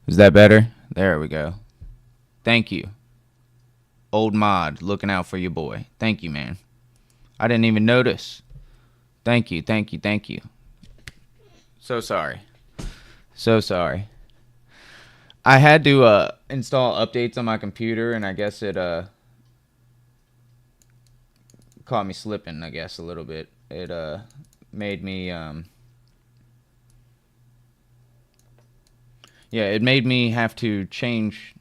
Is that better? There we go. Thank you. Old mod, looking out for your boy. Thank you, man. I didn't even notice. Thank you, thank you, thank you. So sorry. So sorry. I had to install updates on my computer, and I guess it caught me slipping, I guess, a little bit. It made me it made me have to change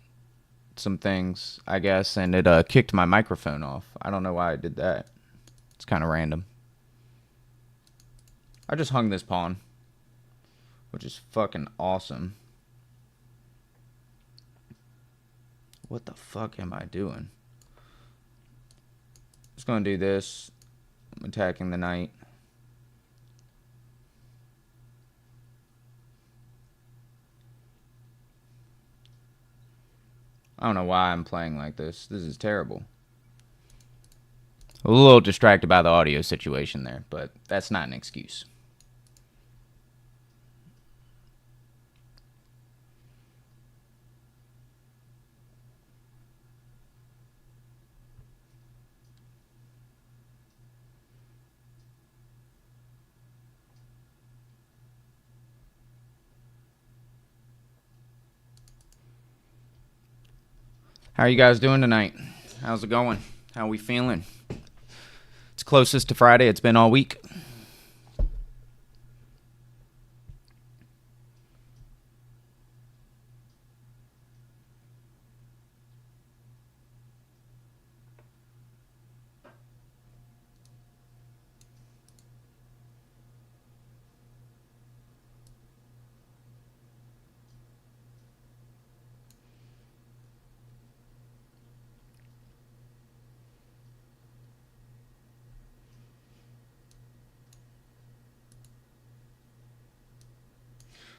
some things, I guess, and it kicked my microphone off. I don't know why I did that. It's kind of random. I just hung this pawn, which is fucking awesome. What the fuck am I doing? Just gonna do this. I'm attacking the knight. I don't know why I'm playing like this. This is terrible. A little distracted by the audio situation there, but that's not an excuse. How are you guys doing tonight? How's it going? How are we feeling? It's closest to Friday. It's been all week.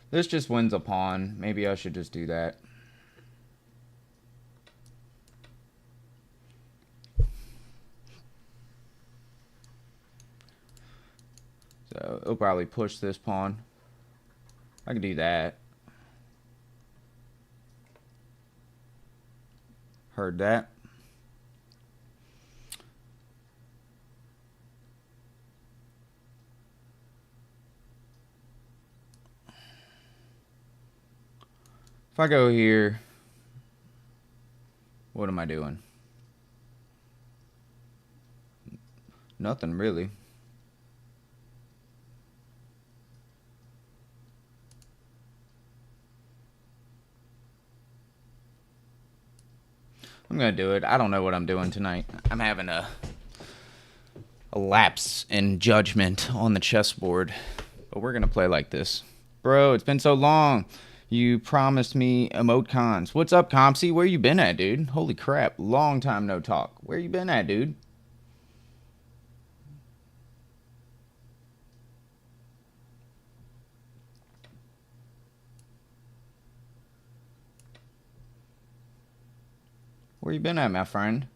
This just wins a pawn. Maybe I should just do that. So it'll probably push this pawn. I can do that. Heard that. If I go here, what am I doing? Nothing really. I'm gonna do it. I don't know what I'm doing tonight. I'm having a lapse in judgment on the chessboard. But we're gonna play like this. Bro, it's been so long. You promised me emoticons. What's up, Compsy? Where you been at, dude? Holy crap. Long time no talk. Where you been at, dude? Where you been at, my friend?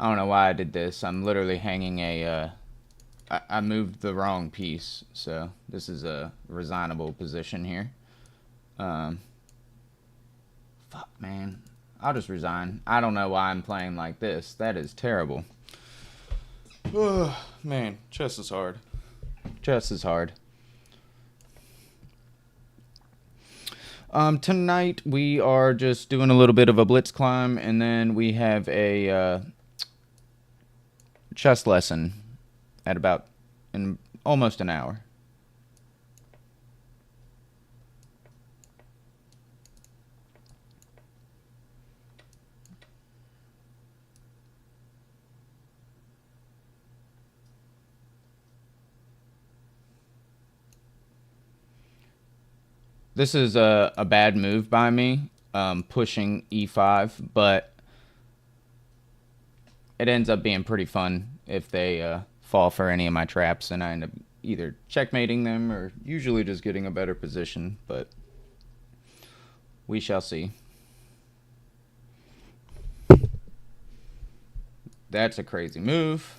I don't know why I did this. I'm literally hanging a... I moved the wrong piece, so this is a resignable position here. Fuck, man. I'll just resign. I don't know why I'm playing like this. That is terrible. Man, chess is hard. Chess is hard. Tonight we are just doing a little bit of a blitz climb, and then we have a chess lesson at about in almost an hour. This is a bad move by me, pushing e5, but it ends up being pretty fun if they fall for any of my traps, and I end up either checkmating them or usually just getting a better position, but we shall see. That's a crazy move.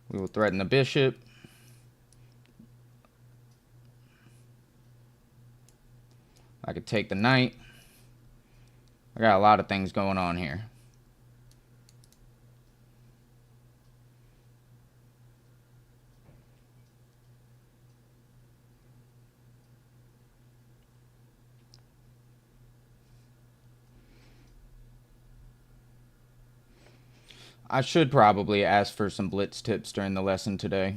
We will threaten the bishop. I could take the knight. I got a lot of things going on here. I should probably ask for some blitz tips during the lesson today.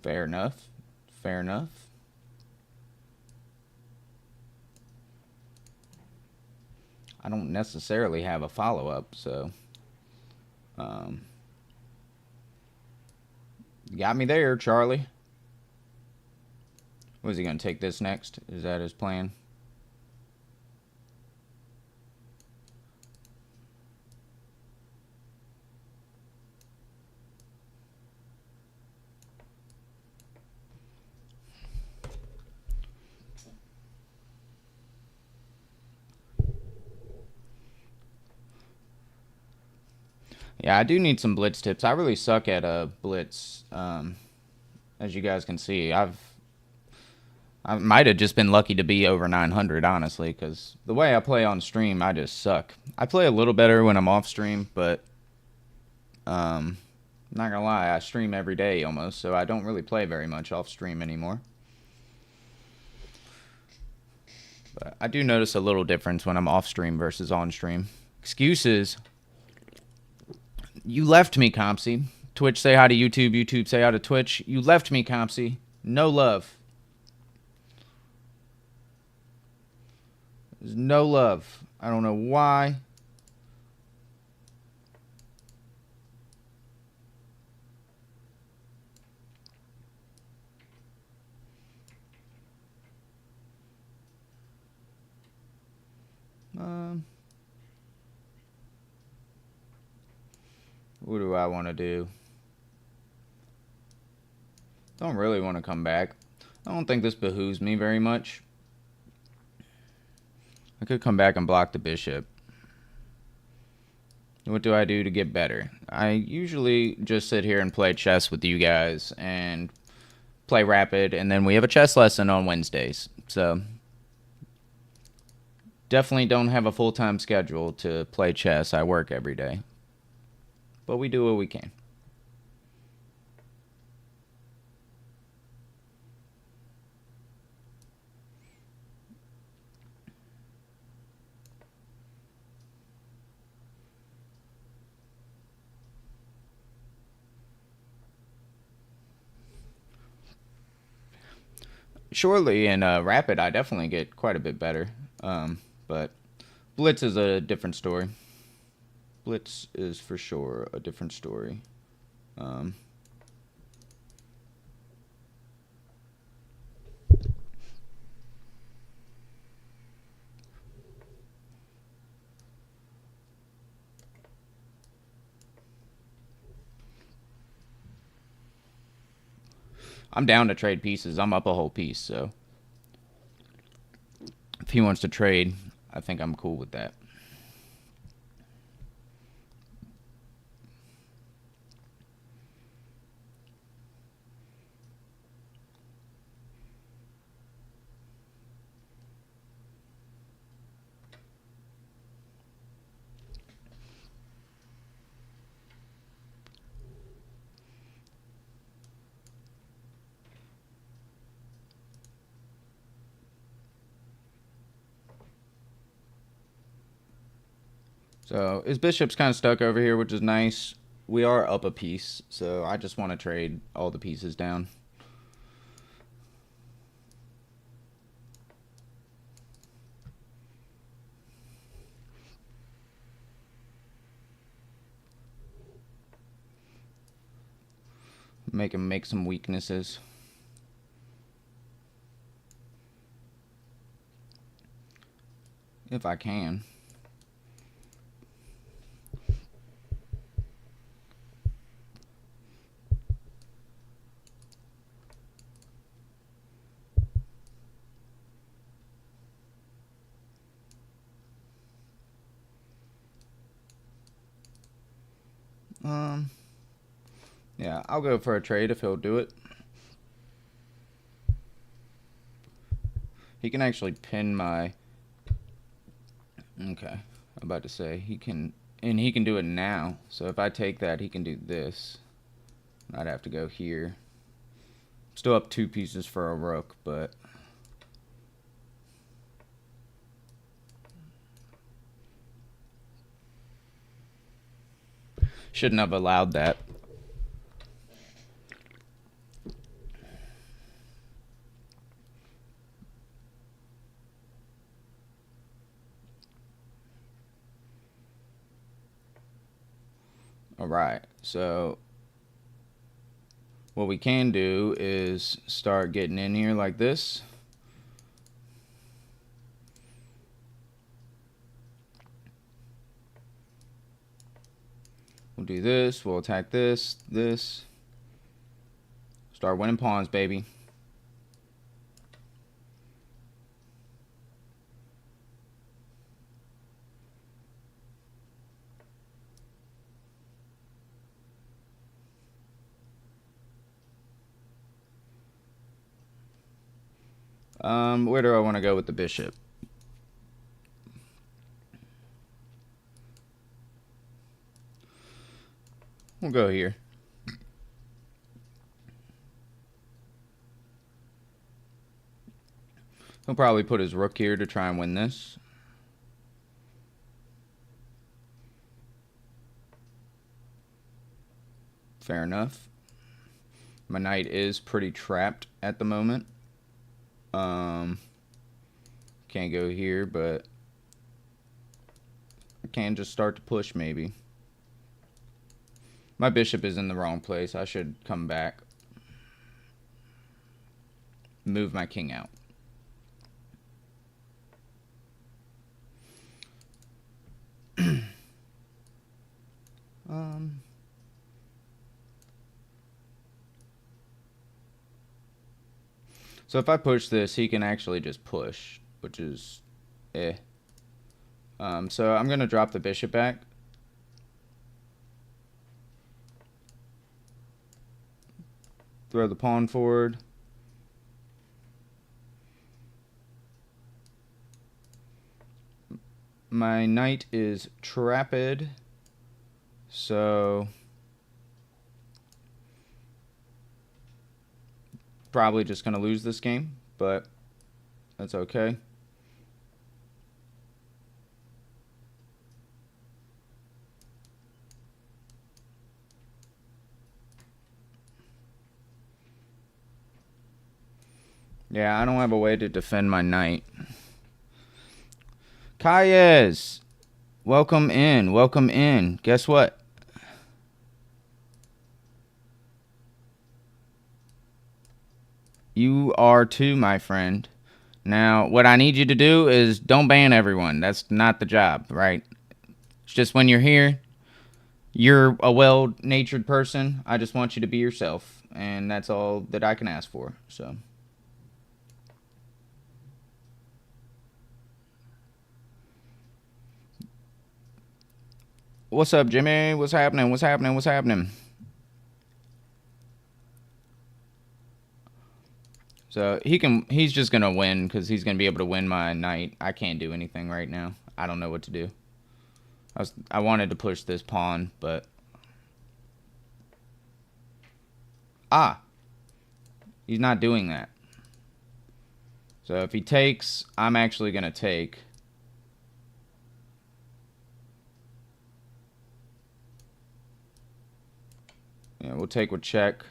Fair enough. Fair enough. I don't necessarily have a follow-up, so you got me there, Charlie. Was he going to take this next? Is that his plan? Yeah, I do need some blitz tips. I really suck at blitz. As you guys can see, I might have just been lucky to be over 900, honestly, because the way I play on stream, I just suck. I play a little better when I'm off stream, but not gonna lie, I stream every day almost, so I don't really play very much off stream anymore. But I do notice a little difference when I'm off stream versus on stream. Excuses. You left me, Compsy. Twitch say hi to YouTube. YouTube say hi to Twitch. You left me, Compsy. No love. There's no love. I don't know why. What do I want to do? Don't really want to come back. I don't think this behooves me very much. I could come back and block the bishop. What do I do to get better? I usually just sit here and play chess with you guys and play rapid, and then we have a chess lesson on Wednesdays. So definitely don't have a full-time schedule to play chess. I work every day. But we do what we can. Surely in rapid, I definitely get quite a bit better. But Blitz is a different story. Blitz is for sure a different story. I'm down to trade pieces. I'm up a whole piece, so if he wants to trade, I think I'm cool with that. So his bishop's kind of stuck over here, which is nice. We are up a piece, so I just want to trade all the pieces down. Make him make some weaknesses. If I can. Yeah, I'll go for a trade if he'll do it. He can actually pin my... Okay, I'm about to say, he can... And he can do it now. So if I take that, he can do this. I'd have to go here. Still up 2 pieces for a rook, but... Shouldn't have allowed that. Alright, so what we can do is start getting in here like this. We'll do this, we'll attack this, this. Start winning pawns, baby. Where do I want to go with the bishop? We'll go here. He'll probably put his rook here to try and win this. Fair enough. My knight is pretty trapped at the moment. Can't go here, but I can just start to push maybe. My bishop is in the wrong place. I should come back. Move my king out. So if I push this, he can actually just push, which is eh. So I'm going to drop the bishop back. Throw the pawn forward. My knight is trapped, so probably just going to lose this game, but that's okay. Yeah, I don't have a way to defend my knight. Kayez, welcome in, welcome in. Guess what? You are too, my friend. Now, what I need you to do is don't ban everyone. That's not the job, right? It's just when you're here, you're a well-natured person. I just want you to be yourself, and that's all that I can ask for, so... What's up, Jimmy? What's happening? What's happening? What's happening? So he's just gonna win because he's gonna be able to win my knight. I can't do anything right now. I don't know what to do. I wanted to push this pawn, but he's not doing that. So if he takes, I'm actually gonna take. Yeah, we'll take with check.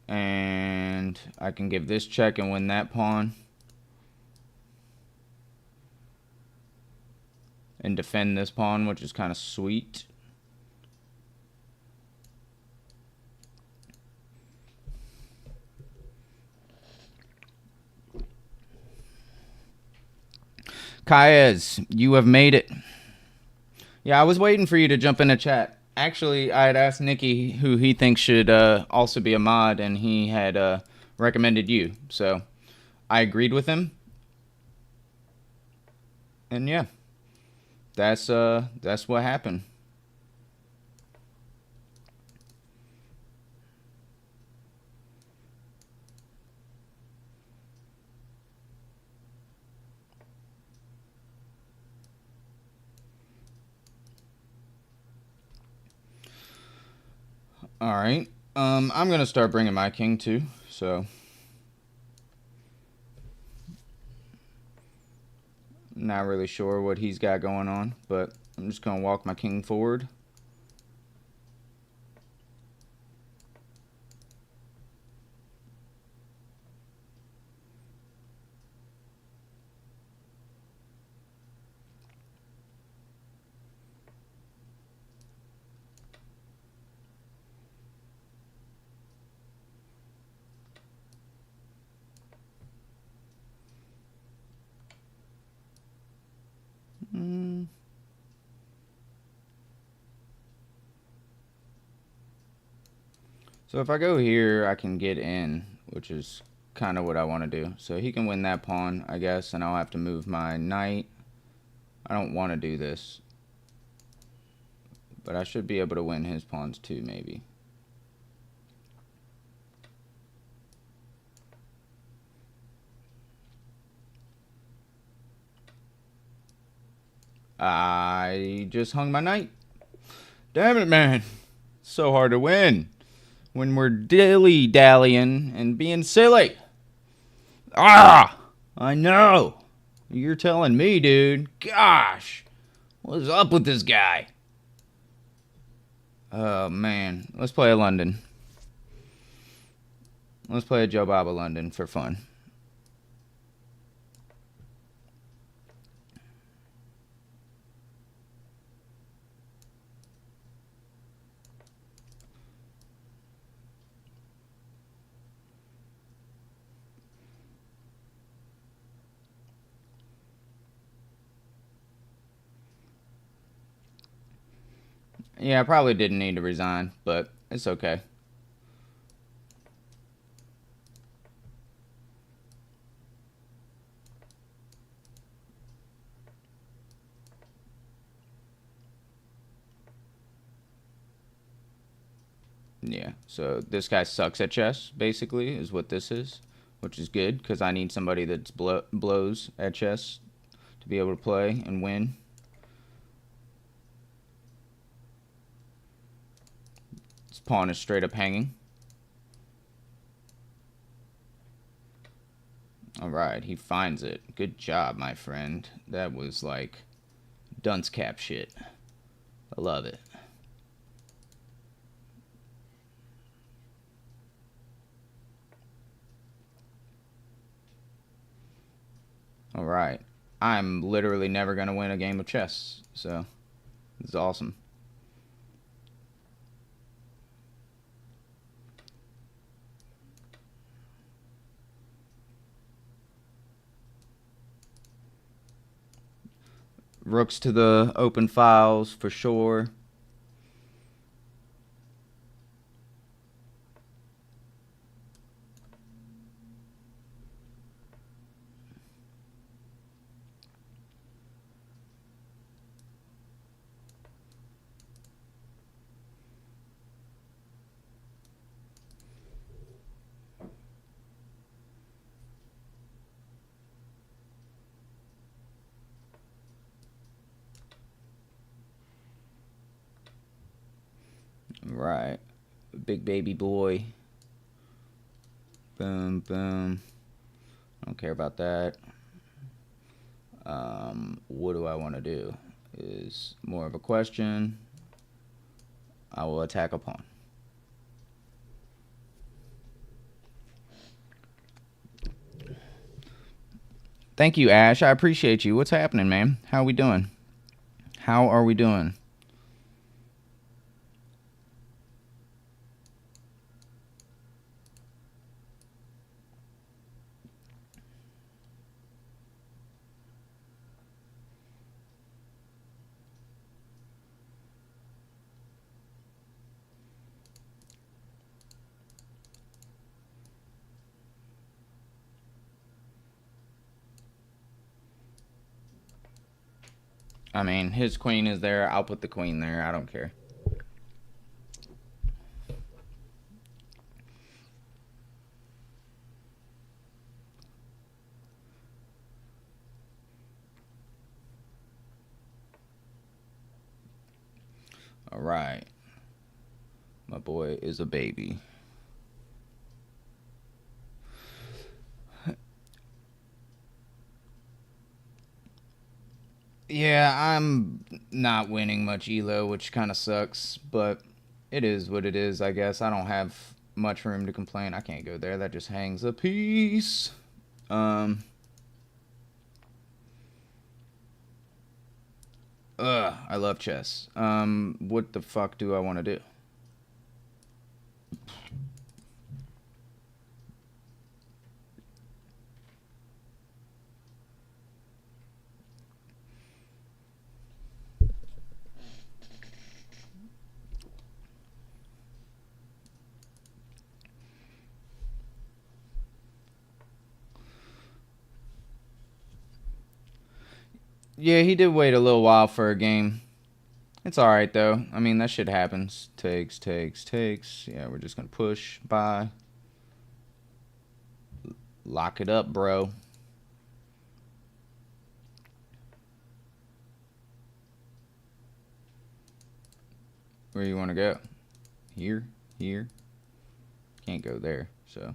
And I can give this check and win that pawn. And defend this pawn, which is kind of sweet. Kaez, you have made it. Yeah, I was waiting for you to jump in the chat. Actually, I had asked Nikki who he thinks should also be a mod, and he had recommended you. So I agreed with him. And yeah, that's what happened. All right. I'm gonna start bringing my king too. So not really sure what he's got going on, but I'm just gonna walk my king forward. So if I go here, I can get in, which is kind of what I want to do. So he can win that pawn, I guess, and I'll have to move my knight. I don't want to do this, but I should be able to win his pawns too, maybe. I just hung my knight. Damn it, man. So hard to win when we're dilly-dallying and being silly. Ah! I know. You're telling me, dude. Gosh. What's up with this guy? Oh, man. Let's play a London. Let's play a Joe Baba London for fun. Yeah, I probably didn't need to resign, but it's okay. Yeah, so this guy sucks at chess, basically, is what this is, which is good, because I need somebody that blows at chess to be able to play and win. This pawn is straight up hanging. Alright, he finds it. Good job, my friend. That was like dunce cap shit. I love it. Alright. I'm literally never going to win a game of chess, so it's awesome. Rooks to the open files for sure. Right. Big baby boy. Boom, boom. I don't care about that. What do I want to do is more of a question. I will attack a pawn. Thank you, Ash. I appreciate you. What's happening, man? How are we doing? How are we doing? I mean, his queen is there. I'll put the queen there. I don't care. All right. My boy is a baby. Yeah, I'm not winning much ELO, which kind of sucks, but it is what it is, I guess. I don't have much room to complain. I can't go there. That just hangs a piece. I love chess. What the fuck do I want to do? Yeah, he did wait a little while for a game. It's alright, though. I mean, that shit happens. Takes. Yeah, we're just gonna push. Bye. Lock it up, bro. Where you want to go? Here? Here? Can't go there, so.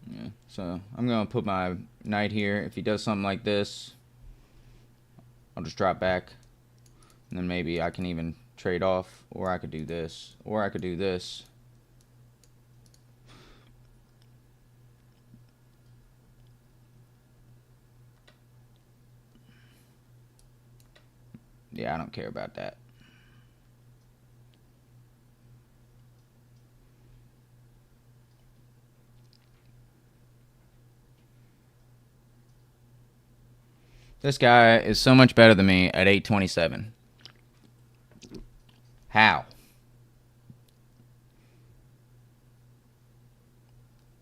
Yeah, so I'm going to put my knight here. If he does something like this, I'll just drop back. And then maybe I can even trade off. Or I could do this. Or I could do this. Yeah, I don't care about that. This guy is so much better than me at 827. How?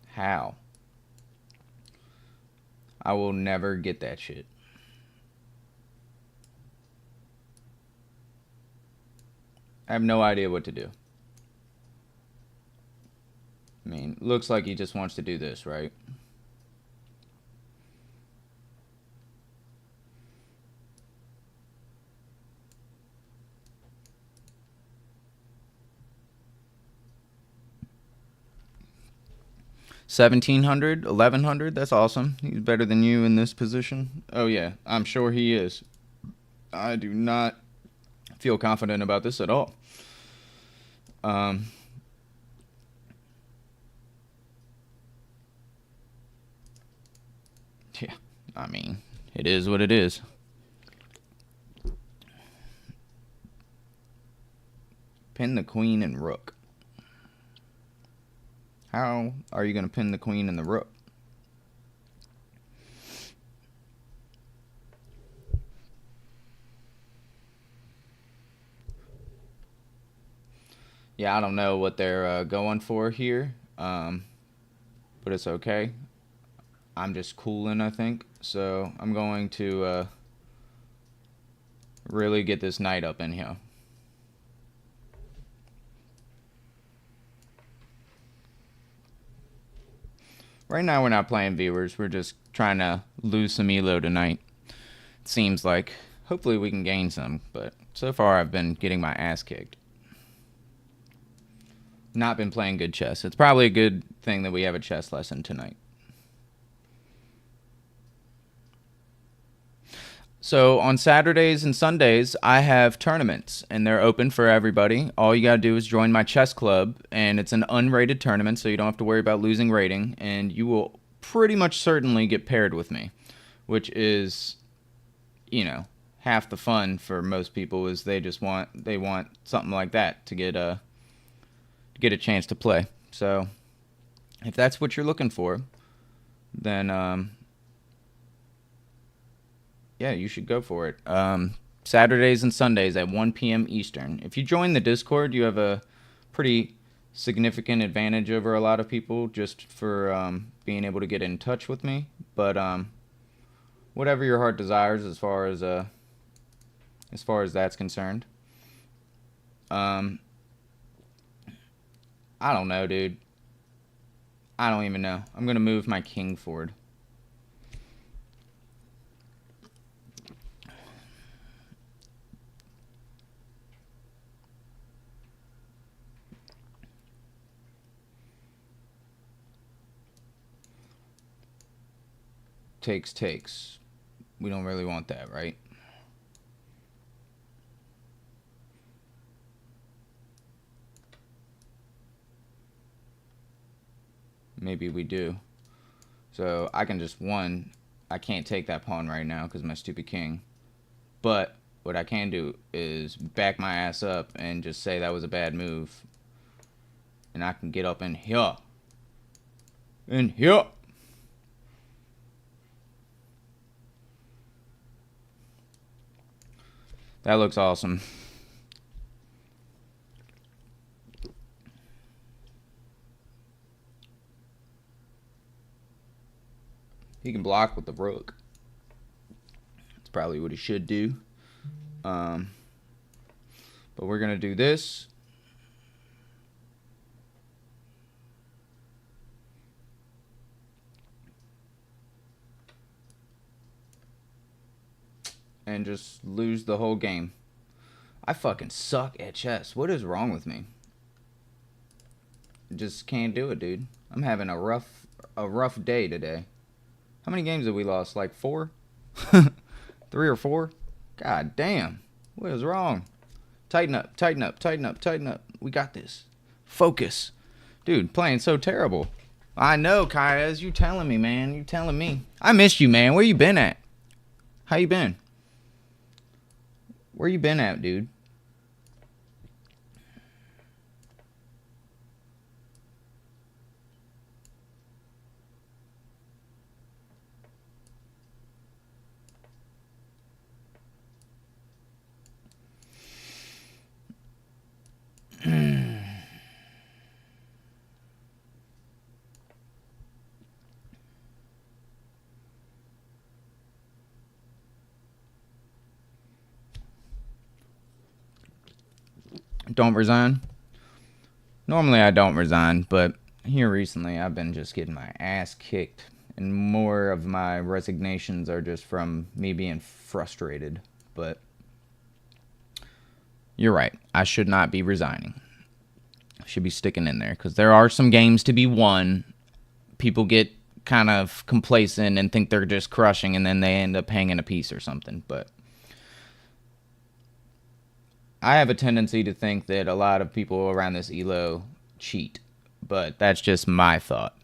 How? I will never get that shit. I have no idea what to do. I mean, looks like he just wants to do this, right? $1,700, $1,100. That's awesome. He's better than you in this position. Oh yeah, I'm sure he is. I do not feel confident about this at all. Yeah, I mean, it is what it is. Pin the queen and rook. How are you going to pin the queen and the rook? Yeah, I don't know what they're going for here, but it's okay. I'm just cooling, I think. So I'm going to really get this knight up in here. Right now we're not playing viewers. We're just trying to lose some ELO tonight. It seems like. Hopefully we can gain some, but so far I've been getting my ass kicked. Not been playing good chess. It's probably a good thing that we have a chess lesson tonight. So on Saturdays and Sundays, I have tournaments, and they're open for everybody. All you gotta do is join my chess club, and it's an unrated tournament, so you don't have to worry about losing rating, and you will pretty much certainly get paired with me, which is, you know, half the fun for most people. Is they want something like that to get a chance to play. So if that's what you're looking for, then yeah, you should go for it. Saturdays and Sundays at 1 p.m. Eastern. If you join the Discord, you have a pretty significant advantage over a lot of people just for being able to get in touch with me. But whatever your heart desires, as far as that's concerned. I don't know, dude. I don't even know. I'm gonna move my king forward. Takes. We don't really want that, right? Maybe we do. So I can just I can't take that pawn right now because my stupid king. But what I can do is back my ass up and just say that was a bad move. And I can get up in here. In here. That looks awesome. He can block with the rook. That's probably what he should do. But we're going to do this. And just lose the whole game. I fucking suck at chess. What is wrong with me? Just can't do it, dude. I'm having a rough day today. How many games have we lost? Like 4? 3 or 4? God damn. What is wrong? Tighten up, tighten up, tighten up, tighten up. We got this. Focus. Dude, playing so terrible. I know, Kayaz. You telling me, man. You telling me. I missed you, man. Where you been at? How you been? Where you been at, dude? Don't resign? Normally I don't resign, but here recently I've been just getting my ass kicked. And more of my resignations are just from me being frustrated. But you're right. I should not be resigning. I should be sticking in there. Because there are some games to be won. People get kind of complacent and think they're just crushing, and then they end up hanging a piece or something. But I have a tendency to think that a lot of people around this ELO cheat, but that's just my thought.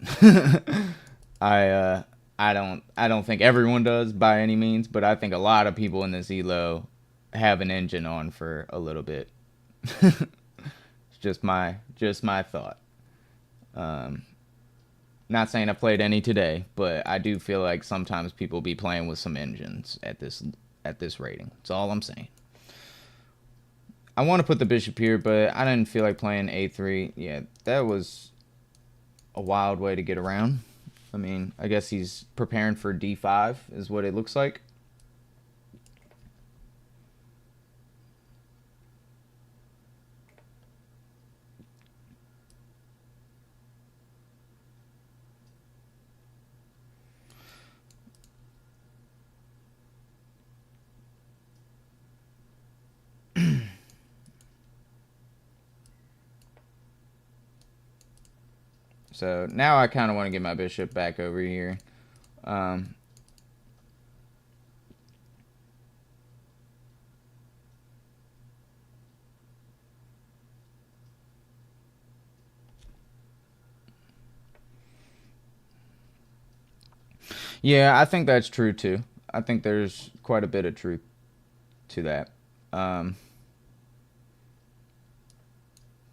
I don't think everyone does by any means, but I think a lot of people in this ELO have an engine on for a little bit. It's just my thought. Not saying I played any today, but I do feel like sometimes people be playing with some engines at this rating. That's all I'm saying. I want to put the bishop here, but I didn't feel like playing a3. Yeah, that was a wild way to get around. I mean, I guess he's preparing for d5 is what it looks like. So now I kind of want to get my bishop back over here. Yeah, I think that's true too. I think there's quite a bit of truth to that.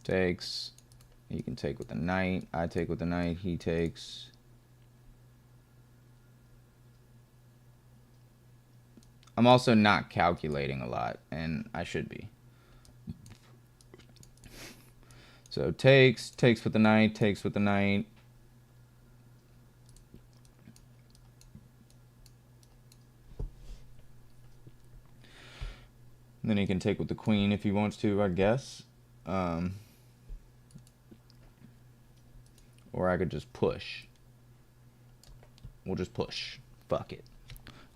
Takes. He can take with the knight. I take with the knight. He takes. I'm also not calculating a lot, and I should be. So takes with the knight, takes with the knight. And then he can take with the queen if he wants to, I guess. Or I could just push. We'll just push. Fuck it.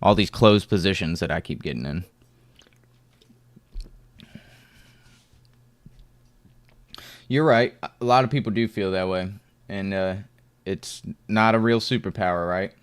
All these closed positions that I keep getting in. You're right. A lot of people do feel that way. And it's not a real superpower, right?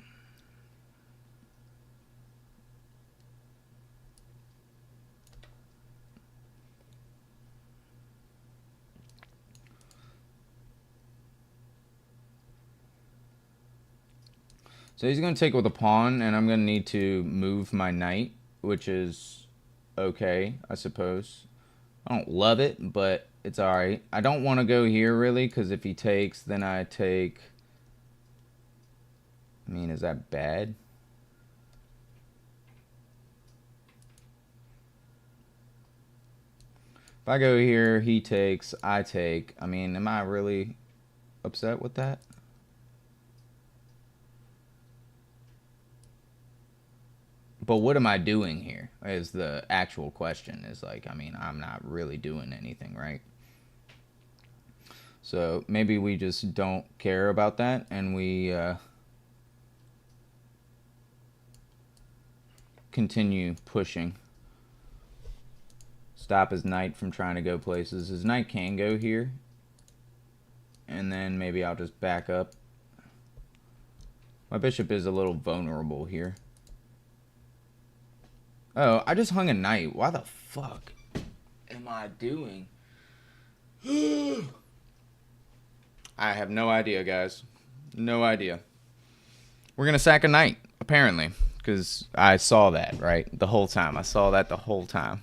So he's going to take with a pawn, and I'm going to need to move my knight, which is okay, I suppose. I don't love it, but it's alright. I don't want to go here, really, because if he takes, then I take... I mean, is that bad? If I go here, he takes, I take. I mean, am I really upset with that? But what am I doing here is the actual question. Is like, I mean, I'm not really doing anything, right? So maybe we just don't care about that, and we continue pushing. Stop his knight from trying to go places. His knight can go here, and then maybe I'll just back up. My bishop is a little vulnerable here. Oh, I just hung a knight. Why the fuck am I doing? I have no idea, guys. No idea. We're going to sack a knight, apparently, because I saw that, right? The whole time. I saw that the whole time.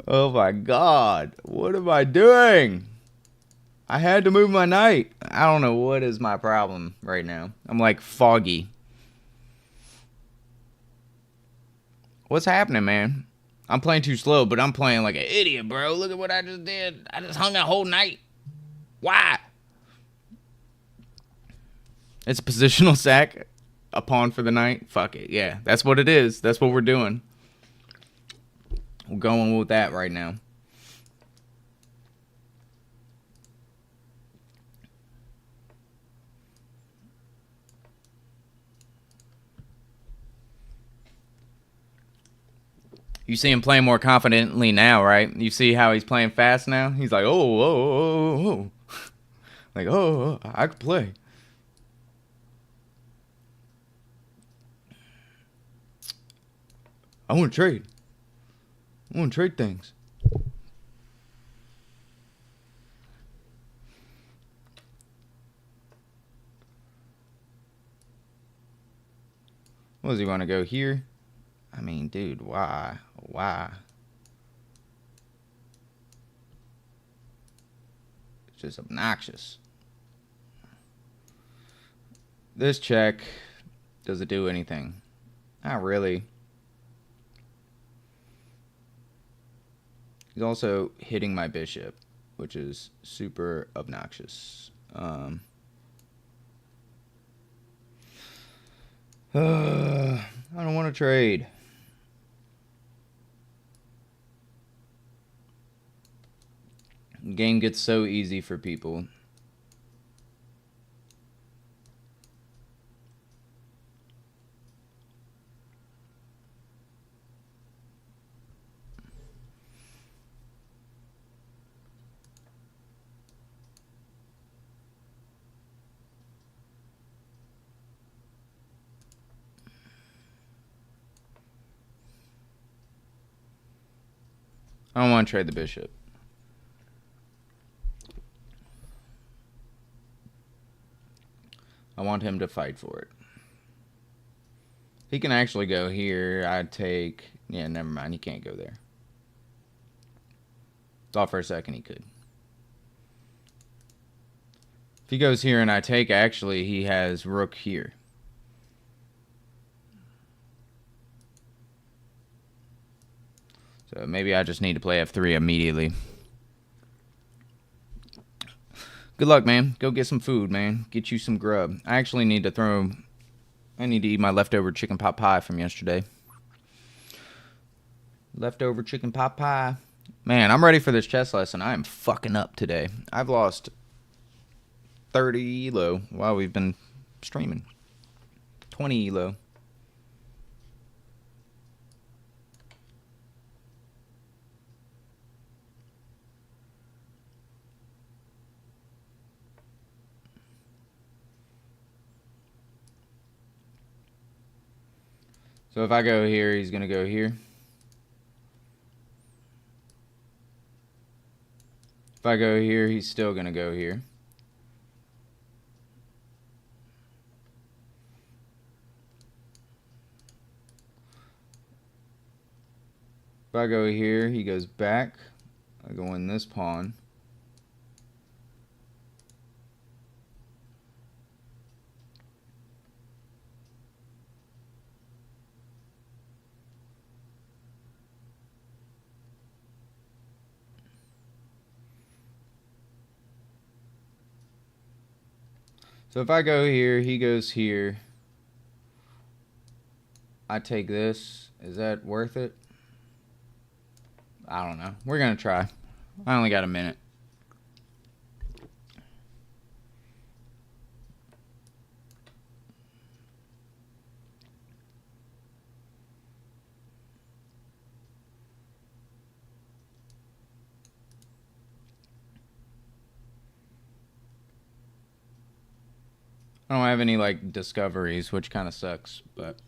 Oh my god. What am I doing? I had to move my knight. I don't know what is my problem right now. I'm like foggy. What's happening, man? I'm playing too slow, but I'm playing like an idiot, bro. Look at what I just did. I just hung a whole night. Why? It's a positional sack. A pawn for the knight. Fuck it. Yeah, that's what it is. That's what we're doing. We're going with that right now. You see him playing more confidently now, right? You see how he's playing fast now? He's like, oh. Like, oh, I could play. I want to trade. I want to trade things. What does he want to go here? I mean, dude, why? Why? It's just obnoxious. This check, does it do anything? Not really. He's also hitting my bishop, which is super obnoxious. I don't want to trade. The game gets so easy for people. I don't want to trade the bishop. I want him to fight for it. He can actually go here. I'd take... Yeah, never mind. He can't go there. Thought for a second he could. If he goes here and I take, actually, he has rook here. So maybe I just need to play f3 immediately. Good luck, man. Go get some food, man. Get you some grub. I actually need to throw... I need to eat my leftover chicken pot pie from yesterday. Leftover chicken pot pie. Man, I'm ready for this chess lesson. I am fucking up today. I've lost 30 ELO while we've been streaming. 20 ELO. So if I go here, he's going to go here. If I go here, he's still going to go here. If I go here, he goes back. I go in this pawn. So if I go here, he goes here. I take this. Is that worth it? I don't know. We're going to try. I only got a minute. I don't have any, like, discoveries, which kind of sucks, but...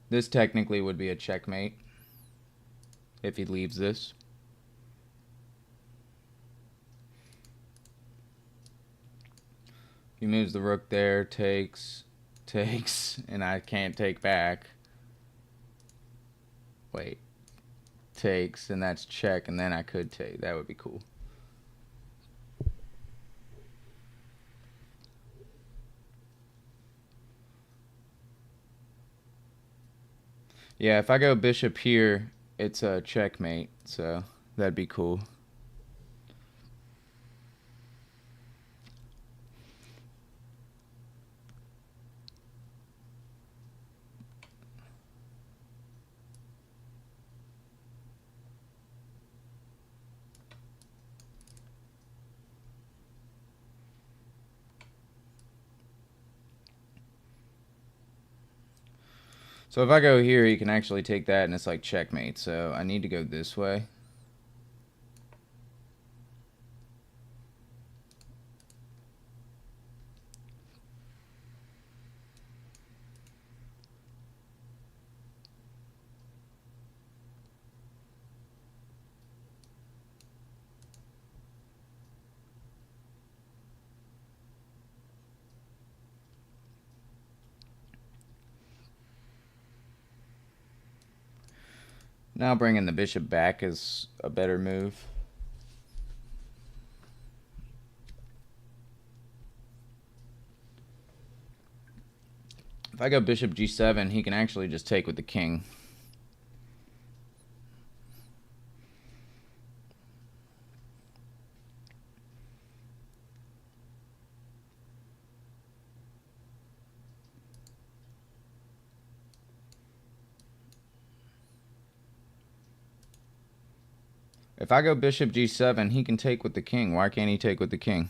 This technically would be a checkmate if he leaves this. He moves the rook there, takes, and I can't take back. Wait. Takes, and that's check, and then I could take. That would be cool. Yeah, if I go bishop here, it's a checkmate, so that'd be cool. So if I go here, he can actually take that, and it's like checkmate. So I need to go this way. Now bringing the bishop back is a better move. If I go bishop g7, he can actually just take with the king. If I go bishop g7, he can take with the king. Why can't he take with the king?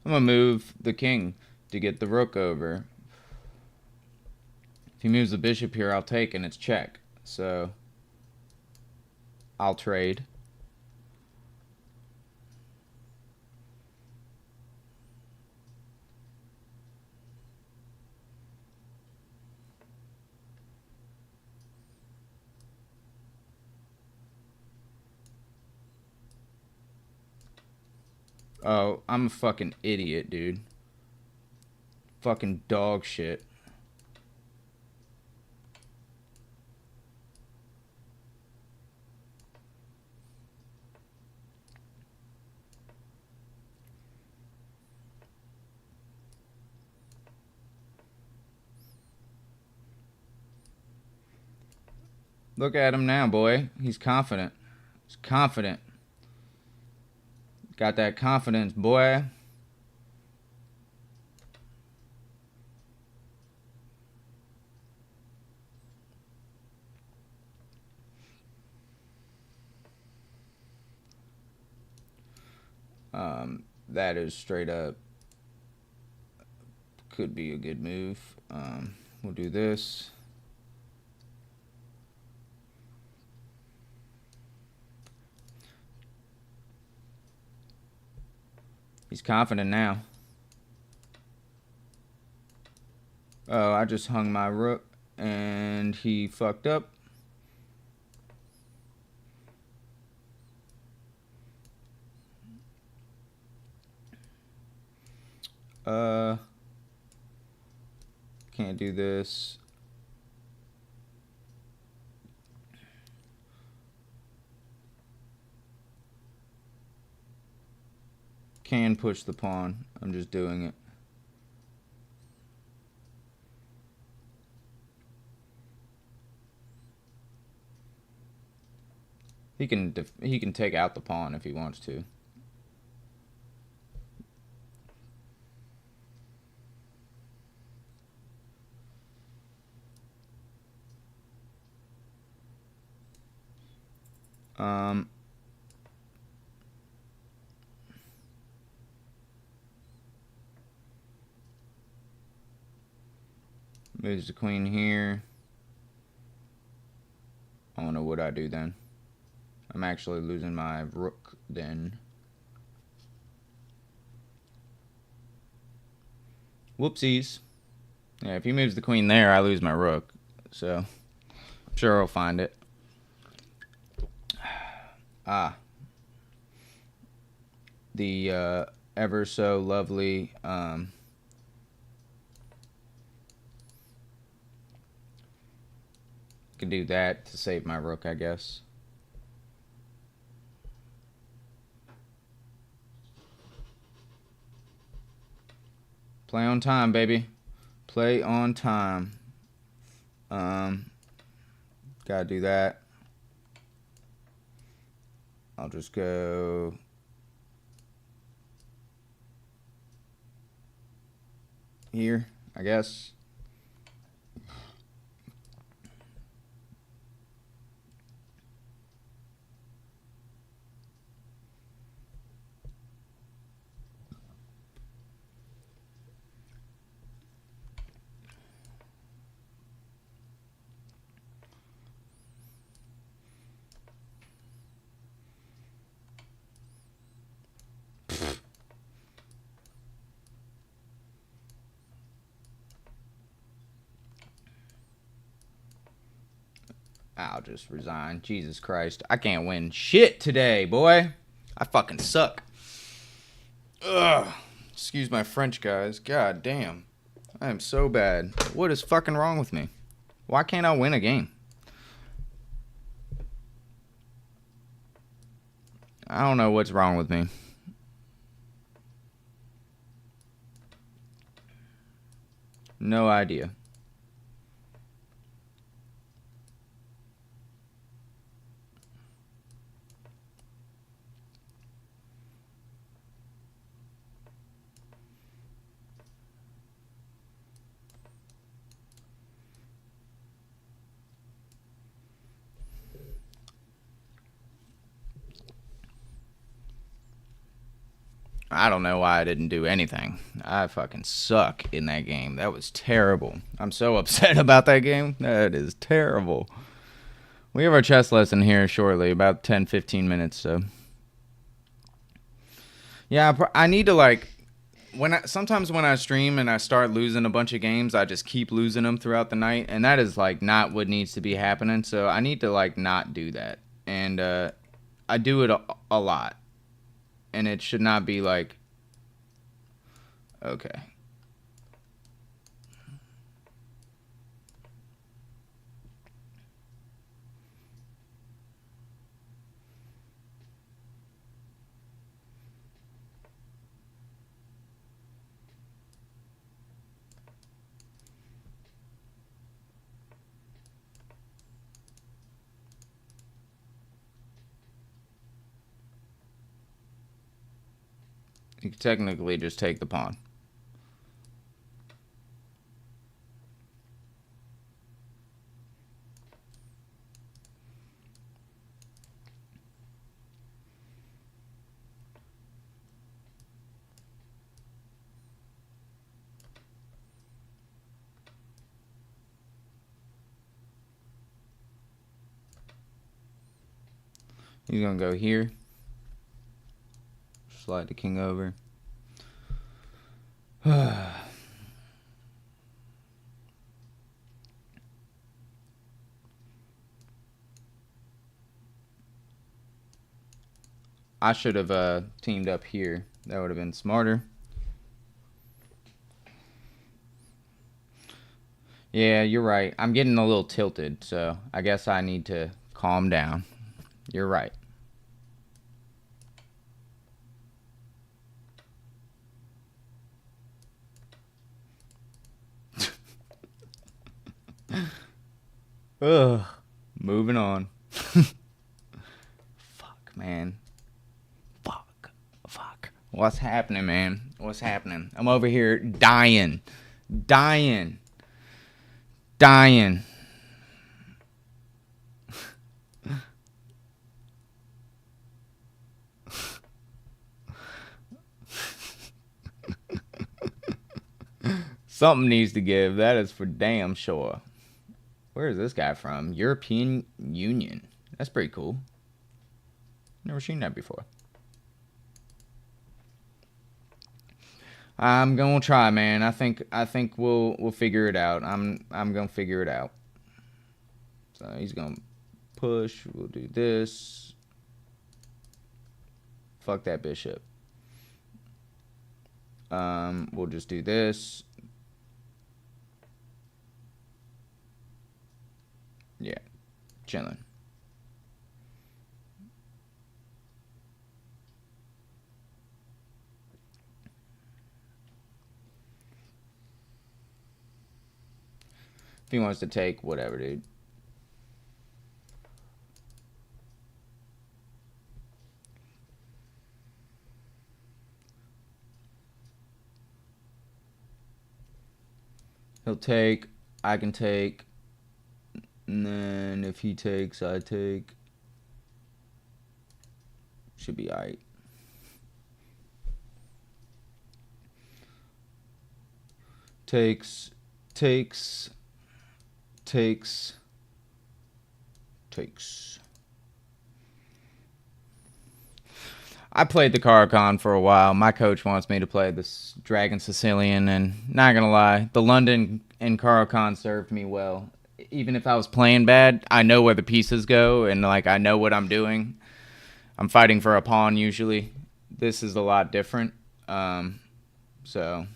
I'm going to move the king to get the rook over. If he moves the bishop here, I'll take, and it's check. So I'll trade. Oh, I'm a fucking idiot, dude. Fucking dog shit. Look at him now, boy. He's confident. He's confident. Got that confidence, boy. That is straight up. Could be a good move. We'll do this. He's confident now. Oh, I just hung my rook and he fucked up. Can't do this. Can push the pawn. I'm just doing it. He can take out the pawn if he wants to. Moves the queen here. I don't know what I do then. I'm actually losing my rook then. Whoopsies. Yeah, if he moves the queen there, I lose my rook. So, I'm sure I'll find it. The ever so lovely can do that to save my rook, I guess. Play on time, baby. Play on time. Gotta do that. I'll just go here, I guess. I'll just resign. Jesus Christ. I can't win shit today, boy. I fucking suck. Ugh. Excuse my French, guys. God damn. I am so bad. What is fucking wrong with me? Why can't I win a game? I don't know what's wrong with me. No idea. I don't know why I didn't do anything. I fucking suck in that game. That was terrible. I'm so upset about that game. That is terrible. We have our chess lesson here shortly, about 10-15 minutes, so. Yeah, I need to, like, sometimes when I stream and I start losing a bunch of games, I just keep losing them throughout the night, and that is, like, not what needs to be happening, so I need to, like, not do that. And I do it a lot. And it should not be like, okay. You can technically just take the pawn. He's going to go here. Slide the king over. I should have teamed up here. That would have been smarter. Yeah, you're right. I'm getting a little tilted, so I guess I need to calm down. You're right. Ugh. Moving on. Fuck, man. Fuck. What's happening, man? What's happening? I'm over here dying. Something needs to give. That is for damn sure. Where is this guy from? European Union. That's pretty cool. Never seen that before. I'm gonna try, man. I think we'll figure it out. I'm gonna figure it out. So he's gonna push. We'll do this. Fuck that bishop. We'll just do this. Yeah, chilling. If he wants to take, whatever, dude. He'll take, I can take, and then if he takes, I take. Should be alright. Takes. I played the Caracan for a while. My coach wants me to play this Dragon Sicilian, and not gonna lie, the London and Caracan served me well. Even if I was playing bad, I know where the pieces go, and like I know what I'm doing. I'm fighting for a pawn usually. This is a lot different. So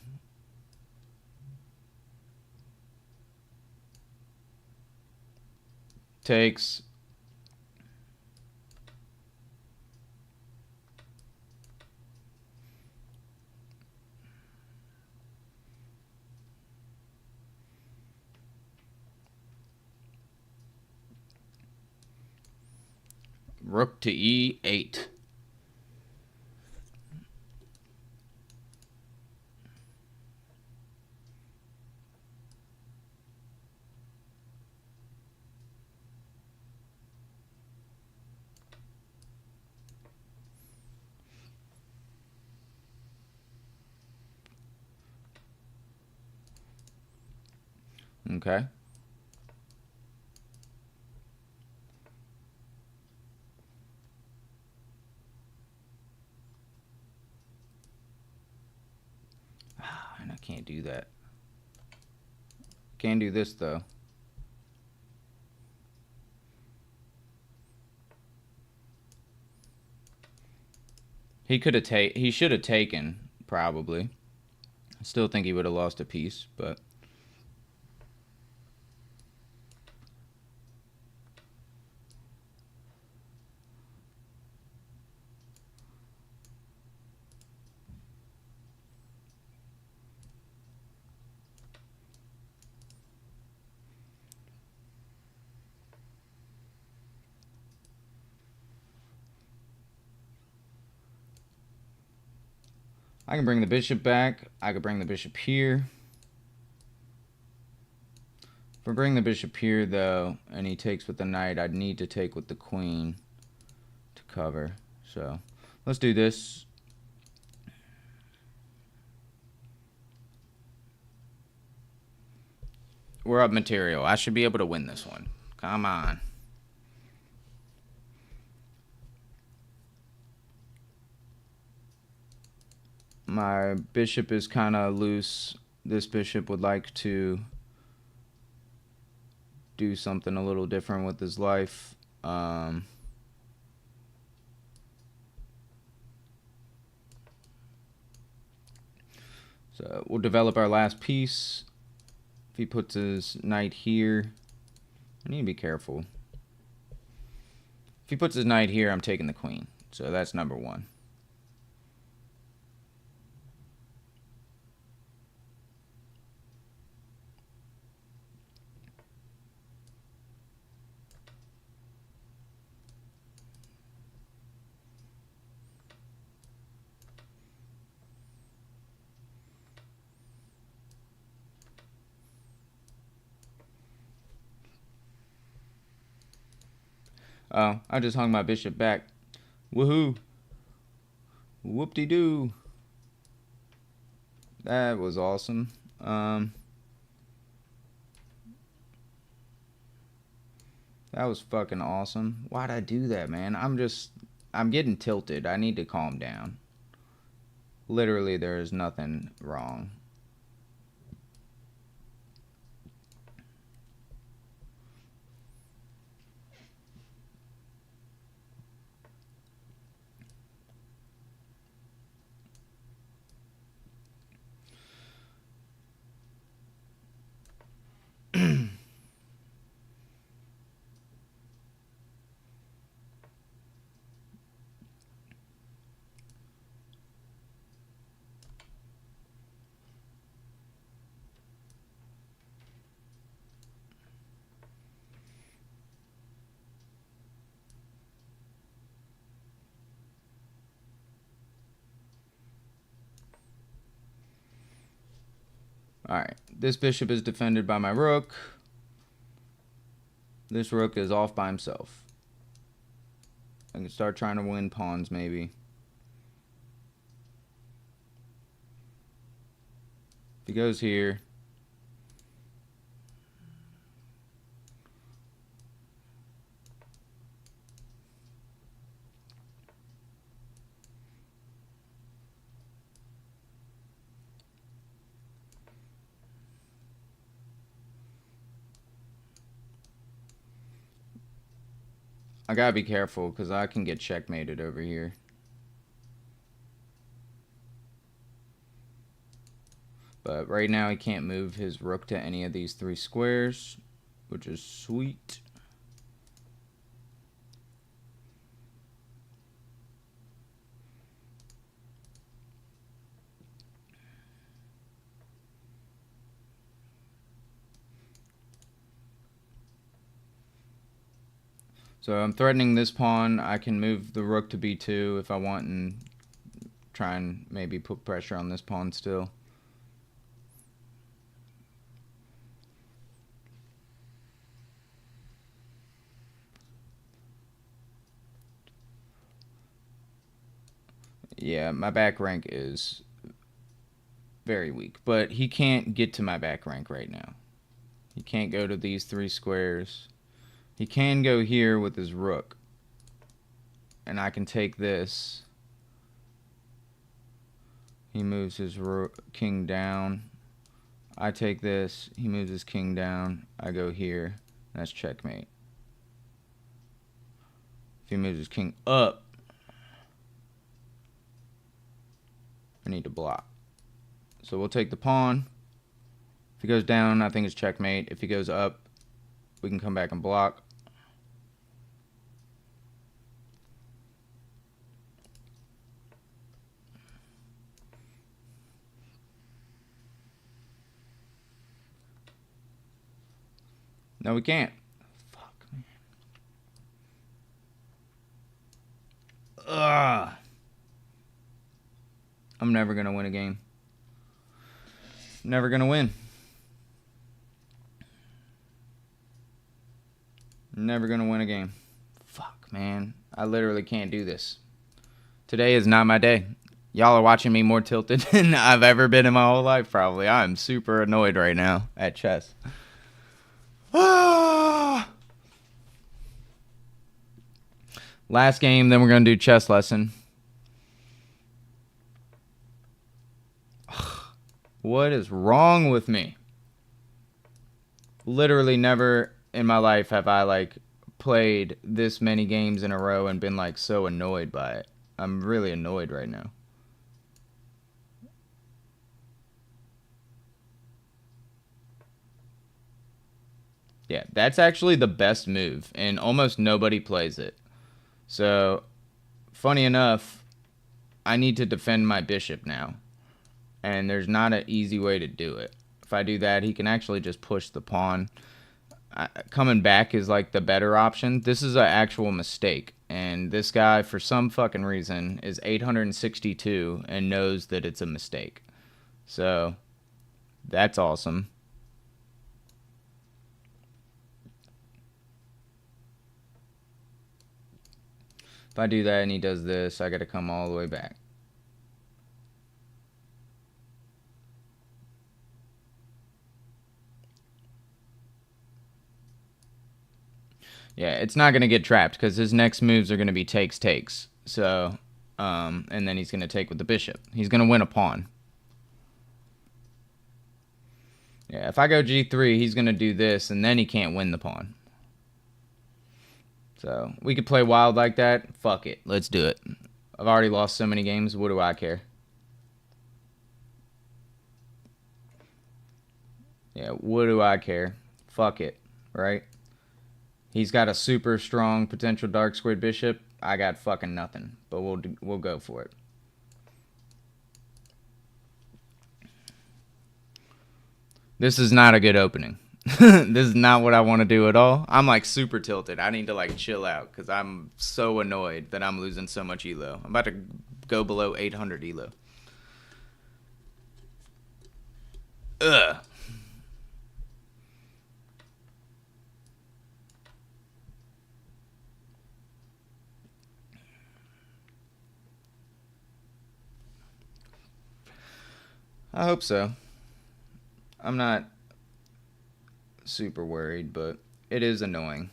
takes. Rook to E8. Okay. And I can't do that. Can do this though. He should have taken, probably. I still think he would have lost a piece, but I can bring the bishop back. I could bring the bishop here. If I bring the bishop here, though, and he takes with the knight, I'd need to take with the queen to cover. So, let's do this. We're up material. I should be able to win this one. Come on. My bishop is kind of loose. This bishop would like to do something a little different with his life. So we'll develop our last piece. If he puts his knight here, I need to be careful. If he puts his knight here, I'm taking the queen. So that's number one. Oh, I just hung my bishop back. Woohoo! Whoop-de-doo! That was awesome. That was fucking awesome. Why'd I do that, man? I'm getting tilted. I need to calm down. Literally, there is nothing wrong. Alright, this bishop is defended by my rook. This rook is off by himself. I can start trying to win pawns, maybe. If he goes here. I gotta be careful because I can get checkmated over here. But right now he can't move his rook to any of these three squares, which is sweet. So I'm threatening this pawn. I can move the rook to b2 if I want and try and maybe put pressure on this pawn still. Yeah, my back rank is very weak, but he can't get to my back rank right now. He can't go to these 3 squares. He can go here with his rook. And I can take this. He moves his king down. I take this. He moves his king down. I go here. That's checkmate. If he moves his king up, I need to block. So we'll take the pawn. If he goes down, I think it's checkmate. If he goes up, we can come back and block. No, we can't. Fuck, man. Ugh. I'm never going to win a game. Never going to win. Never going to win a game. Fuck, man. I literally can't do this. Today is not my day. Y'all are watching me more tilted than I've ever been in my whole life, probably. I'm super annoyed right now at chess. Last game, then we're going to do chess lesson. What is wrong with me? Literally never in my life have I, like, played this many games in a row and been, like, so annoyed by it. I'm really annoyed right now. Yeah, that's actually the best move, and almost nobody plays it. So, funny enough, I need to defend my bishop now. And there's not an easy way to do it. If I do that, he can actually just push the pawn. Coming back is like the better option. This is an actual mistake. And this guy, for some fucking reason, is 862 and knows that it's a mistake. So, that's awesome. If I do that and he does this, I got to come all the way back. Yeah, it's not going to get trapped because his next moves are going to be takes. So, and then he's going to take with the bishop. He's going to win a pawn. Yeah, if I go g3, he's going to do this, and then he can't win the pawn. So, we could play wild like that. Fuck it. Let's do it. I've already lost so many games. What do I care? Yeah, what do I care? Fuck it, right? He's got a super strong potential dark squared bishop. I got fucking nothing, but we'll go for it. This is not a good opening. This is not what I want to do at all. I'm like super tilted. I need to like chill out because I'm so annoyed that I'm losing so much ELO. I'm about to go below 800 ELO. Ugh. I hope so. I'm not super worried, but it is annoying.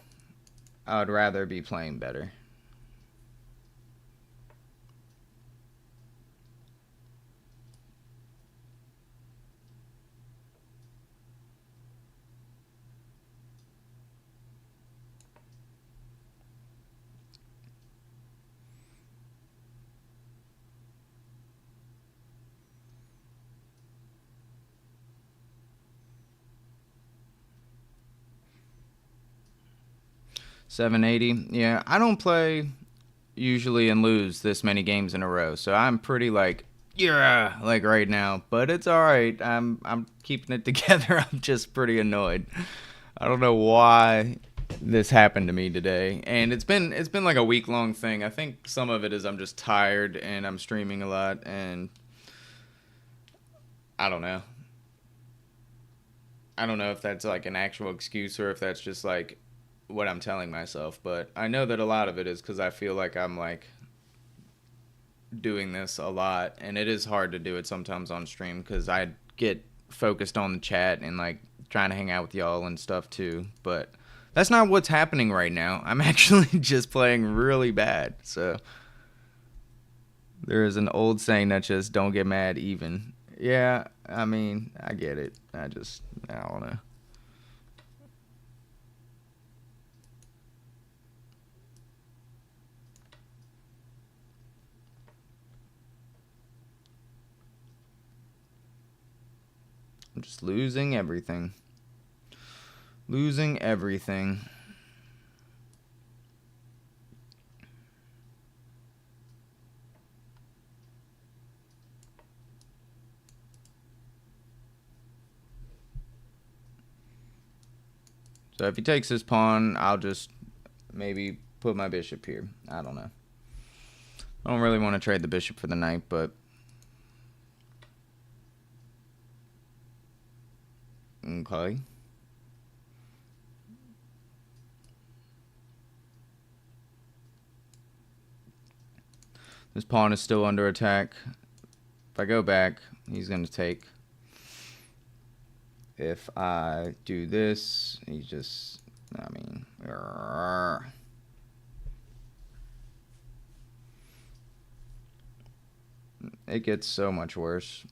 I would rather be playing better. $780. Yeah, I don't play usually and lose this many games in a row, so I'm pretty like like right now. But it's all right. I'm keeping it together. I'm just pretty annoyed. I don't know why this happened to me today, and it's been like a week-long thing. I think some of it is I'm just tired and I'm streaming a lot, and I don't know. I don't know if that's like an actual excuse or if that's just like what I'm telling myself, but I know that a lot of it is because I feel like I'm like doing this a lot, and it is hard to do it sometimes on stream because I get focused on the chat and like trying to hang out with y'all and stuff too, but that's not what's happening right now. I'm actually just playing really bad. So there is an old saying that just don't get mad even. Yeah, I mean, I get it. I don't know. I'm just losing everything. Losing everything. So if he takes this pawn, I'll just maybe put my bishop here. I don't know. I don't really want to trade the bishop for the knight, but okay. This pawn is still under attack. If I go back, he's going to take. If I do this, he's just, I mean, it gets so much worse.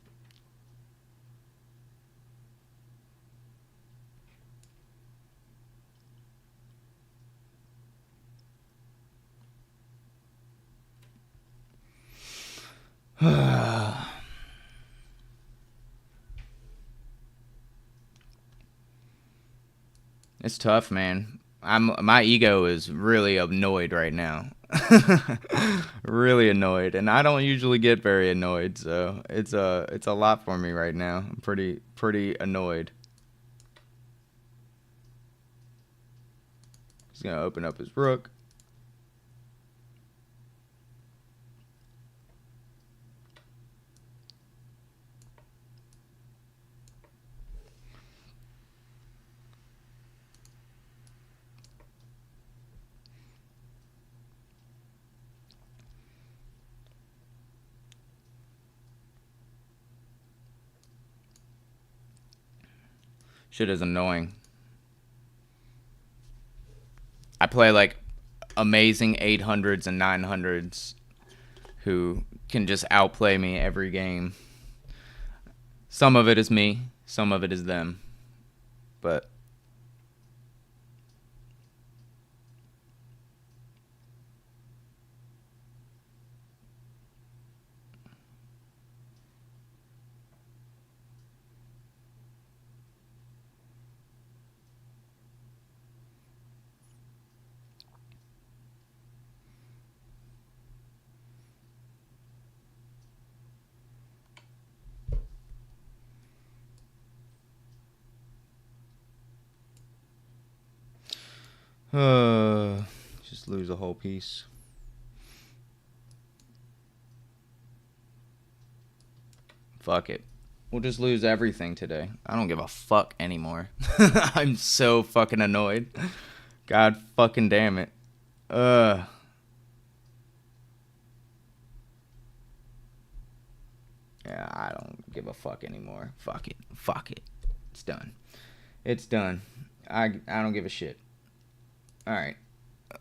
It's tough, man. My ego is really annoyed right now. Really annoyed, and I don't usually get very annoyed, so it's a lot for me right now. I'm pretty annoyed. He's gonna open up his rook. Shit is annoying. I play like amazing 800s and 900s who can just outplay me every game. Some of it is me, some of it is them. But just lose a whole piece. Fuck it. We'll just lose everything today. I don't give a fuck anymore. I'm so fucking annoyed. God fucking damn it. Yeah, I don't give a fuck anymore. Fuck it. Fuck it. It's done. It's done. I don't give a shit. Alright.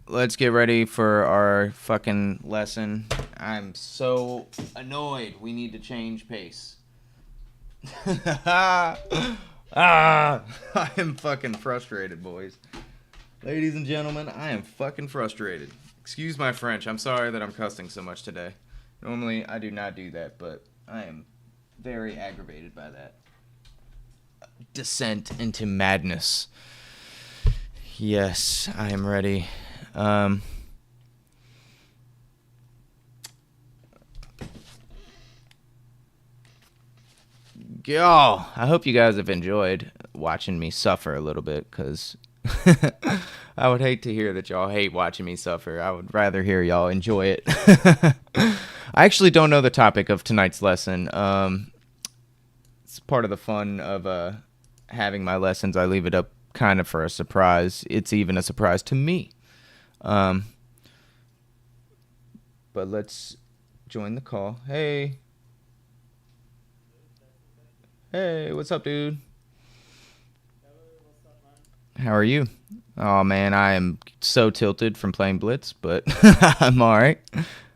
Let's get ready for our fucking lesson. I'm so annoyed. We need to change pace. I am fucking frustrated, boys. Ladies and gentlemen, I am fucking frustrated. Excuse my French. I'm sorry that I'm cussing so much today. Normally, I do not do that, but I am very aggravated by that. Descent into madness. Yes, I am ready. Y'all, I hope you guys have enjoyed watching me suffer a little bit, because I would hate to hear that y'all hate watching me suffer. I would rather hear y'all enjoy it. I actually don't know the topic of tonight's lesson. It's part of the fun of having my lessons. I leave it up kind of for a surprise. It's even a surprise to me. But let's join the call. Hey, what's up, dude? How are you? Oh man, I am so tilted from playing Blitz, but I'm all right.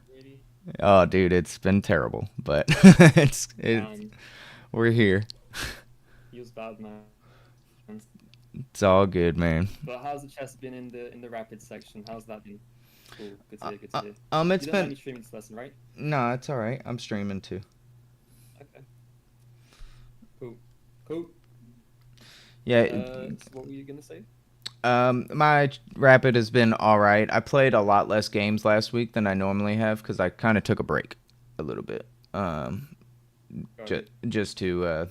Really? Oh dude, it's been terrible, but it's Man, we're here. he was bad, man. It's all good, man. But how's the chess been in the rapid section? How's that been? Cool. Good to hear. Good to hear. It's You don't been mind me streaming this lesson, right? no, it's all right. I'm streaming too. Okay. Cool. Cool. Yeah, So what were you gonna say? my rapid has been all right. I played a lot less games last week than I normally have because I kind of took a break, a little bit, Got it. just to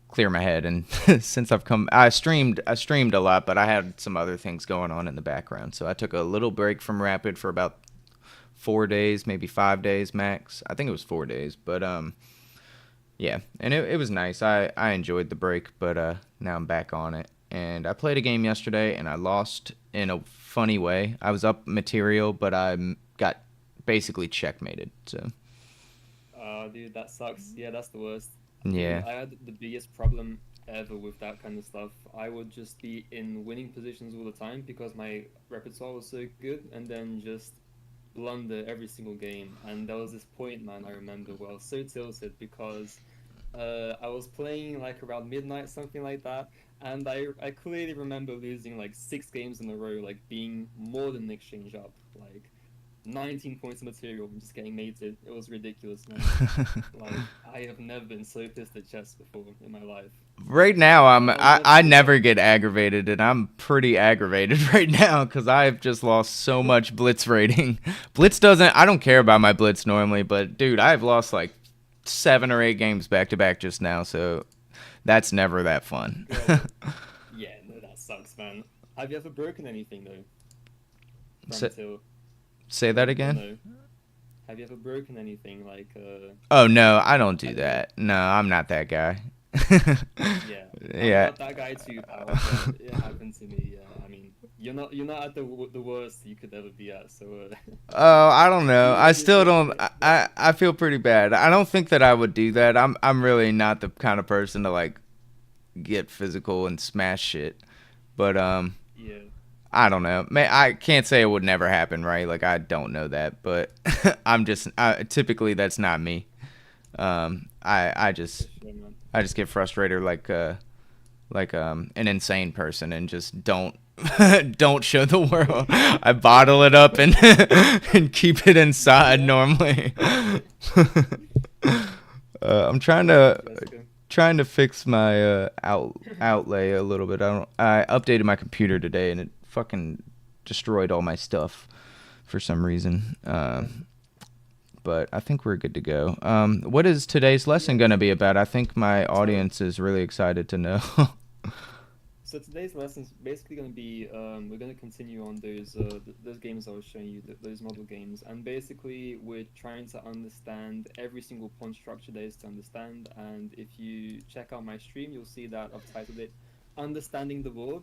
clear my head. And since I've come, I streamed a lot, but I had some other things going on in the background, so I took a little break from rapid for about 4 days, maybe 5 days max. I think it was 4 days, but yeah, and it was nice. I enjoyed the break, but now I'm back on it. And I played a game yesterday, and I lost in a funny way. I was up material, but got basically checkmated. So Dude, that sucks. Yeah, that's the worst. Dude, yeah, I had the biggest problem ever with that kind of stuff. I would just be in winning positions all the time because my repertoire was so good, and then just blunder every single game. And there was this point, man, I remember where I was so tilted because I was playing like around midnight, something like that, and I clearly remember losing like 6 games in a row, like being more than an exchange up, like 19 points of material from just getting mated. It was ridiculous, man. Like I have never been so pissed at chess before in my life. right now Oh, but I yeah, never get aggravated, and I'm pretty aggravated right now because I've just lost so but much blitz rating. Blitz doesn't. I don't care about my blitz normally, but dude, I've lost like 7 or 8 games back to back just now, so that's never that fun. got it. Yeah, no, that sucks, man. Have you ever broken anything though from say, till say that or again. no? Have you ever broken anything like Oh no, I don't I do don't know. that. No, I'm not that guy. Yeah, I'm Yeah. not that guy too, pal, but it happened to me. Yeah, I mean, you're not at the worst you could ever be at, so Oh, I don't know. you I won't be still breaking don't. it. But I feel pretty bad. I don't think that I would do that. I'm really not the kind of person to like get physical and smash shit. But yeah, I don't know. I can't say it would never happen, right? Like I don't know that, but typically that's not me. for sure, man. I just get frustrated like an insane person and just don't don't show the world. I bottle it up and and keep it inside Yeah, normally. I'm let's go. trying to fix my outlay a little bit. I updated my computer today and it fucking destroyed all my stuff for some reason. But I think we're good to go. What is today's lesson Yeah. going to be about? I think my So audience is really excited to know. So today's lesson's basically going to be we're going to continue on those games I was showing you, those model games, and basically we're trying to understand every single pawn structure there is to understand. And if you check out my stream, you'll see that I've titled it "Understanding the Board."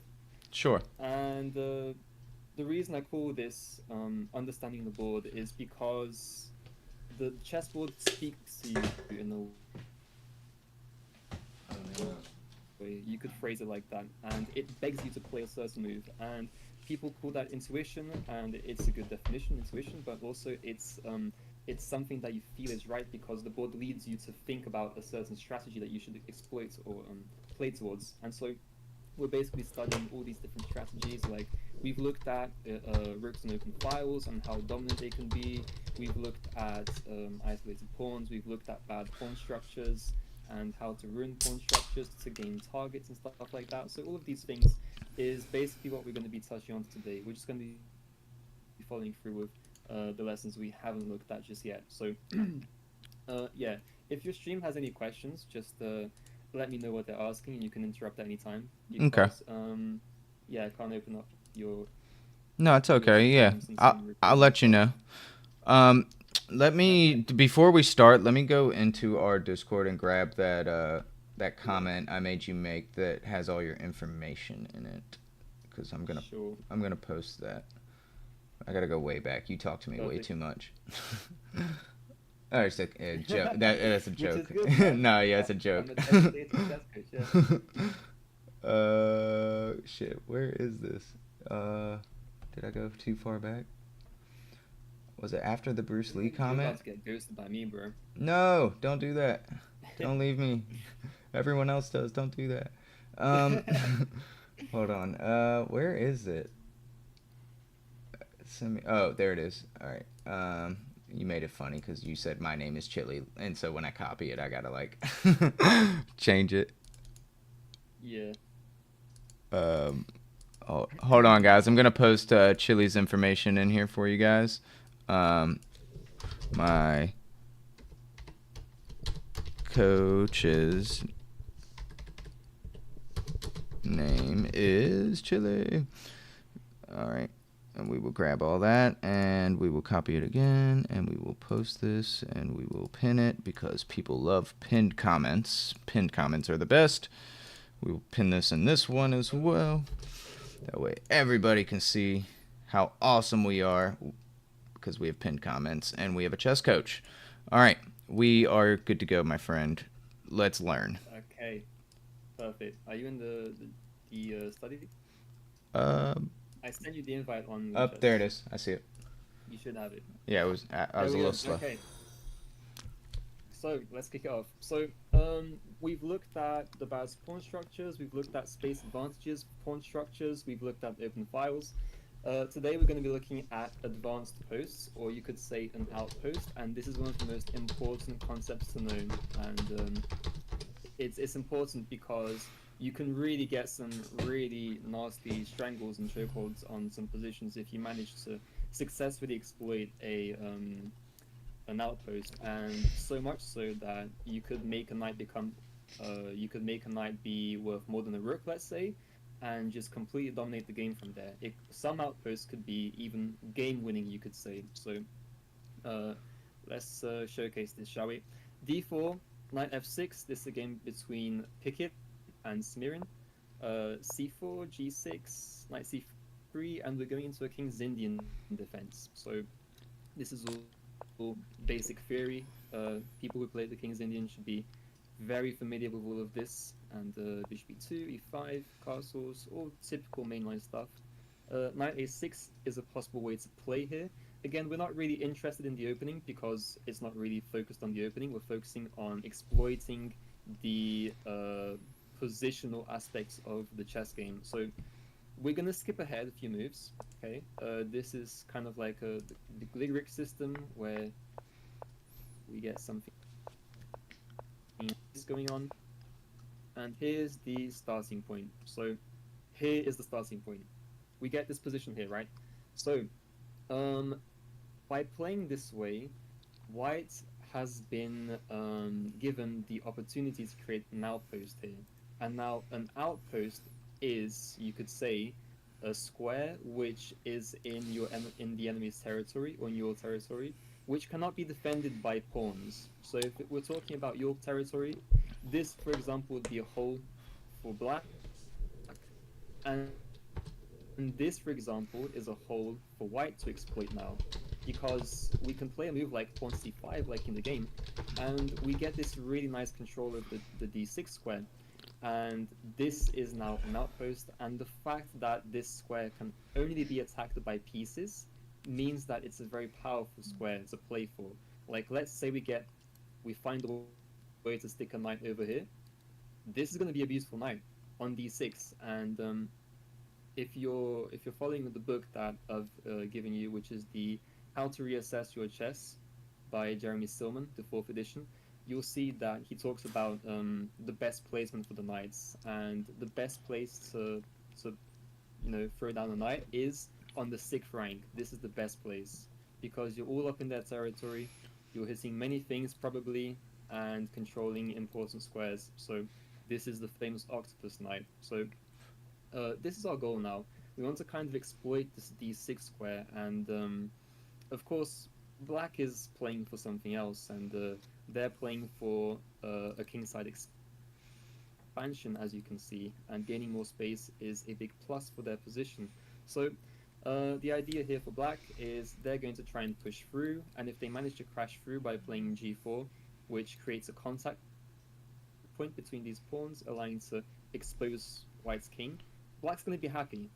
Sure. And the reason I call this "Understanding the Board" is because the chessboard speaks to you in a way. You could phrase it like that, and it begs you to play a certain move. And people call that intuition, and it's a good definition, intuition. But also, it's something that you feel is right because the board leads you to think about a certain strategy that you should exploit or play towards. And so, we're basically studying all these different strategies. Like we've looked at rooks and open files and how dominant they can be. We've looked at isolated pawns. We've looked at bad pawn structures and how to ruin pawn structures to gain targets and stuff like that. So all of these things is basically what we're going to be touching on today. We're just going to be following through with the lessons we haven't looked at just yet. So yeah, if your stream has any questions, just let me know what they're asking, and you can interrupt at any time Okay. because yeah, I can't open up No, it's your okay. Yeah. stream since I'm I'll recording let you myself. know. Um let me Okay. before we start, let me go into our Discord and grab that Yeah, comment I made you make that has all your information in it cuz sure. I'm going to post that. I got to go way back. You talk to me way Perfect. too much. Oh, it's a joke. That's a Which is joke. good, man. No, yeah, I, it's a I'm joke. a dedicated chess coach. Yeah. Shit. Where is this? Did I go too far back? Was it after the Bruce Lee You're comment? about to get ghosted by me, bro. No, don't do that. Don't leave me. Everyone else does. Don't do that. Um, hold on. Where is it? Send me. Oh, there it is. All right. You made it funny because you said my name is Chili, and so when I copy it, I gotta like change it. Yeah. Um, hold on, guys. I'm gonna post Chili's information in here for you guys. Um, my coach's name is Chili. All right. And we will grab all that and we will copy it again and we will post this and we will pin it because people love pinned comments. Pinned comments are the best. We will pin this in this one as well. That way everybody can see how awesome we are because we have pinned comments and we have a chess coach. All right. We are good to go, my friend. Let's learn. Okay. Perfect. Are you in the study? I sent you the invite on Up chat. there it is. I see it. You should have it. Yeah, it was. I was a little slow. Okay. So let's kick it off. So we've looked at the balanced pawn structures. We've looked at space advantages, pawn structures. We've looked at open files. Today we're going to be looking at advanced posts, or you could say an outpost. And this is one of the most important concepts to know. And it's important because you can really get some really nasty strangles and chokeholds on some positions if you manage to successfully exploit an outpost, and so much so that you could make a knight be worth more than a rook, let's say, and just completely dominate the game from there. Some outposts could be even game winning, you could say. So let's showcase this, shall we? D4, knight f6. This is a game between Pickett and Smirin. C4, g6, knight c3, and we're going into a King's Indian defense. So this is all basic theory. People who play the King's Indian should be very familiar with all of this. And bishop e2, e5, castles, all typical mainline stuff. Knight a6 is a possible way to play here. Again, we're not really interested in the opening because it's not really focused on the opening. We're focusing on exploiting the positional aspects of the chess game. So we're going to skip ahead a few moves. Okay, this is kind of like the Gligric system where we get something going on. And here's the starting point. So here is the starting point. We get this position here, right? So by playing this way, White has been given the opportunity to create an outpost here. And now an outpost is, you could say, a square which is in the enemy's territory or in your territory, which cannot be defended by pawns. So if we're talking about your territory, this, for example, would be a hole for black, and this, for example, is a hole for white to exploit now, because we can play a move like pawn c5, like in the game, and we get this really nice control of the d6 square. And this is now an outpost, and the fact that this square can only be attacked by pieces means that it's a very powerful square to play for. Like, let's say we find a way to stick a knight over here. This is going to be a beautiful knight on d6, and if you're following the book that I've given you, which is the How to Reassess Your Chess by Jeremy Silman, the 4th edition, you'll see that he talks about the best placement for the knights, and the best place to throw down a knight is on the 6th rank. This is the best place because you're all up in their territory, you're hitting many things probably, and controlling important squares. So this is the famous octopus knight. So this is our goal now. We want to kind of exploit this d6 square, and of course black is playing for something else, and they're playing for a kingside expansion, as you can see, and gaining more space is a big plus for their position. So the idea here for black is they're going to try and push through, and if they manage to crash through by playing g4, which creates a contact point between these pawns, allowing to expose White's king, Black's going to be happy.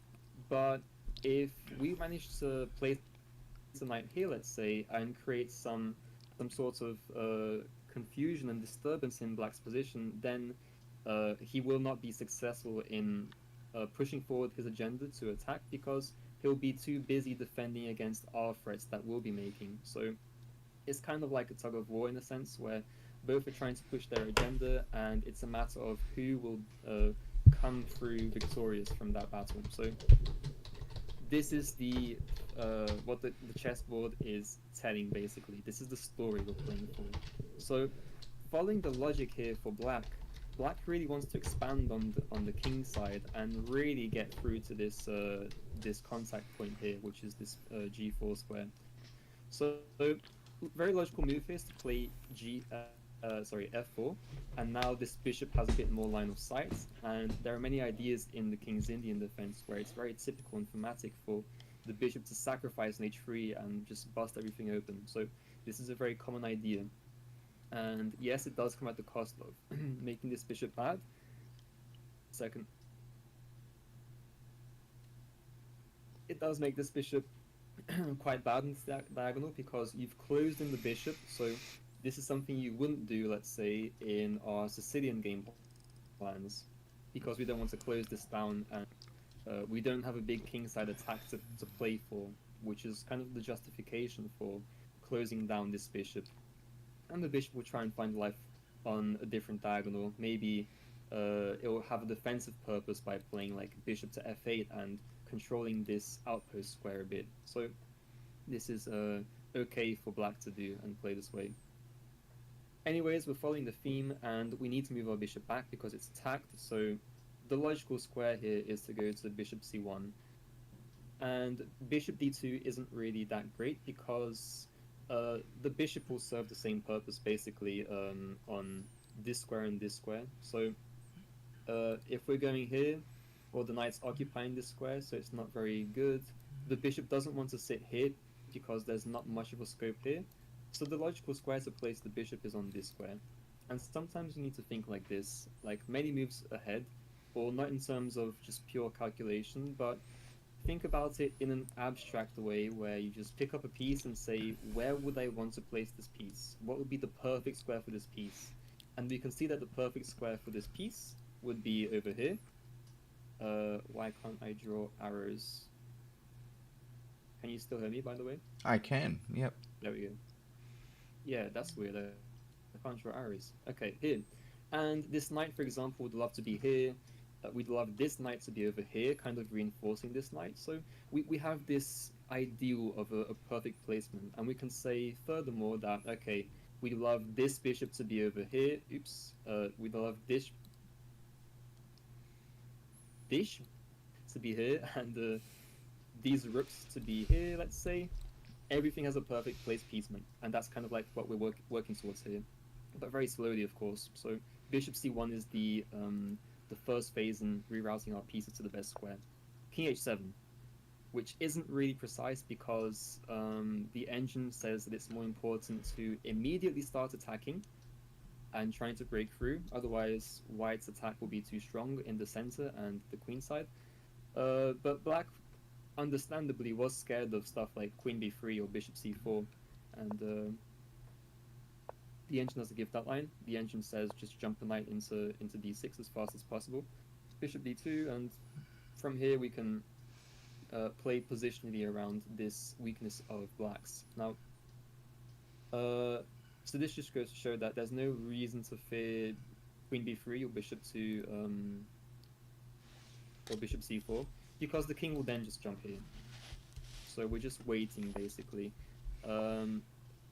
But if we manage to place a knight here, let's say, and create some sort of confusion and disturbance in Black's position, then he will not be successful in pushing forward his agenda to attack because he'll be too busy defending against our threats that we'll be making. So it's kind of like a tug of war in a sense where both are trying to push their agenda, and it's a matter of who will come through victorious from that battle. So this is the what the chessboard is telling basically. This is the story we're playing for. So following the logic here for black, black really wants to expand on the king side and really get through to this this contact point here, which is this g4 square. So very logical move here is to play f4, and now this bishop has a bit more line of sight, and there are many ideas in the King's Indian defense where it's very typical and thematic for the bishop to sacrifice an h3 and just bust everything open. So this is a very common idea, and yes, it does come at the cost of making this bishop bad. Second, it does make this bishop quite bad in the diagonal because you've closed in the bishop. So this is something you wouldn't do, let's say, in our Sicilian game plans, because we don't want to close this down, and we don't have a big kingside attack to play for, which is kind of the justification for closing down this bishop. And the bishop will try and find life on a different diagonal. Maybe it will have a defensive purpose by playing like bishop to f8 and controlling this outpost square a bit. So this is okay for black to do and play this way. Anyways, we're following the theme, and we need to move our bishop back because it's attacked. So the logical square here is to go to bishop c1. And bishop d2 isn't really that great because the bishop will serve the same purpose basically on this square and this square. So if we're going here, well, the knight's occupying this square, so it's not very good. The bishop doesn't want to sit here because there's not much of a scope here. So the logical square to place the bishop is on this square. And sometimes you need to think like this, like many moves ahead, or not in terms of just pure calculation, but think about it in an abstract way where you just pick up a piece and say, where would I want to place this piece? What would be the perfect square for this piece? And we can see that the perfect square for this piece would be over here. Why can't I draw arrows? Can you still hear me, by the way? I can, yep. There we go. Yeah, that's weird. I can't draw arrows. Okay, here. And this knight, for example, would love to be here. We'd love this knight to be over here, kind of reinforcing this knight. So we have this ideal of a perfect placement. And we can say, furthermore, that, okay, we'd love this bishop to be over here. Oops. We'd love this to be here, and these rooks to be here, let's say. Everything has a perfect place placement, and that's kind of like what we're working towards here, but very slowly, of course. So bishop c1 is the first phase in rerouting our pieces to the best square. King h7, which isn't really precise because the engine says that it's more important to immediately start attacking and trying to break through, otherwise white's attack will be too strong in the center and the queen side. But black understandably was scared of stuff like queen b3 or bishop c4, and the engine doesn't give that line. The engine says just jump the knight into d6 as fast as possible, bishop d2, and from here we can play positionally around this weakness of black's. Now so this just goes to show that there's no reason to fear queen b3 or bishop to or bishop c4, because the king will then just jump here. So we're just waiting basically.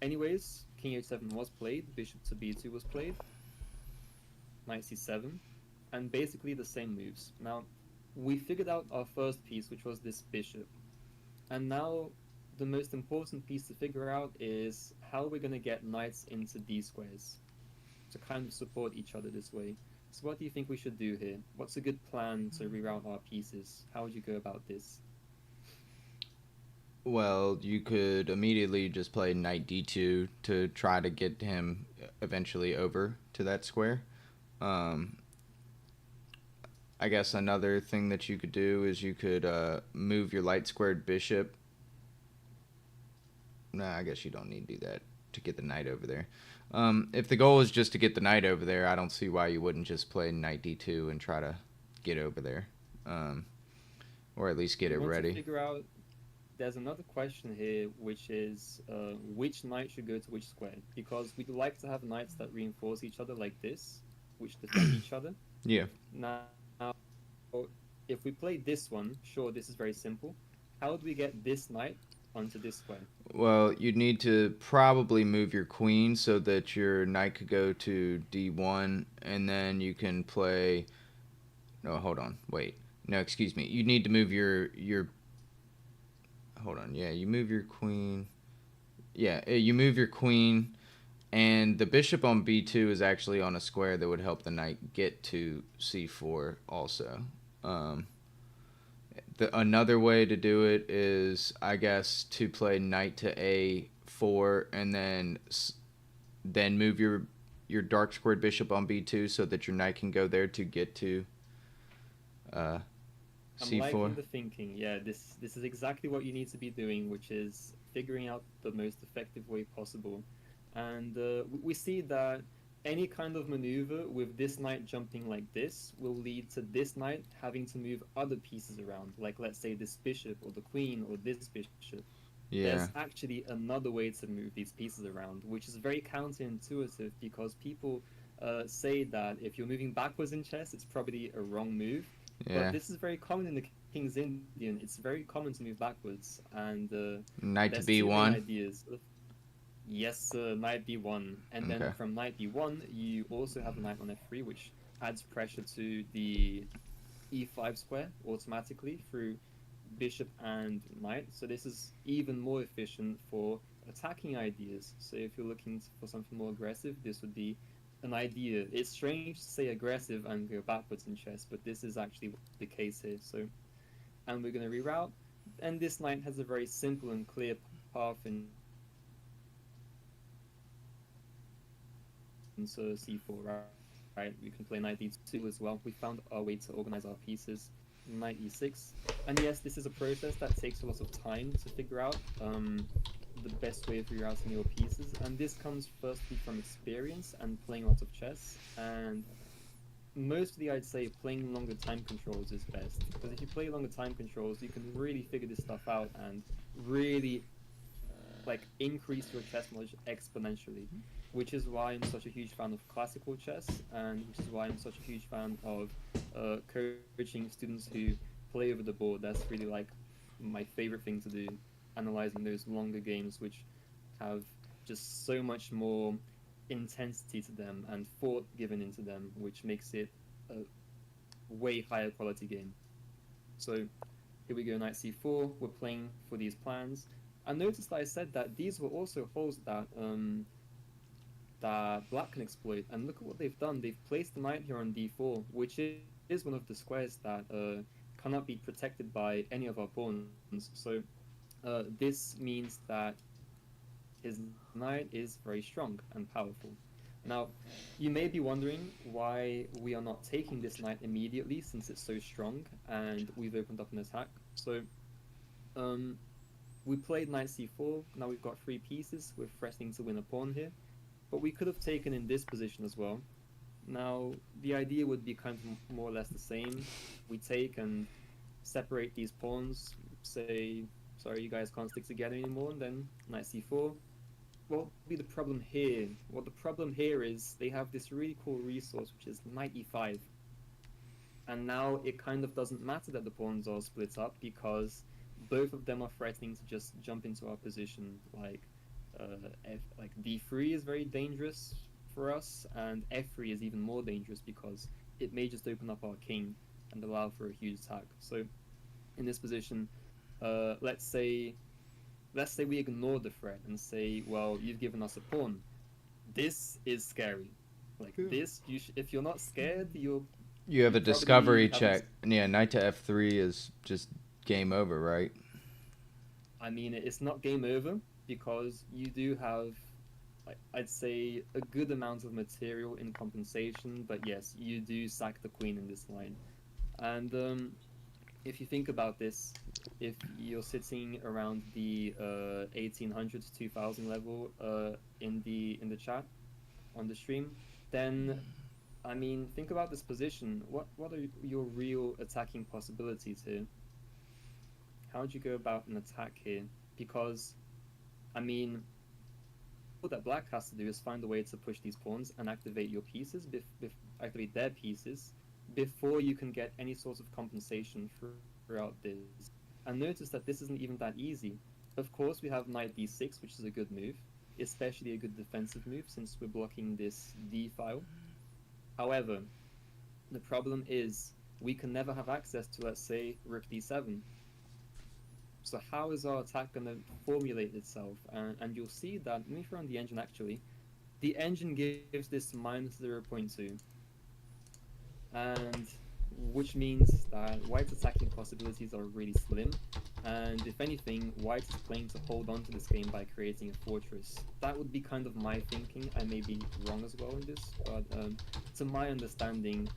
Anyways, king h7 was played, bishop to b2 was played, knight c7, and basically the same moves. Now we figured out our first piece, which was this bishop, and now the most important piece to figure out is how we're going to get knights into d squares to kind of support each other this way. So what do you think we should do here? What's a good plan to reroute our pieces? How would you go about this? Well, you could immediately just play knight d2 to try to get him eventually over to that square. I guess another thing that you could do is you could move your light squared bishop. Nah, I guess you don't need to do that to get the knight over there. If the goal is just to get the knight over there, I don't see why you wouldn't just play knight d2 and try to get over there, or at least get it ready. To figure out, there's another question here, which is which knight should go to which square, because we'd like to have knights that reinforce each other like this, which defend each other. Yeah. Now, if we play this one, sure, this is very simple. How do we get this knight onto this square? Well, you'd need to probably move your queen so that your knight could go to d1, and then you can play... No, hold on. Wait. No, excuse me. You need to move your... Hold on. Yeah, you move your queen. Yeah, you move your queen, and the bishop on b2 is actually on a square that would help the knight get to c4 also. Another way to do it is, I guess, to play knight to a4 and then move your dark squared bishop on b2 so that your knight can go there to get to c4. I'm liking the thinking. Yeah, this is exactly what you need to be doing, which is figuring out the most effective way possible. And we see that any kind of maneuver with this knight jumping like this will lead to this knight having to move other pieces around, like let's say this bishop or the queen or this bishop. Yeah. There's actually another way to move these pieces around, which is very counterintuitive, because people say that if you're moving backwards in chess, it's probably a wrong move. Yeah. But this is very common in the King's Indian. It's very common to move backwards, and knight to there's b1. Ideas. Yes, knight b1, and then from knight b1, you also have a knight on f3, which adds pressure to the e5 square automatically through bishop and knight. So this is even more efficient for attacking ideas. So if you're looking for something more aggressive, this would be an idea. It's strange to say aggressive and go backwards in chess, but this is actually the case here. So, and we're going to reroute, and this knight has a very simple and clear path in so c4, right? We can play knight d2 as well. We found our way to organize our pieces. Knight e6, and yes, this is a process that takes a lot of time to figure out the best way of rerouting your pieces, and this comes firstly from experience and playing lots of chess, and mostly I'd say playing longer time controls is best, because if you play longer time controls, you can really figure this stuff out and really like increase your chess knowledge exponentially, which is why I'm such a huge fan of classical chess, and which is why I'm such a huge fan of coaching students who play over the board. That's really like my favorite thing to do, analyzing those longer games which have just so much more intensity to them and thought given into them, which makes it a way higher quality game. So here we go, knight c4, we're playing for these plans. And notice that I said that these were also holes that that black can exploit, and look at what they've done. They've placed the knight here on d4, which is one of the squares that cannot be protected by any of our pawns. So this means that his knight is very strong and powerful. Now, you may be wondering why we are not taking this knight immediately, since it's so strong and we've opened up an attack. So we played knight c4, now we've got 3 pieces, we're threatening to win a pawn here, but we could have taken in this position as well. Now, the idea would be kind of more or less the same. We take and separate these pawns, say, sorry, you guys can't stick together anymore, and then knight c4. What would be the problem here? Well, the problem here is they have this really cool resource, which is knight e5. And now it kind of doesn't matter that the pawns are split up, because both of them are threatening to just jump into our position. Like d3 is very dangerous for us, and f3 is even more dangerous because it may just open up our king and allow for a huge attack. So in this position, let's say we ignore the threat and say, well, you've given us a pawn. This is scary. Like this, if you're not scared, you have a discovery check. Yeah, knight to f3 is just game over, right? I mean, it's not game over, because you do have, I'd say, a good amount of material in compensation, but yes, you do sack the queen in this line. And if you think about this, if you're sitting around the 1800 to 2000 level in the chat on the stream, then I mean, think about this position. What are your real attacking possibilities here? How would you go about an attack here? Because I mean, all that black has to do is find a way to push these pawns and activate your pieces, activate their pieces, before you can get any sort of compensation throughout this. And notice that this isn't even that easy. Of course, we have knight d6, which is a good move, especially a good defensive move since we're blocking this d file. However, the problem is we can never have access to, let's say, rook d7. So how is our attack going to formulate itself? And you'll see that, let me throw on the engine actually, the engine gives this minus 0.2. And which means that white's attacking possibilities are really slim. And if anything, white is playing to hold on to this game by creating a fortress. That would be kind of my thinking. I may be wrong as well in this, but to my understanding,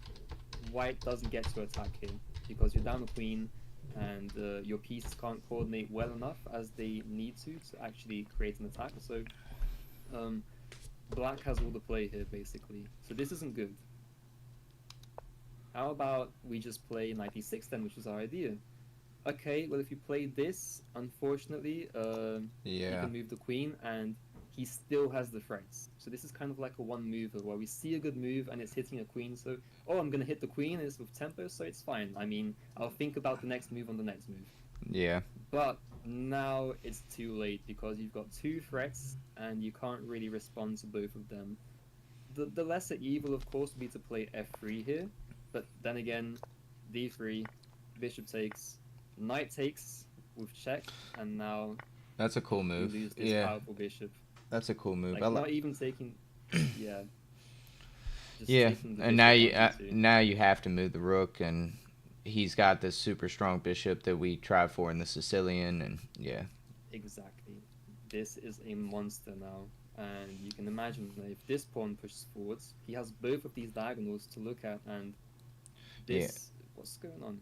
white doesn't get to attack here because you're down a queen, and your pieces can't coordinate well enough as they need to actually create an attack. So black has all the play here basically. So this isn't good. How about we just play knight e6 then, which was our idea. Okay, well if you play this, unfortunately, he can move the queen and he still has the threats. So this is kind of like a one mover where we see a good move and it's hitting a queen, so oh, I'm gonna hit the queen and it's with tempo, so it's fine. I mean, I'll think about the next move on the next move. Yeah. But now it's too late because you've got two threats and you can't really respond to both of them. The lesser evil, of course, would be to play f3 here, but then again, d3, bishop takes, knight takes with check, and now that's a cool move. you lose this powerful bishop. That's a cool move. Like, not even taking, yeah. And now you have to move the rook, and he's got this super strong bishop that we tried for in the Sicilian, and yeah. Exactly. This is a monster now, and you can imagine that if this pawn pushes forwards, he has both of these diagonals to look at, and this, what's going on?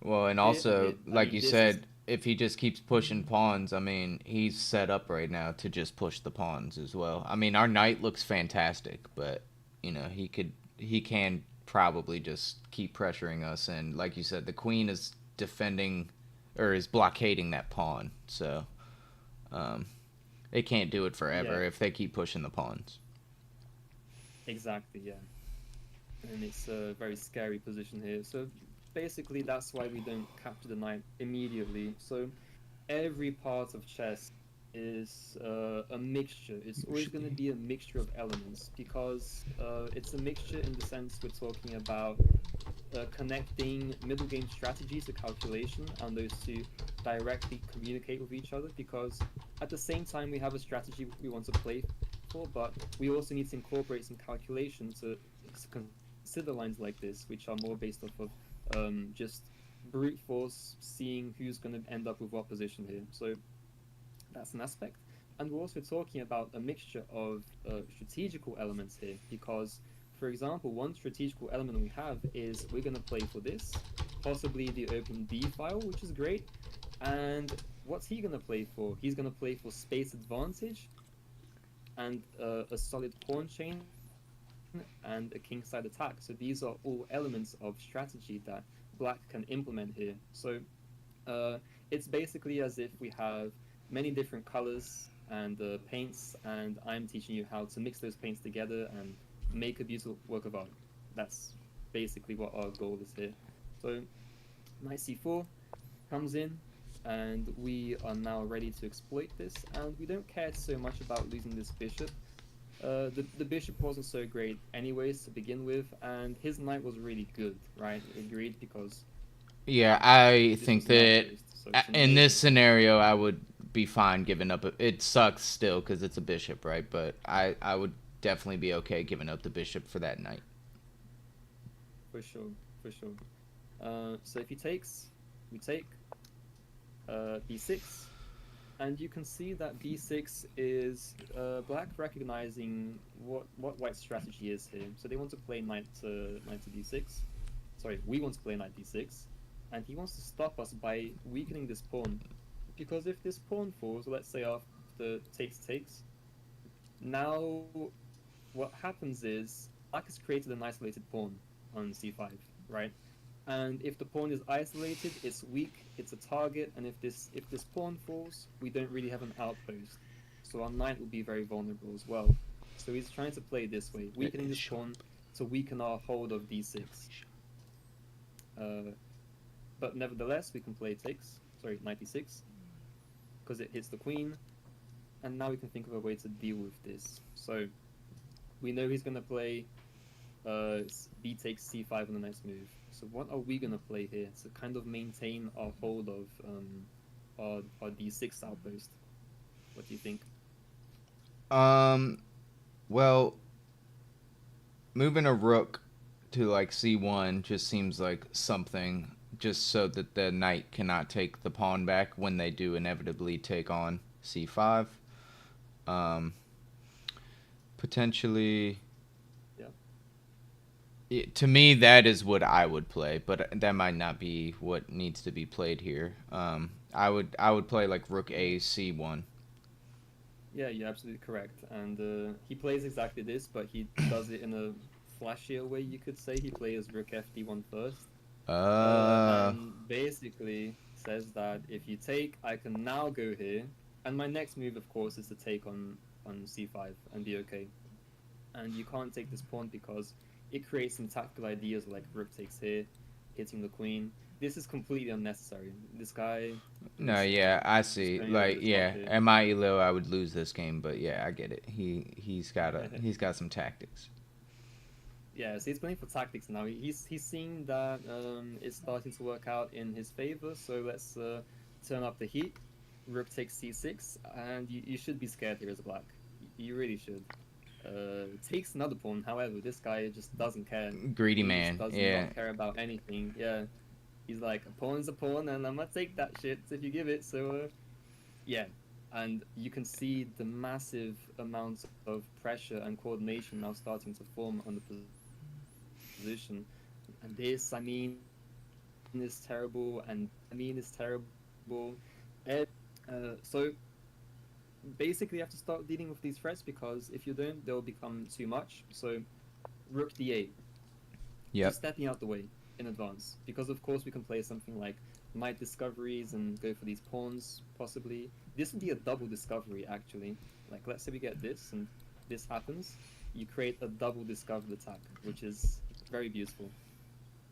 Well, and also, like you said, if he just keeps pushing pawns, I mean, he's set up right now to just push the pawns as well. I mean, our knight looks fantastic, but, you know, he can probably just keep pressuring us. And like you said, the queen is defending, or is blockading that pawn. So, they can't do it forever if they keep pushing the pawns. Exactly, yeah. And it's a very scary position here. So, basically that's why we don't capture the knight immediately. So every part of chess is a mixture. It's always going to be a mixture of elements because it's a mixture in the sense we're talking about connecting middle game strategy to calculation, and those two directly communicate with each other, because at the same time we have a strategy we want to play for, but we also need to incorporate some calculation to consider lines like this, which are more based off of just brute force, seeing who's going to end up with what position here. So that's an aspect. And we're also talking about a mixture of strategical elements here, because, for example, one strategical element we have is we're going to play for this, possibly the open D file, which is great. And what's he going to play for? He's going to play for space advantage and a solid pawn chain and a kingside attack. So these are all elements of strategy that black can implement here. So it's basically as if we have many different colors and paints, and I'm teaching you how to mix those paints together and make a beautiful work of art. That's basically what our goal is here. So knight c4 comes in, and we are now ready to exploit this, and we don't care so much about losing this bishop. The bishop wasn't so great anyways to begin with, and his knight was really good, right? Agreed, because... Yeah, I think that in this scenario, I would be fine giving up. It sucks still because it's a bishop, right? But I would definitely be okay giving up the bishop for that knight. For sure, for sure. So if he takes, we take b6. And you can see that b6 is black recognizing what white's strategy is here. So they want to play knight to d6. sorry, we want to play knight d6, and he wants to stop us by weakening this pawn. Because if this pawn falls, let's say after takes, now what happens is black has created an isolated pawn on c5, right? And if the pawn is isolated, it's weak, it's a target, and if this pawn falls, we don't really have an outpost. So our knight will be very vulnerable as well. So he's trying to play this way, weakening this pawn to weaken our hold of d6. But nevertheless, we can play knight d6, because it hits the queen, and now we can think of a way to deal with this. So we know he's going to play b takes c5 on the next move. So what are we going to play here to kind of maintain our hold of our d6 outpost? What do you think? Well, moving a rook to like c1 just seems like something, just so that the knight cannot take the pawn back when they do inevitably take on c5. Potentially, to me, that is what I would play, but that might not be what needs to be played here. I would play like rook a c1. Yeah, you're absolutely correct. And he plays exactly this, but he does it in a flashier way, you could say. He plays rook fd1 first. And basically says that if you take, I can now go here, and my next move, of course, is to take on c5 and be okay. And you can't take this pawn because it creates some tactical ideas like rook takes here, hitting the queen. This is completely unnecessary. This guy... No, yeah, I see. Like, yeah, at my ELO, I would lose this game, but yeah, I get it. He's got some tactics. Yeah, so he's playing for tactics now. He's seeing that it's starting to work out in his favor, so let's turn up the heat. Rook takes c6, and you should be scared here as black. You really should. Takes another pawn, however, this guy just doesn't care. Greedy man, does not care about anything, yeah. He's like, a pawn's a pawn, and I'm gonna take that shit if you give it, so... yeah, and you can see the massive amounts of pressure and coordination now starting to form on the position. And this, I mean, is terrible, and I mean is terrible. So basically you have to start dealing with these threats, because if you don't, they'll become too much. So rook d8. Yep. Just stepping out the way in advance, because of course we can play something like knight discoveries and go for these pawns, possibly. This would be a double discovery, actually. Like, let's say we get this, and this happens. You create a double discovered attack, which is very beautiful.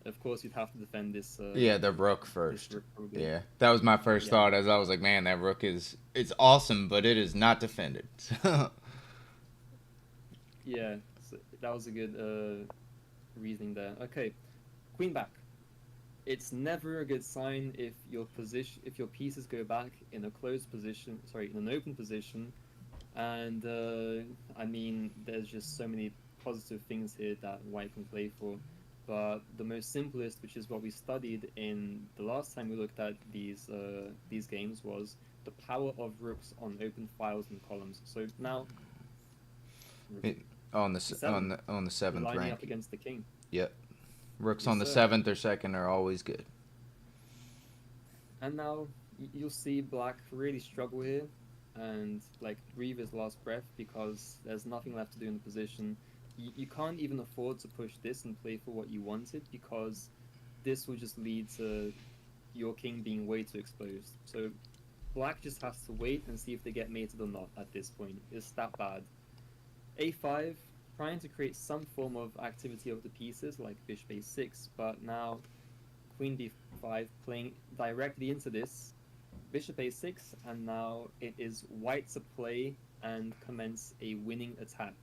Of course, you'd have to defend this. Yeah, the rook first. Yeah, that was my first thought, as I was like, man, that rook it's awesome, but it is not defended. Yeah, so that was a good reasoning there. Okay, queen back. It's never a good sign if your pieces go back in a closed position, in an open position. And I mean, there's just so many positive things here that white can play for. But the most simplest, which is what we studied in the last time we looked at these games, was the power of rooks on open files and columns. So now, on the 7th lining rank, up against the king. Yep, rooks on the 7th or 2nd are always good. And now you'll see black really struggle here, and like breathe his last breath, because there's nothing left to do in the position. You can't even afford to push this and play for what you wanted, because this will just lead to your king being way too exposed. So black just has to wait and see if they get mated or not at this point. It's that bad. a5, trying to create some form of activity of the pieces, like bishop a6, but now queen d5 playing directly into this, bishop a6, and now it is white to play and commence a winning attack.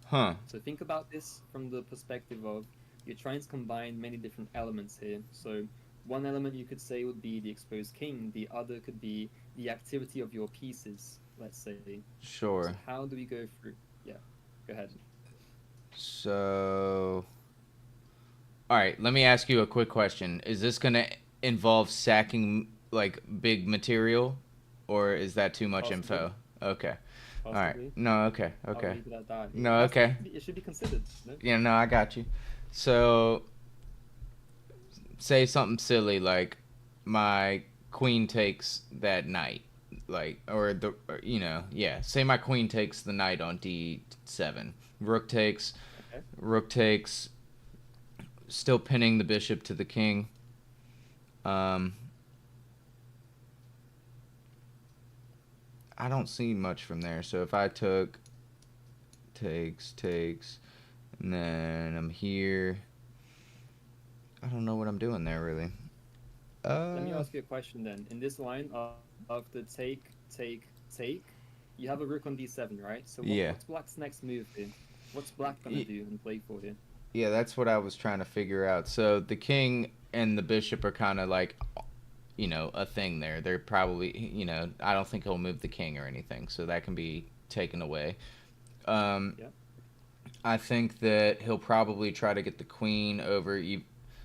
Huh. So think about this from the perspective of you're trying to combine many different elements here. So one element you could say would be the exposed king, the other could be the activity of your pieces, let's say. Sure. So how do we go through? Yeah, go ahead. So, all right, let me ask you a quick question. Is this going to involve sacking like big material, or is that too much info? Okay. Possibly. All right. No, okay. I'll leave it at that. No, okay. It should be considered. No? Yeah, no, I got you. So, say something silly like my queen takes that knight, like yeah. Say my queen takes the knight on d7. Rook takes. Okay. Rook takes. Still pinning the bishop to the king. Um, I don't see much from there. So if I took takes, and then I'm here. I don't know what I'm doing there really. Let me Uh, ask you a question then. In this line of the take, you have a rook on d7, right? So yeah. what's black's next move here? What's black gonna do and play for here? Yeah, that's what I was trying to figure out. So the king and the bishop are kind of like, a thing there. They're probably, I don't think he'll move the king or anything, so that can be taken away. Um, Yeah. I think that he'll probably try to get the queen over. I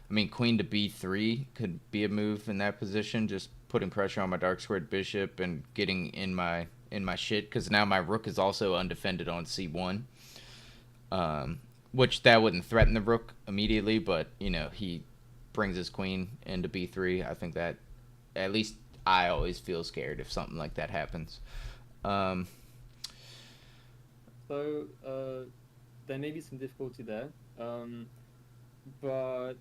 mean, queen to b3 could be a move in that position, just putting pressure on my dark squared bishop and getting in my shit. Because now my rook is also undefended on c1. Which that wouldn't threaten the rook immediately, but he brings his queen into b3. I think that at least I always feel scared if something like that happens. Um, So there may be some difficulty there, but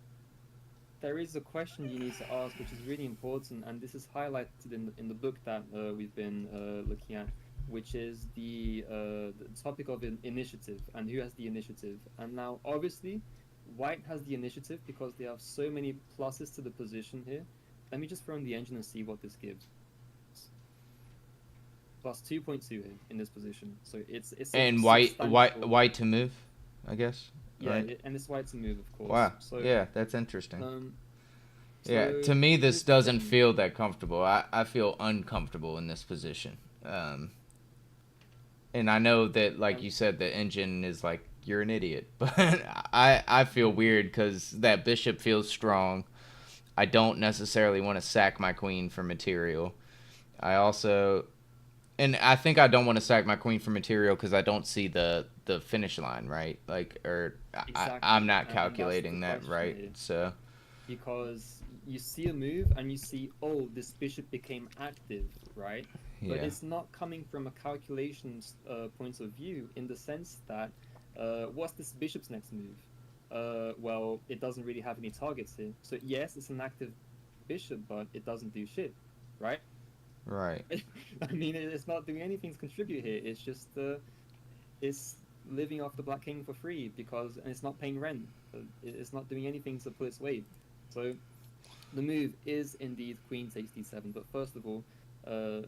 there is a question you need to ask, which is really important, and this is highlighted in the book that we've been looking at, which is the topic of initiative and who has the initiative. And now, obviously, White has the initiative because they have so many pluses to the position here. Let me just throw in the engine and see what this gives. Plus 2.2 here in this position, so it's a and substantial. white to move, I guess. Yeah, Right. and it's White to move, of course. Wow. So Yeah, that's interesting. um, Yeah, so to me this here's the doesn't thing. feel that comfortable. I feel uncomfortable in this position. And I know that, like Um, you said, the engine is like you're an idiot, but I feel weird because that bishop feels strong. I don't necessarily want to sack my queen for material. I also, and I think I don't want to sack my queen for material because I don't see the finish line, right? Like, or I'm exactly, not and that's the calculating that question right. here, So because you see a move and you see, oh, this bishop became active, right? But yeah, it's not coming from a calculations point of view in the sense that what's this bishop's next move? Well, it doesn't really have any targets here. So yes, it's an active bishop, but it doesn't do shit, right? right. I mean, it's not doing anything to contribute here. It's just it's living off the Black King for free because, and it's not paying rent. It's not doing anything to pull its weight. So the move is indeed Queen takes d7. But first of all, uh, we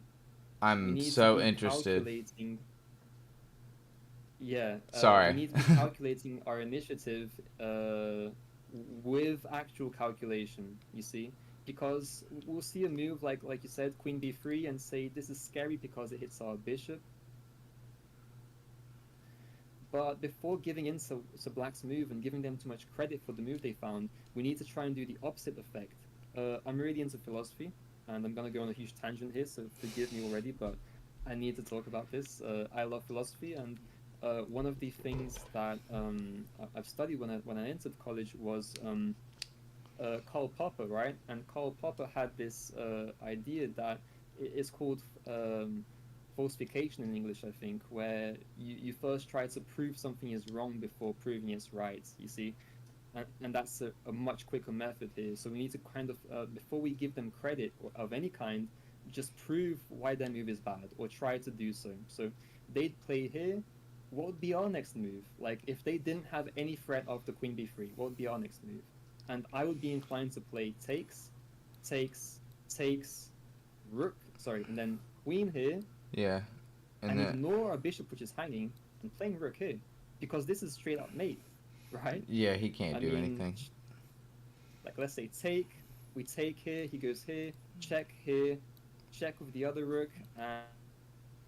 I'm need to so be interested. calculating. Yeah, we Sorry. need to be calculating our initiative with actual calculation. You see, because we'll see a move like you said, Queen b3, and say this is scary because it hits our bishop. But before giving in to Black's move and giving them too much credit for the move they found, we need to try and do the opposite effect. I'm really into philosophy, and I'm gonna go on a huge tangent here, so forgive me already, but I need to talk about this. I love philosophy, and one of the things that I've studied when I entered college was Karl Popper, right? And Karl Popper had this idea that it's called falsification in English, I think, where you first try to prove something is wrong before proving it's right, you see? And that's a much quicker method here. So we need to kind of, before we give them credit of any kind, just prove why their move is bad or try to do so. So they'd play here. What would be our next move? Like, if they didn't have any threat of the queen b3, what would be our next move? And I would be inclined to play takes, takes, rook, sorry, and then queen here, Yeah, and and then ignore our bishop, which is hanging, and playing rook here, because this is straight up mate, right? yeah, he can't I do mean, anything. like let's say we take here, he goes here, check with the other rook,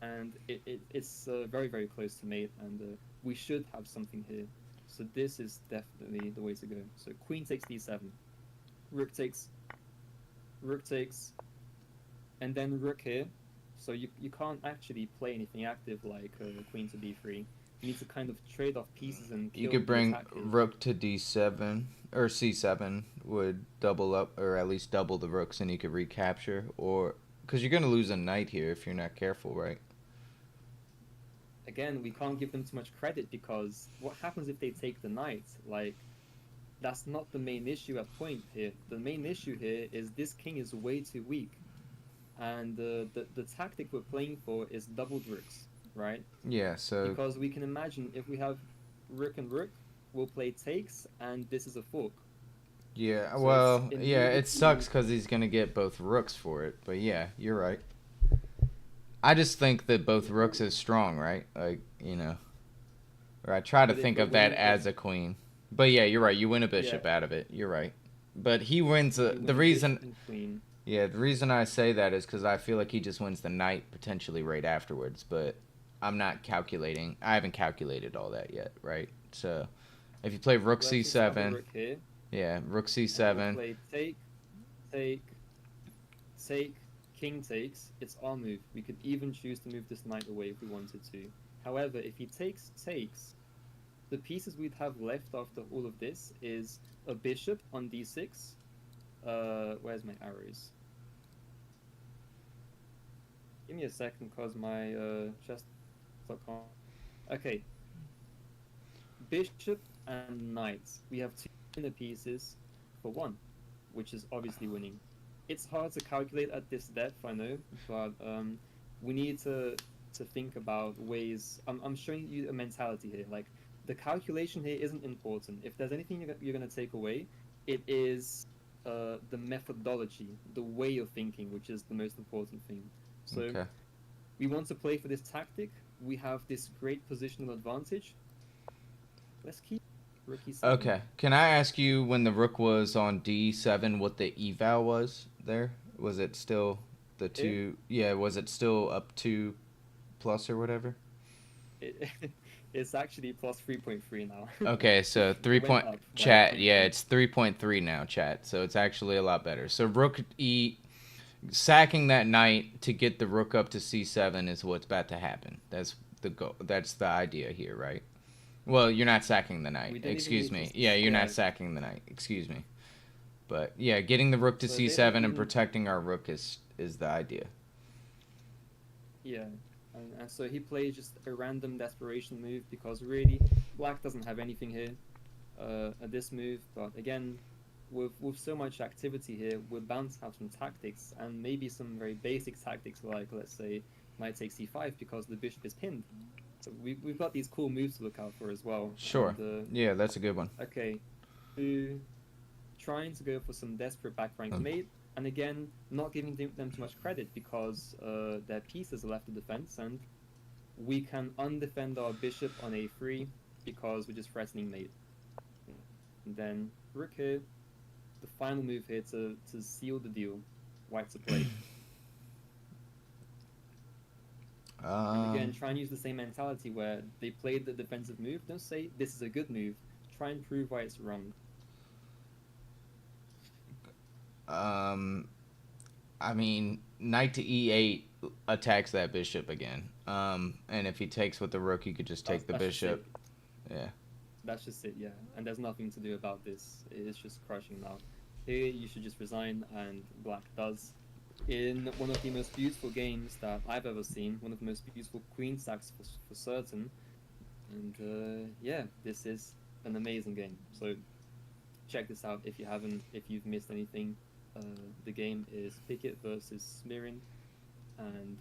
and it's very very close to mate, and we should have something here. So this is definitely the way to go. So queen takes d7, rook takes, rook takes, and then rook here. So you can't actually play anything active like queen to b3. You need to kind of trade off pieces and You kill could the bring attackers. rook to d7 or c7 would double up or at least double the rooks, and you could recapture, or because you're gonna lose a knight here if you're not careful, right? Again, we can't give them too much credit because what happens if they take the knight? Like, that's not the main issue at point here. The main issue here is this king is way too weak, and the tactic we're playing for is doubled rooks, right? Yeah. So Because we can imagine if we have rook and rook, we'll play takes, and this is a fork. yeah. So it's Well, yeah. It sucks immediately. because he's gonna get both rooks for it. But yeah, you're right. I just think that both rooks is strong, right? Like, or I try to think But of when that you play, as a queen. But yeah, you're right. You win a yeah, bishop out of it. You're right. But he wins you the win a bishop reason. and queen. Yeah, the reason I say that is because I feel like he just wins the knight potentially right afterwards. But I'm not calculating. I haven't calculated all that yet, right? So if you play rook Let's just have a c7, rook here, yeah, rook and we'll c7. play take, take, take, king takes. It's our move. We could even choose to move this knight away if we wanted to. However, if he takes, the pieces we'd have left after all of this is a bishop on d6. Where's my arrows? Give me a second, cause my chest. Okay, bishop and knight. We have two inner pieces for one, which is obviously winning. It's hard to calculate at this depth, I know, but we need to think about ways. I'm showing you a mentality here. Like, the calculation here isn't important. If there's anything you're gonna take away, it is the methodology, the way of thinking, which is the most important thing. So Okay. we want to play for this tactic. We have this great positional advantage. Let's keep rook e7. Okay. Can I ask you when the rook was on d7 what the eval was there? Was it still the Here, two? Yeah, was it still up 2+ or whatever? it, it's actually plus 3.3 now. Okay, so It 3 went point up by chat. point Yeah, three. it's 3.3 now, chat. So it's actually a lot better. So rook e sacking that knight to get the rook up to c7 is what's about to happen. That's the goal. That's the idea here, right? Well, you're not sacking the knight. We don't even Excuse need to. me. Yeah, you're not Yeah. sacking the knight. Excuse me. But yeah, getting the rook to So they don't c7 and even. protecting our rook is the idea. Yeah. And so he plays just a random desperation move because really, black doesn't have anything here at this move. But again, with so much activity here, we're bound to have some tactics and maybe some very basic tactics like, let's say, knight takes c5 because the bishop is pinned. So we've got these cool moves to look out for as well. Sure. And Yeah, that's a good one. okay, to trying to go for some desperate back rank mate, and again, not giving them too much credit because their pieces are left to defense, and we can undefend our bishop on a3 because we're just threatening mate. And then rook here, the final move here to seal the deal, white to play. And again, try and use the same mentality where they played the defensive move. Don't say this is a good move. Try and prove why it's wrong. I mean, knight to e8 attacks that bishop again. And if he takes with the rook, he could just take the That's just it. bishop. Yeah. That's just it, yeah. And there's nothing to do about this. It's just crushing now. Here, you should just resign, and black does. In one of the most beautiful games that I've ever seen, one of the most beautiful queen stacks for certain. And yeah, this is an amazing game. So check this out if you haven't, if you've missed anything. The game is Pickett versus Smirin, and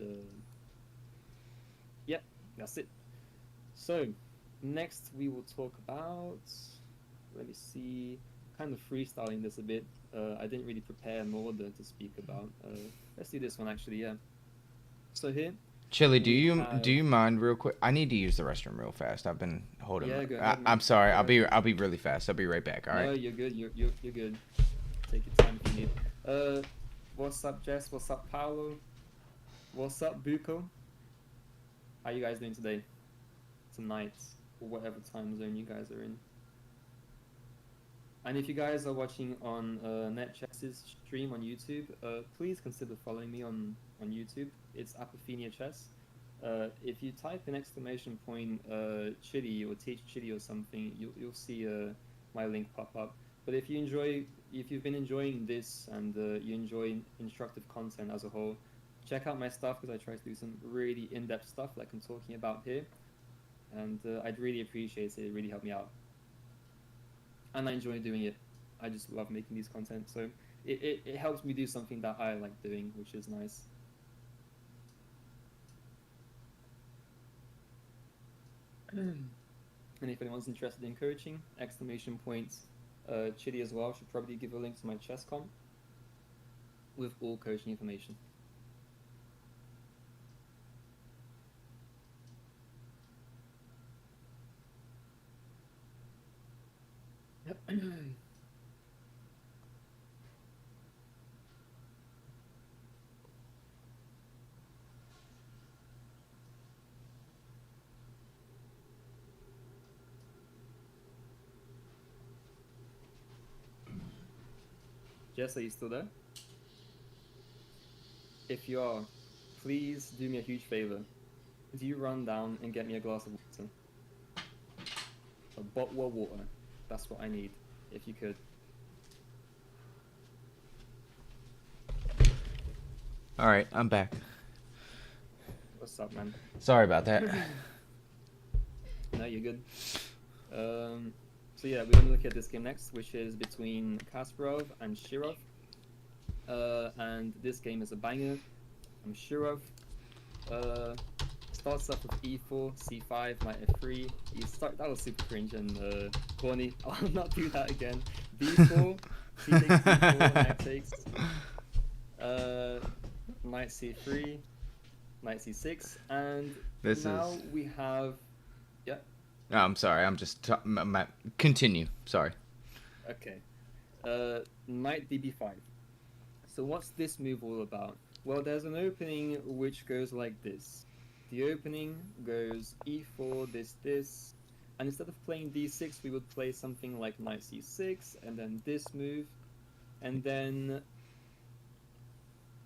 yeah, that's it. So next we will talk about, let me see, kind of freestyling this a bit. I didn't really prepare an order to speak about. Let's do this one actually, yeah. So here, Chili, do we you have, mind real quick? I need to use the restroom real fast. I've been holding. yeah, go ahead, man. I'm sorry. Go I'll ahead. be really fast. I'll be right back. All No, right. you're good. You're good. Take your time if you need. What's up, Jess? What's up, Paolo? What's up, Buko? How you guys doing today? Tonight, or whatever time zone you guys are in. And if you guys are watching on NetChess's stream on YouTube, please consider following me on YouTube. It's Apophenia Chess. If you type in exclamation point chili or teach chili or something, you'll see my link pop up. But if you've been enjoying this and you enjoy instructive content as a whole, check out my stuff because I try to do some really in-depth stuff like I'm talking about here, and I'd really appreciate it. It really helped me out, and I enjoy doing it. I just love making these content, so it helps me do something that I like doing, which is nice. And if anyone's interested in coaching, exclamation points Chili as well. Should probably give a link to my chess comp with all coaching information. Jess, are you still there? If you are, please do me a huge favor. Do you run down and get me a glass of water? A bottle of water. That's what I need, if you could. All right, I'm back. What's up, man? Sorry about that. No, you're good. So yeah, we're gonna look at this game next, which is between Kasparov and Shirov. And this game is a banger. Shirov starts off with e4, c5, knight f3. That was super cringe and corny. I'll not do that again. d4, c takes d4, knight takes. Knight c3, knight c6, and we have. Yeah. No, I'm sorry. I'm just continue. Sorry. Okay. Knight db5. So what's this move all about? Well, there's an opening which goes like this. The opening goes e4, this, and instead of playing d6, we would play something like knight c6, and then this move, and then.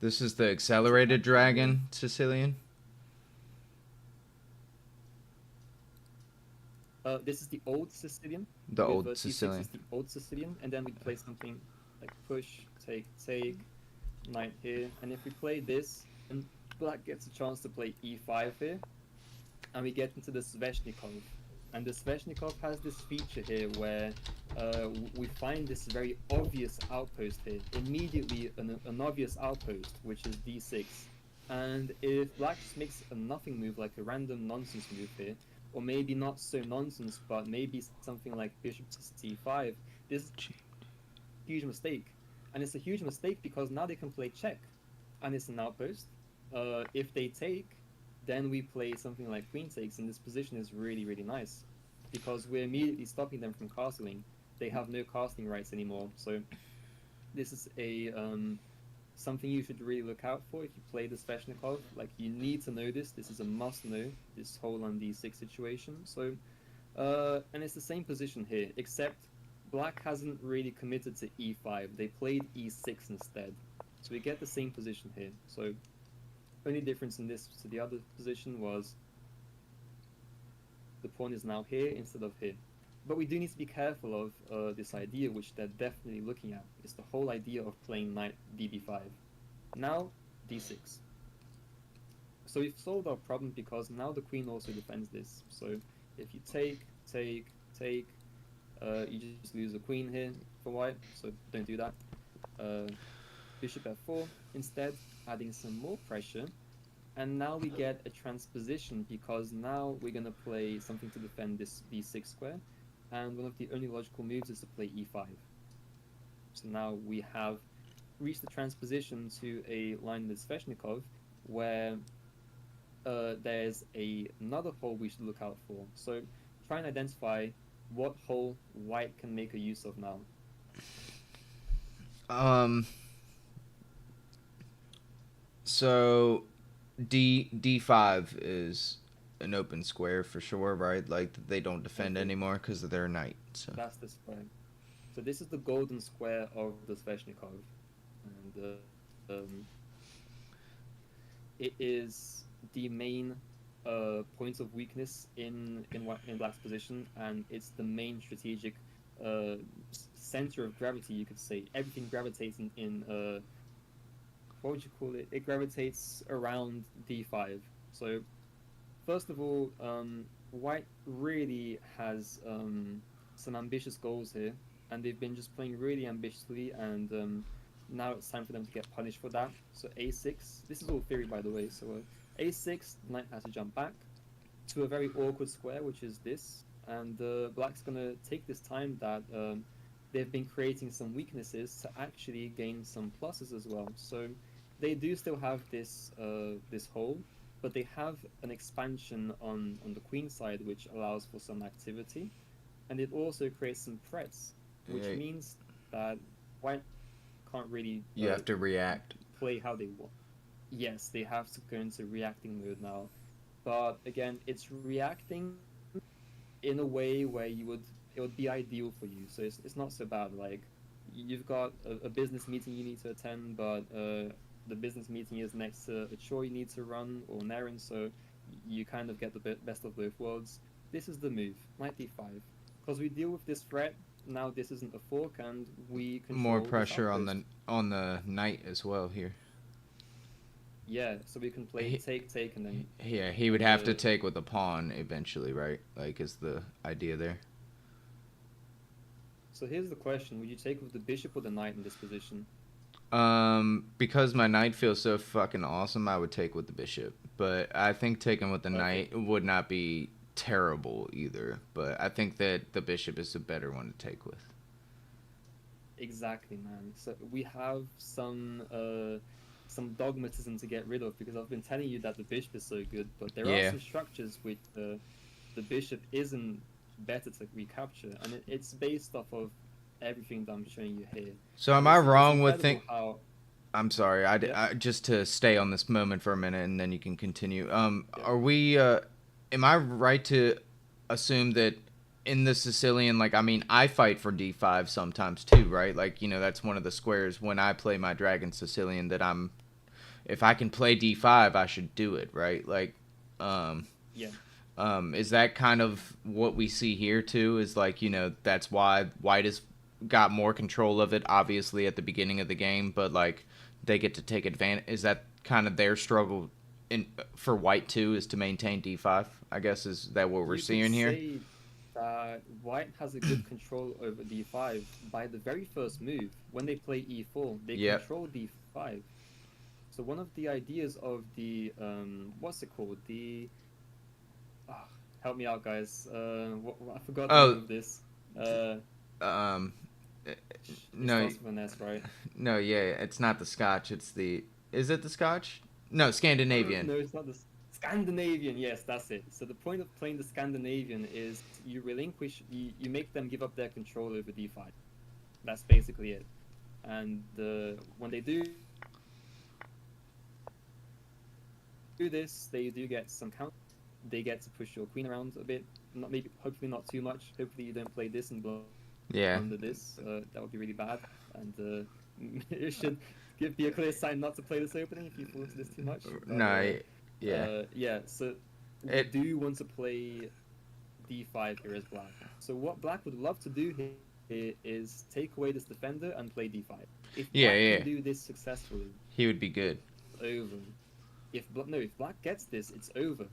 This is the accelerated dragon, Sicilian. This is the old Sicilian. The old Sicilian. Is the old Sicilian, and then we play something like push, take, knight here, and if we play this, and black gets a chance to play e5 here, and we get into the Sveshnikov. And the Sveshnikov has this feature here where we find this very obvious outpost here. Immediately an obvious outpost, which is d6. And if black just makes a nothing move, like a random nonsense move here, or maybe not so nonsense, but maybe something like bishop to c5, this is a huge mistake. And it's a huge mistake because now they can play check, and it's an outpost. If they take, then we play something like queen takes, and this position is really, really nice because we're immediately stopping them from castling. They have no casting rights anymore, so this is a something you should really look out for if you play the Sveshnikov. Like, you need to know this. This is a must-know, this whole on d6 situation. So, and it's the same position here, except black hasn't really committed to e5. They played e6 instead. So we get the same position here. So only difference in this to the other position was the pawn is now here instead of here. But we do need to be careful of this idea, which they're definitely looking at. It's the whole idea of playing knight db5. Now, d6. So we've solved our problem because now the queen also defends this. So if you take, you just lose a queen here for white, so don't do that. Bishop f4 instead, adding some more pressure. And now we get a transposition because now we're going to play something to defend this b6 square. And one of the only logical moves is to play e5. So now we have reached the transposition to a line with Sveshnikov where there's another hole we should look out for. So try and identify what hole white can make a use of now. So D5 is an open square for sure, right? Like, they don't defend anymore because of their knight. So that's the square. So this is the golden square of the Sveshnikov, and it is the main point of weakness in Black's position, and it's the main strategic center of gravity. You could say everything gravitates in what would you call it? It gravitates around d5. So first of all, White really has some ambitious goals here, and they've been just playing really ambitiously, and now it's time for them to get punished for that. So a6, this is all theory by the way, so a6, knight has to jump back to a very awkward square, which is this, and Black's gonna take this time that they've been creating some weaknesses to actually gain some pluses as well. So they do still have this hole, but they have an expansion on the queen side, which allows for some activity, and it also creates some threats, which means that White can't really You have to react. play how they want. Yes, they have to go into reacting mode now, but again, it's reacting in a way where it would be ideal for you. So it's not so bad. Like you've got a business meeting you need to attend, but the business meeting is next to a chore you need to run or an errand, so you kind of get the best of both worlds. This is the move, knight d5, because we deal with this threat. Now this isn't a fork, and we control More this pressure outpost. on the knight as well here. Yeah, so we can play take, and then Yeah, he would have to take with a pawn eventually, right? Like, is the idea there? So here's the question: would you take with the bishop or the knight in this position? Because my knight feels so fucking awesome, I would take with the bishop. But I think taking with the knight would not be terrible either. But I think that the bishop is the better one to take with. Exactly, man. So we have some dogmatism to get rid of, because I've been telling you that the bishop is so good, but there are Yeah. some structures which the bishop isn't better to recapture, and it's based off of everything that I'm showing you here. So am And I it's wrong with incredible how I'm sorry. yeah, I just to stay on this moment for a minute and then you can continue. yeah. Are we? Am I right to assume that in the Sicilian, like, I mean, I fight for D5 sometimes too, right? Like, that's one of the squares when I play my Dragon Sicilian that if I can play D5, I should do it, right? Like, um, Yeah. is that kind of what we see here too? Is like, that's why White has got more control of it, obviously at the beginning of the game, but like they get to take advantage. Is that kind of their struggle for White too, is to maintain D5? I guess is that what we're You could seeing here? say that White has a good control over d5 by the very first move. When they play e4, they Yep. control d5. So one of the ideas of the what's it called? The ah, help me out, guys. I forgot the name Oh, of this. Uh, um, it no, starts with an S, right? no, yeah, it's not the Scotch. It's the. Is it the Scotch? No, Scandinavian. No, it's not the Scandinavian. Yes, that's it. So the point of playing the Scandinavian is you make them give up their control over d5. That's basically it. And when they do this, they do get some count. They get to push your queen around a bit. Not maybe, hopefully not too much. Hopefully you don't play this and Yeah. blunder this. That would be really bad, and it should be a clear sign not to play this opening if you force this too much. But, No. Yeah. yeah. So we It. do want to play d5 here as Black. So what Black would love to do here is take away this defender and play d5. If Yeah. Black Yeah. can do this successfully, He would be good. it's over. If Black gets this, it's over.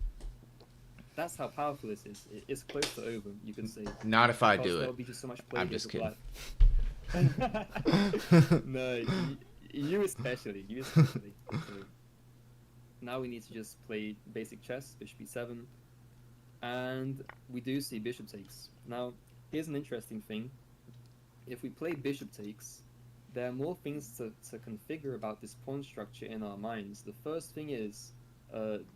That's how powerful this is. It's close to over, you could say. Not if I Because do there'll it. be just so much play I'm here just for kidding. Black. No, you especially. So now we need to just play basic chess, bishop e7, and we do see bishop takes. Now, here's an interesting thing. If we play bishop takes, there are more things to configure about this pawn structure in our minds. The first thing is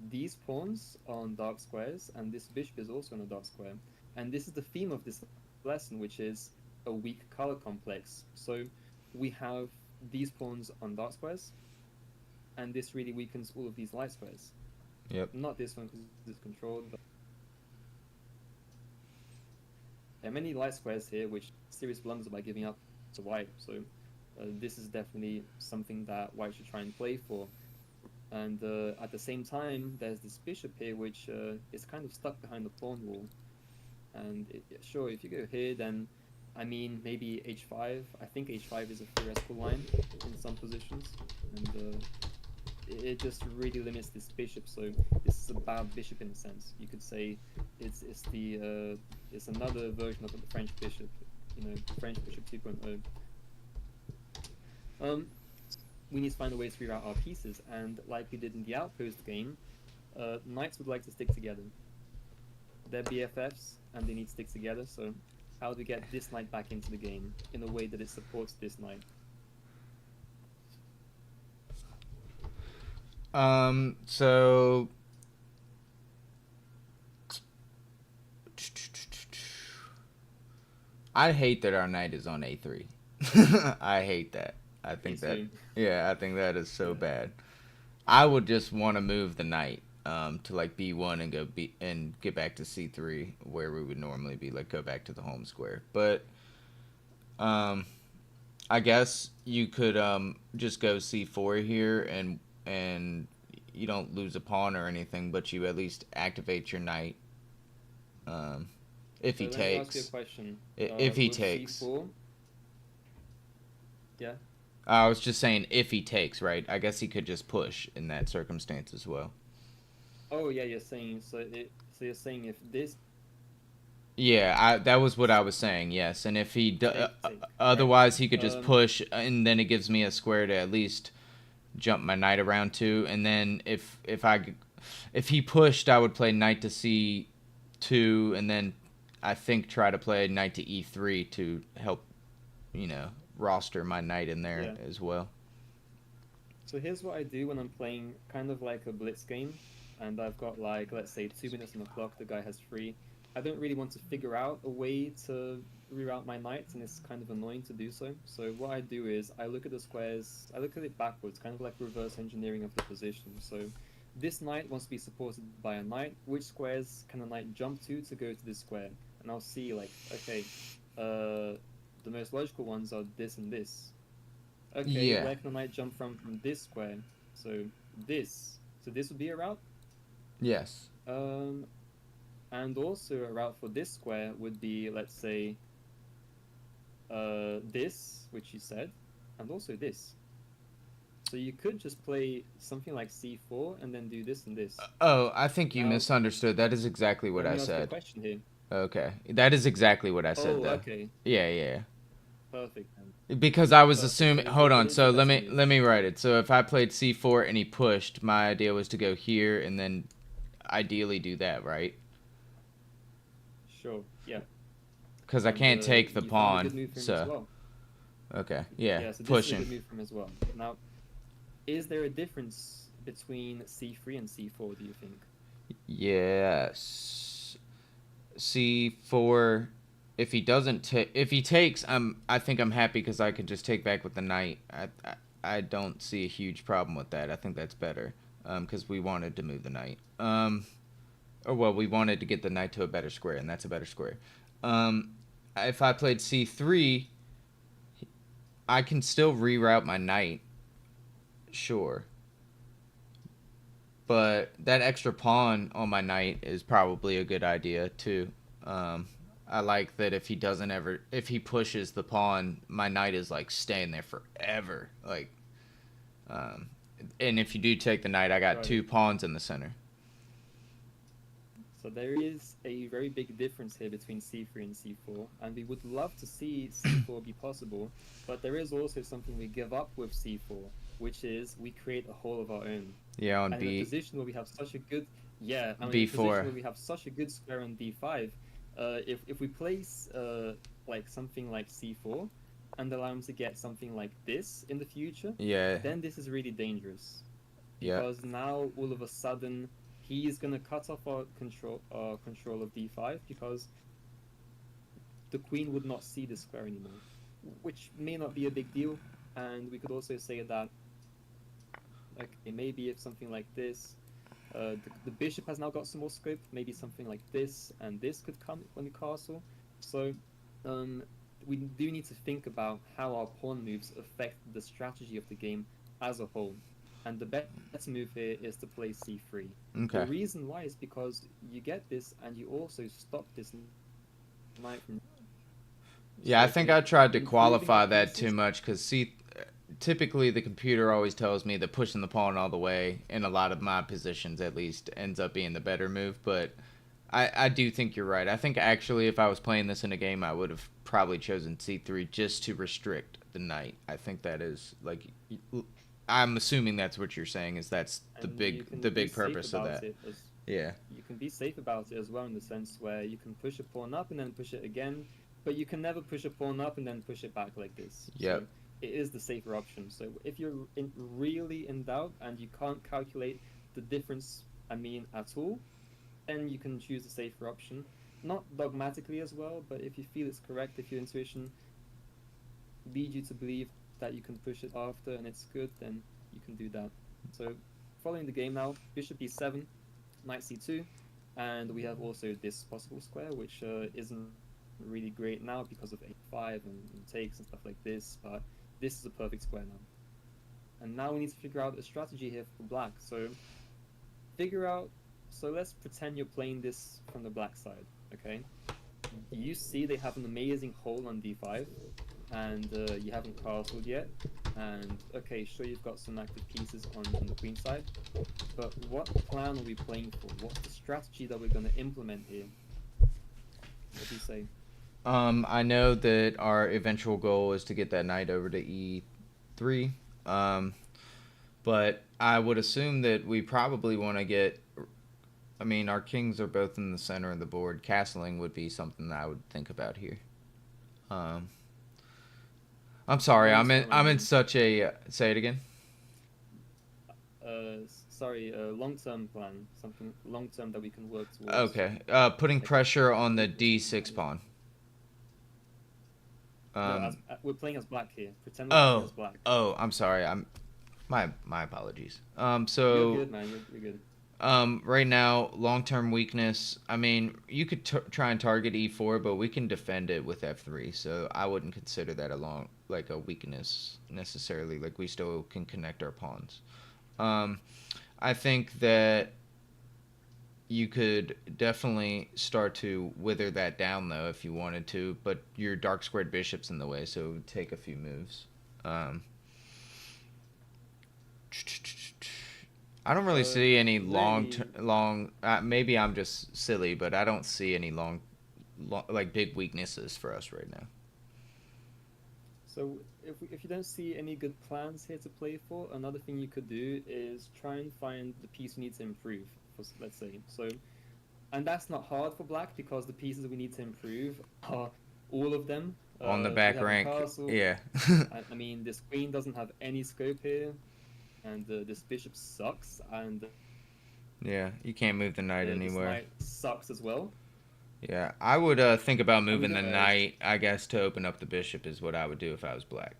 these pawns are on dark squares, and this bishop is also on a dark square. And this is the theme of this lesson, which is a weak color complex. So we have these pawns on dark squares, and this really weakens all of these light squares. Yep. Not this one because it's controlled, but there are many light squares here which serious blunders by giving up to White. So this is definitely something that White should try and play for. And at the same time, there's this bishop here, which is kind of stuck behind the pawn wall. And sure, if you go here, then I mean maybe h5. I think h5 is a theoretical line in some positions, and it just really limits this bishop. So this is a bad bishop in a sense. You could say it's another version of the French bishop, you know, French bishop 2.0. We need to find a way to reroute our pieces, and like we did in the outpost game, knights would like to stick together. They're BFFs, and they need to stick together. So how do we get this knight back into the game in a way that it supports this knight? So I hate that our knight is on a3. I hate that. I think that, yeah, I think that is so bad. I would just want to move the knight to like b1 and and get back to c3 where we would normally be, like go back to the home square. But I guess you could just go c4 here, and you don't lose a pawn or anything, but you at least activate your knight. If he takes. Let me ask you a question. If he takes. C4? Yeah. I was just saying if he takes, right? I guess he could just push in that circumstance as well. Oh yeah, you're saying so you're saying if this. Yeah, that was what I was saying. Yes, and if he otherwise he could just push, and then it gives me a square to at least jump my knight around to, and then if he pushed, I would play knight to c2, and then I think try to play knight to e3 to help, you know, roster my knight in there as well. So here's what I do when I'm playing kind of like a blitz game, and I've got like, let's say 2 minutes on the clock, the guy has 3. I don't really want to figure out a way to reroute my knights, and it's kind of annoying to do so. So what I do is I look at the squares, I look at it backwards, kind of like reverse engineering of the position. So this knight wants to be supported by a knight. Which squares can the knight jump to go to this square? And I'll see like, okay, the most logical ones are this and this. Okay, where can the knight jump from this square? So this would be a route? Yes. And also a route for this square would be, let's say, this, which you said, and also this. So you could just play something like c4 and then do this and this. Oh, I think you misunderstood. That is exactly what I said. Question here. Okay, that is exactly what I said. Oh, okay. Yeah. Perfect. Because I was assuming. Hold on. So let me write it. So if I played c4 and he pushed, my idea was to go here and then ideally do that, right? Sure. Yeah. Because I can't take the pawn. So. Well. Okay. Yeah. So pushing. This is a good move from as well. Now, is there a difference between c3 and c4? Do you think? Yes. c4. If he doesn't if he takes, I think I'm happy because I can just take back with the knight. I don't see a huge problem with that. I think that's better because we wanted to move the knight. We wanted to get the knight to a better square, and that's a better square. If I played c3, I can still reroute my knight. Sure. But that extra pawn on my knight is probably a good idea too. I like that if he pushes the pawn, my knight is like staying there forever. Like, and if you do take the knight, I got 2 pawns in the center. So there is a very big difference here between c3 and c4, and we would love to see c4 be possible, but there is also something we give up with c4, which is we create a hole of our own. Yeah, on and B. In a position where we have such a good, B4. In a position where we have such a good square on d5, if we place like something like c4 and allow him to get something like this in the future, then this is really dangerous. Because now all of a sudden he's gonna cut off our control of d5 because the queen would not see the square anymore, which may not be a big deal. And we could also say that, like, maybe if something like this. The bishop has now got some more scope. Maybe something like this and this could come on the castle. So we do need to think about how our pawn moves affect the strategy of the game as a whole. And the better move here is to play c3. The Okay. reason why is because you get this, and you also stop this knight from. Yeah, So I think I tried to improving qualify the that too pieces. much because, see, typically the computer always tells me that pushing the pawn all the way, in a lot of my positions at least, ends up being the better move. But I do think you're right. I think actually if I was playing this in a game, I would have probably chosen c3 just to restrict the knight. I think that is, like, I'm assuming that's what you're saying, is that's And you the can be big safe purpose of about that. it as Yeah. you can be safe about it as well, in the sense where you can push a pawn up and then push it again, but you can never push a pawn up and then push it back like this. So Yep. it is the safer option. So if you're really in doubt and you can't calculate the difference, I mean, at all, then you can choose the safer option. Not dogmatically as well, but if you feel it's correct, if your intuition leads you to believe that you can push it after and it's good, then you can do that. So following the game now, bishop e7, knight c2, and we have also this possible square, which isn't really great now because of a5 and takes and stuff like this, but this is a perfect square now. And now we need to figure out a strategy here for black. So figure out, so let's pretend you're playing this from the black side, okay? You see they have an amazing hole on d5, and you haven't castled yet, and okay, sure, you've got some active pieces on the queen side, but what plan are we playing for? What's the strategy that we're going to implement here? What do you say? I know that our eventual goal is to get that knight over to e3. Um, but I would assume that we probably want to get. I mean, our kings are both in the center of the board. Castling would be something that I would think about here. Um, I'm sorry. Long term, I I'm in mean. such a. Say it again. Sorry, long-term plan, something long-term that we can work towards, Okay. Putting like pressure a on the week or something d6 like this. pawn. No, as Um. we're playing as black here. Pretend we're playing Oh. as black. Oh. I'm sorry. My apologies. You're So good, man. You're good. right now, long-term weakness. I mean, you could try and target e4, but we can defend it with f3. So I wouldn't consider that like a weakness necessarily. Like, we still can connect our pawns. Um, I think that you could definitely start to wither that down though if you wanted to, but your dark squared bishop's in the way, so it would take a few moves. Um, I don't really see any Clearly, long. Maybe I'm just silly, but I don't see any like big weaknesses for us right now. so if you don't see any good plans here to play for, another thing you could do is try and find the piece we need to improve. Let's say so, and that's not hard for black because the pieces we need to improve are all of them. On the We back have a rank, castle. yeah. I mean, this queen doesn't have any scope here, and this bishop sucks, and Yeah, you can't move the knight this anywhere. knight sucks as well. Yeah, I would think about And we moving don't. the knight, I guess, to open up the bishop is what I would do if I was black.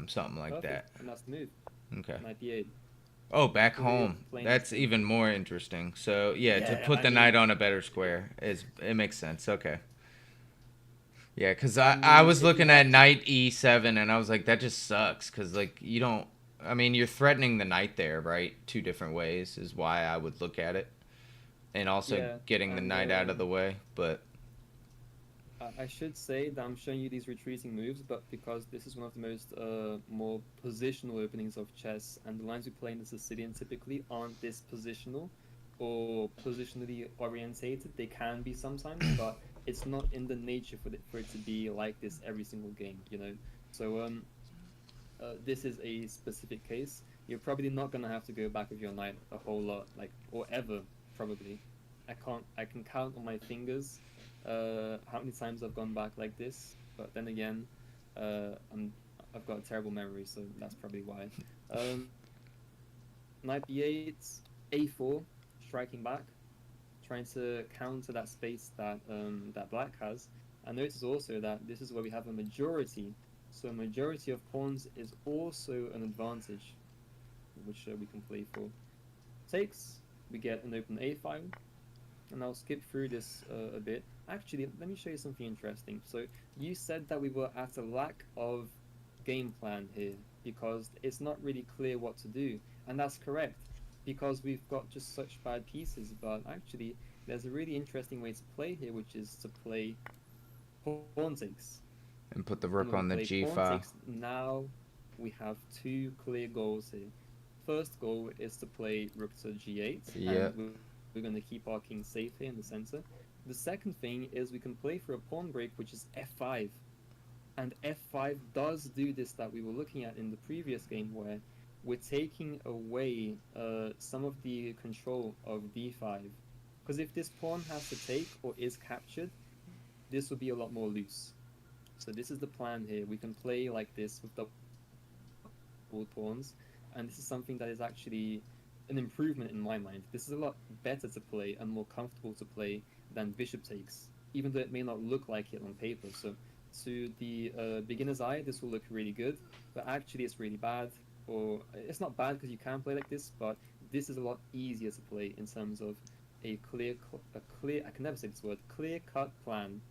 Something like Perfect, that. and that's the move. Okay. Knight b8. Oh, back So we're home. playing this That's thing. even more interesting. So yeah, to Yeah, put I the knight mean, on a better square is it makes sense. Okay. Yeah, because I I mean, was if you looking at have to, knight e7 and I was like, that just sucks because, like, you don't. I mean, you're threatening the knight there, right? Two different ways is why I would look at it, and also yeah, getting the and knight out of the way. But I should say that I'm showing you these retreating moves, but because this is one of the most more positional openings of chess, and the lines we play in the Sicilian typically aren't this positional or positionally orientated. They can be sometimes, but it's not in the nature for it to be like this every single game, you know. So this is a specific case. You're probably not gonna have to go back with your knight a whole lot, like, or ever probably. I can count on my fingers how many times I've gone back like this. But then again, I'm I've got a terrible memory, so that's probably why. Um, Knight b8, a4, striking back, trying to counter that space that that black has. And notice also that this is where we have a majority. So a majority of pawns is also an advantage, which we can play for. Takes, we get an open a5, and I'll skip through this a bit. Actually, let me show you something interesting. So you said that we were at a lack of game plan here because it's not really clear what to do. And that's correct, because we've got just such bad pieces. But actually, there's a really interesting way to play here, which is to play pawn takes. And put the And rook when we on the play g pawn file. takes, now we have two clear goals here. First goal is to play rook to g8, and Yep. we're going to keep our king safe here in the center. The second thing is we can play for a pawn break, which is f5. And f5 does do this that we were looking at in the previous game, where we're taking away some of the control of d5. Because if this pawn has to take or is captured, this will be a lot more loose. So this is the plan here. We can play like this with double pawns, and this is something that is actually an improvement in my mind. This is a lot better to play and more comfortable to play than bishop takes, even though it may not look like it on paper. So to the beginner's eye, this will look really good, but actually it's really bad. Or it's not bad because you can play like this, but this is a lot easier to play in terms of a clear, I can never say this word, clear-cut plan.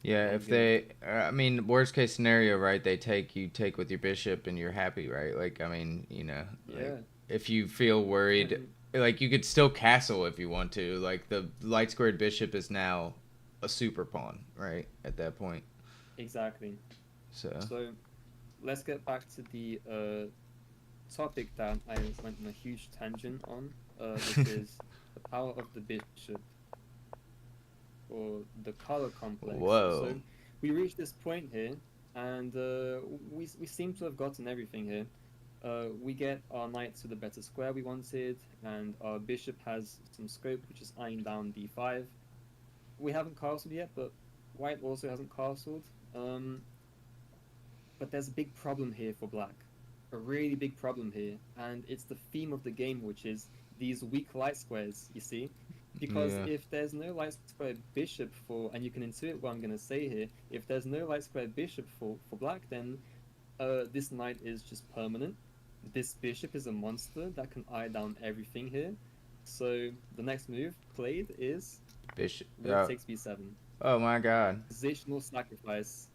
Yeah, There if you go. they, I mean, worst case scenario, right? They take you take with your bishop and you're happy, right? Like, I mean, like Yeah. if you feel worried, And like you could still castle if you want to. Like the light squared bishop is now a super pawn, right? At that point, exactly. so So let's get back to the topic that I went on a huge tangent on, which is the power of the bishop or the color complex. So whoa, we reached this point here, and we seem to have gotten everything here. We get our knight to the better square we wanted, and our bishop has some scope, which is eyeing down d5. We haven't castled yet, but white also hasn't castled. Um, but there's a big problem here for black, a really big problem here, and it's the theme of the game, which is these weak light squares. You see, because yeah, if there's no light square bishop for, and you can intuit what I'm going to say here, if there's no light square bishop for black, then this knight is just permanent. This bishop is a monster that can eye down everything here. So the next move played is bishop. rook takes b7, Oh my God, positional sacrifice,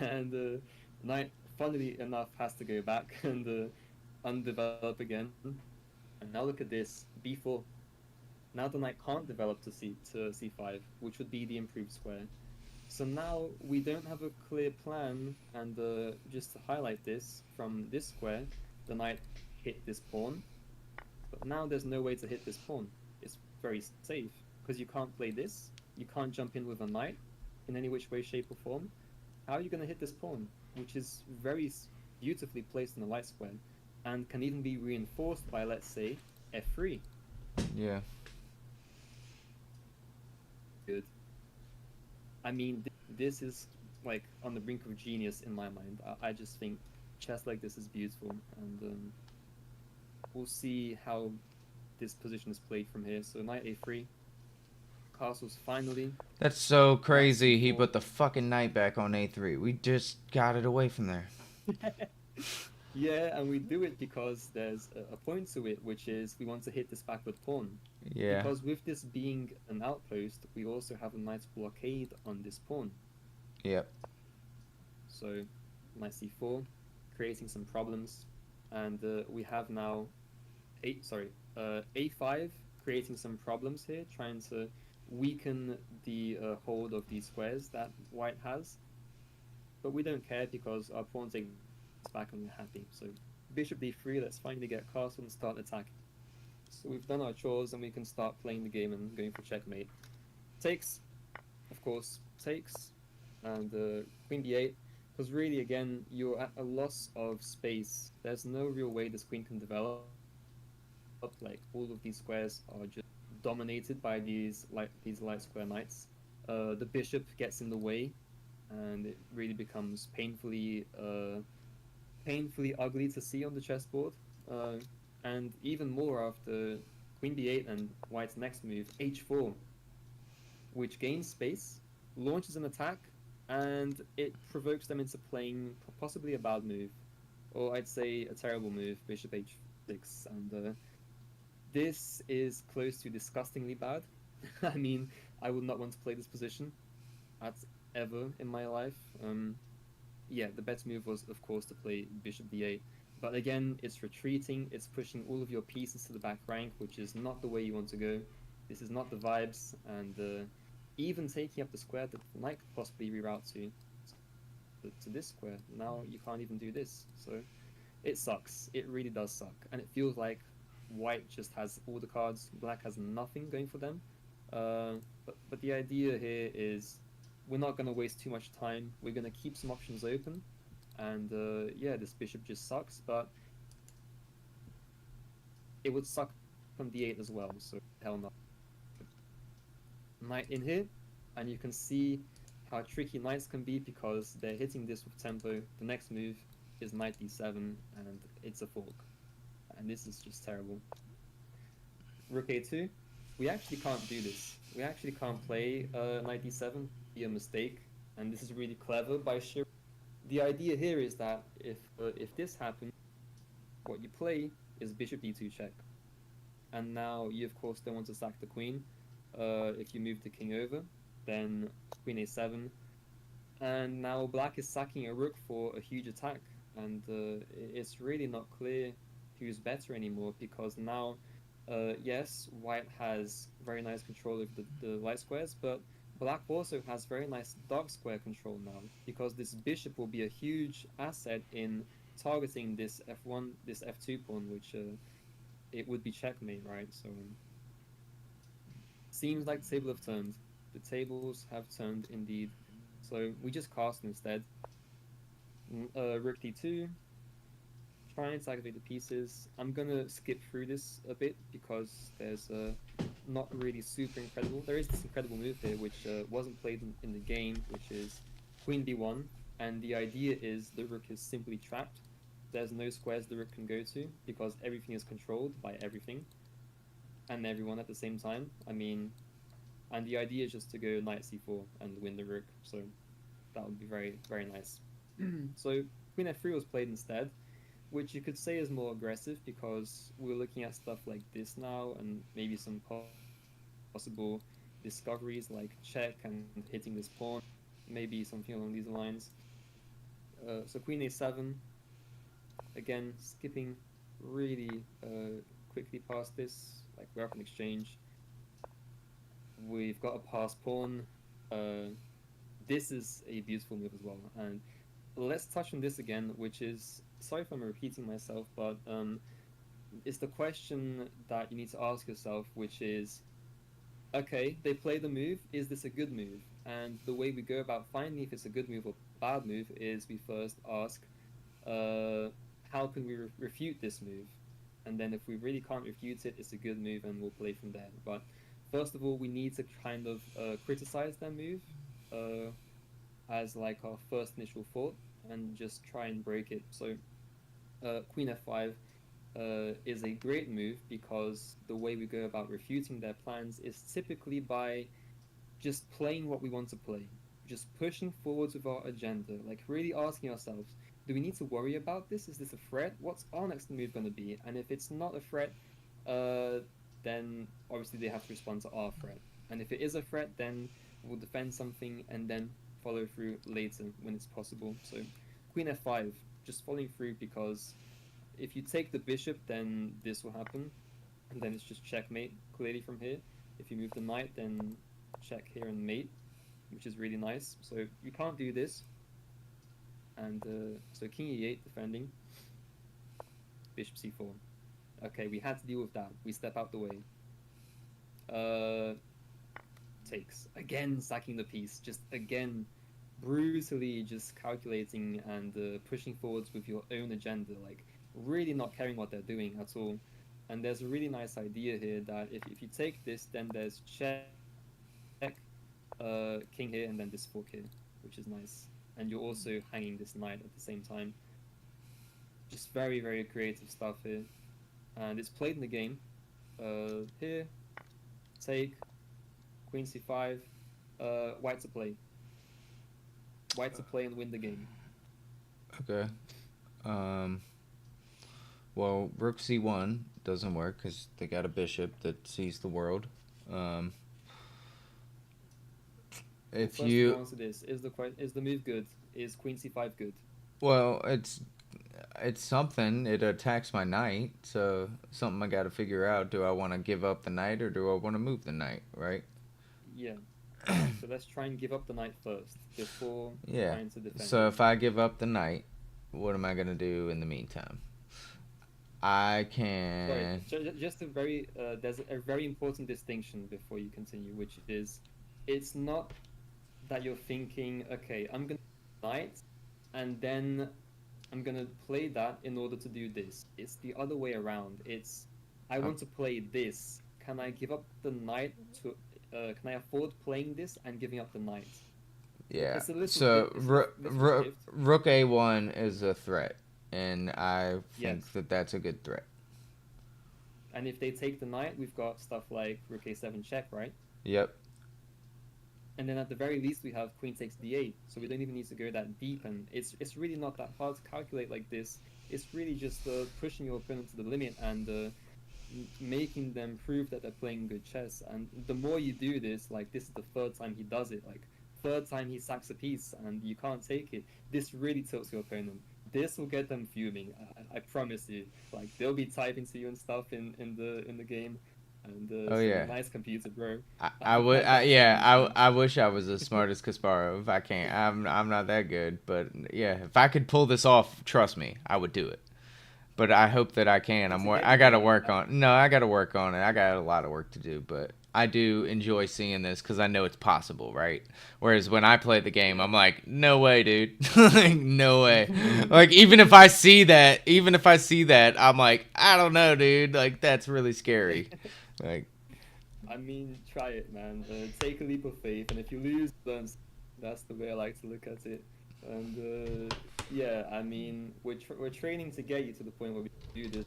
and knight, funnily enough, has to go back and undevelop again. And now look at this, b4. Now the knight can't develop to c5, which would be the improved square. So now we don't have a clear plan, and just to highlight this, from this square, the knight hit this pawn, but now there's no way to hit this pawn. It's very safe, because you can't play this, you can't jump in with a knight in any which way, shape, or form. How are you going to hit this pawn, which is very beautifully placed in the light square, and can even be reinforced by, let's say, f3? yeah. Good. I mean, this is like on the brink of genius in my mind. I just think chess like this is beautiful, and we'll see how this position is played from here. So knight a3, castles finally, That's so knight crazy. He c4. put the fucking knight back on a3. We just got it away from there. Yeah, and we do it because there's a point to it, which is we want to hit this backward pawn. Yeah. Because with this being an outpost, we also have a knight's blockade on this pawn. Yep. So knight c4, creating some problems, and we have now a5, creating some problems here, trying to weaken the hold of these squares that white has. But we don't care because our pawn takes back and we're happy. So bishop d3, let's finally get castle and start attacking. So we've done our chores and we can start playing the game and going for checkmate. Takes, of course, takes, and queen b8. Because really, again, you're at a loss of space. There's no real way this queen can develop. Like all of these squares are just dominated by these light square knights. The bishop gets in the way, and it really becomes painfully ugly to see on the chessboard. And even more after queen b8 and white's next move, h4, which gains space, launches an attack, and it provokes them into playing possibly a bad move, or I'd say a terrible move, bishop h6. And this is close to disgustingly bad. I mean, I would not want to play this position at ever in my life. Yeah, the best move was, of course, to play bishop d8. But again, it's retreating, it's pushing all of your pieces to the back rank, which is not the way you want to go. This is not the vibes, and even taking up the square that the knight could possibly reroute to this square, now you can't even do this. So it sucks. It really does suck. And it feels like white just has all the cards, black has nothing going for them. But the idea here is we're not going to waste too much time. We're going to keep some options open. And yeah, this bishop just sucks, but it would suck on d8 as well, so hell no. Knight in here, and you can see how tricky knights can be because they're hitting this with tempo. The next move is knight d7, and it's a fork. And this is just terrible. Rook a2. We actually can't do this. We actually can't play knight d7. Be a mistake, and this is really clever by Shir. The idea here is that if this happens, what you play is bishop d2 check, and now you of course don't want to sack the queen. If you move the king over, then queen a7, and now black is sacking a rook for a huge attack, and it's really not clear who's better anymore because now, yes, white has very nice control of the light squares, but black also has very nice dark square control now because this bishop will be a huge asset in targeting this f1, this f2 pawn, which it would be checkmate, right? So seems like the table have turned. The tables have turned indeed. So we just cast instead. Rook d2, trying to activate the pieces. I'm gonna skip through this a bit because there's not really super incredible. There is this incredible move here which wasn't played in the game, which is queen b1, and the idea is the rook is simply trapped. There's no squares the rook can go to because everything is controlled by everything and everyone at the same time. I mean, and the idea is just to go knight c4 and win the rook, so that would be very, very nice. So queen f3 was played instead, which you could say is more aggressive because we're looking at stuff like this now and maybe some possible discoveries like check and hitting this pawn, maybe something along these lines. So queen a7, again, skipping really quickly past this, like we're up in exchange. We've got a pass pawn. This is a beautiful move as well. And let's touch on this again, which is, sorry if I'm repeating myself, but it's the question that you need to ask yourself, which is, okay, they play the move, is this a good move? And the way we go about finding if it's a good move or bad move is we first ask, how can we refute this move? And then if we really can't refute it, it's a good move and we'll play from there. But first of all, we need to kind of criticize their move as like our first initial thought and just try and break it. So queen f5 is a great move because the way we go about refuting their plans is typically by just playing what we want to play, just pushing forwards with our agenda, like really asking ourselves, do we need to worry about this? Is this a threat? What's our next move going to be? And if it's not a threat, then obviously they have to respond to our threat. And if it is a threat, then we'll defend something and then follow through later when it's possible. So queen f5, just following through because if you take the bishop, then this will happen. And then it's just checkmate clearly from here. If you move the knight, then check here and mate, which is really nice. So you can't do this. And so king e8 defending, bishop c4. Okay, we had to deal with that. We step out the way. Takes. Again, sacking the piece. Just again, brutally just calculating and pushing forwards with your own agenda. Like, really not caring what they're doing at all. And there's a really nice idea here that if you take this, then there's check, king here, and then this fork here, which is nice. And you're also hanging this knight at the same time. Just very, very creative stuff here. And it's played in the game. Here, take, queen c5, white to play. White to play and win the game. Okay. Well, rook c1 doesn't work because they got a bishop that sees the world. If First you answer this, is the move good? Is queen c5 good? well, it's it's something. It attacks my knight, so something I got to figure out. Do I want to give up the knight or do I want to move the knight? Right? Yeah. So let's try and give up the knight first before Yeah. trying to defend So it. if I give up the knight, what am I gonna do in the meantime? I Sorry, can. just a very there's a very important distinction before you continue, which is it's not that you're thinking, okay, I'm gonna knight, and then I'm gonna play that in order to do this. It's the other way around. It's I Uh, want to play this. Can I give up the knight to? Can I afford playing this and giving up the knight? yeah. It's a little So bit. It's a little shift. Rook A1 is a threat, and I think Yes. that that's a good threat. And if they take the knight, we've got stuff like Rook A7 check, right? Yep. And then at the very least, we have Queen takes D8, so we don't even need to go that deep. And it's really not that hard to calculate like this. It's really just pushing your opponent to the limit and making them prove that they're playing good chess. And the more you do this, like this is the third time he does it, like third time he sacks a piece and you can't take it. This really tilts your opponent. This will get them fuming. I promise you. Like they'll be typing to you and stuff in the game. And Oh yeah. nice computer, bro. I would. That that's Yeah. fun. I wish I was as smart as Kasparov. I can't. I'm not that good. But yeah, if I could pull this off, trust me, I would do it. But I hope that I can. It's a I game, got to man. work on. No, I got to work on it. I got a lot of work to do, but I do enjoy seeing this because I know it's possible, right? Whereas when I play the game, I'm like, no way, dude, like no way. Like even if I see that, I'm like, I don't know, dude. Like that's really scary. Like I mean, try it, man. Take a leap of faith, and if you lose, then that's the way I like to look at it. And yeah, I mean, we're training to get you to the point where we do this,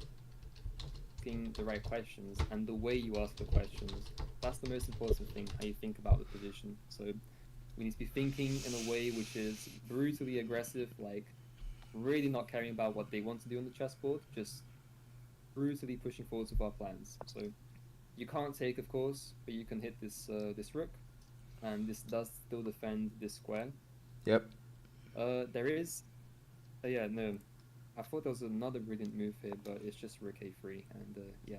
asking the right questions, and the way you ask the questions. That's the most important thing. How you think about the position. So we need to be thinking in a way which is brutally aggressive, like really not caring about what they want to do on the chessboard, just brutally pushing forward with our plans. So you can't take, of course, but you can hit this rook, and this does still defend this square. yep. There is, yeah, no, I thought there was another brilliant move here, but it's just rook a3, and yeah,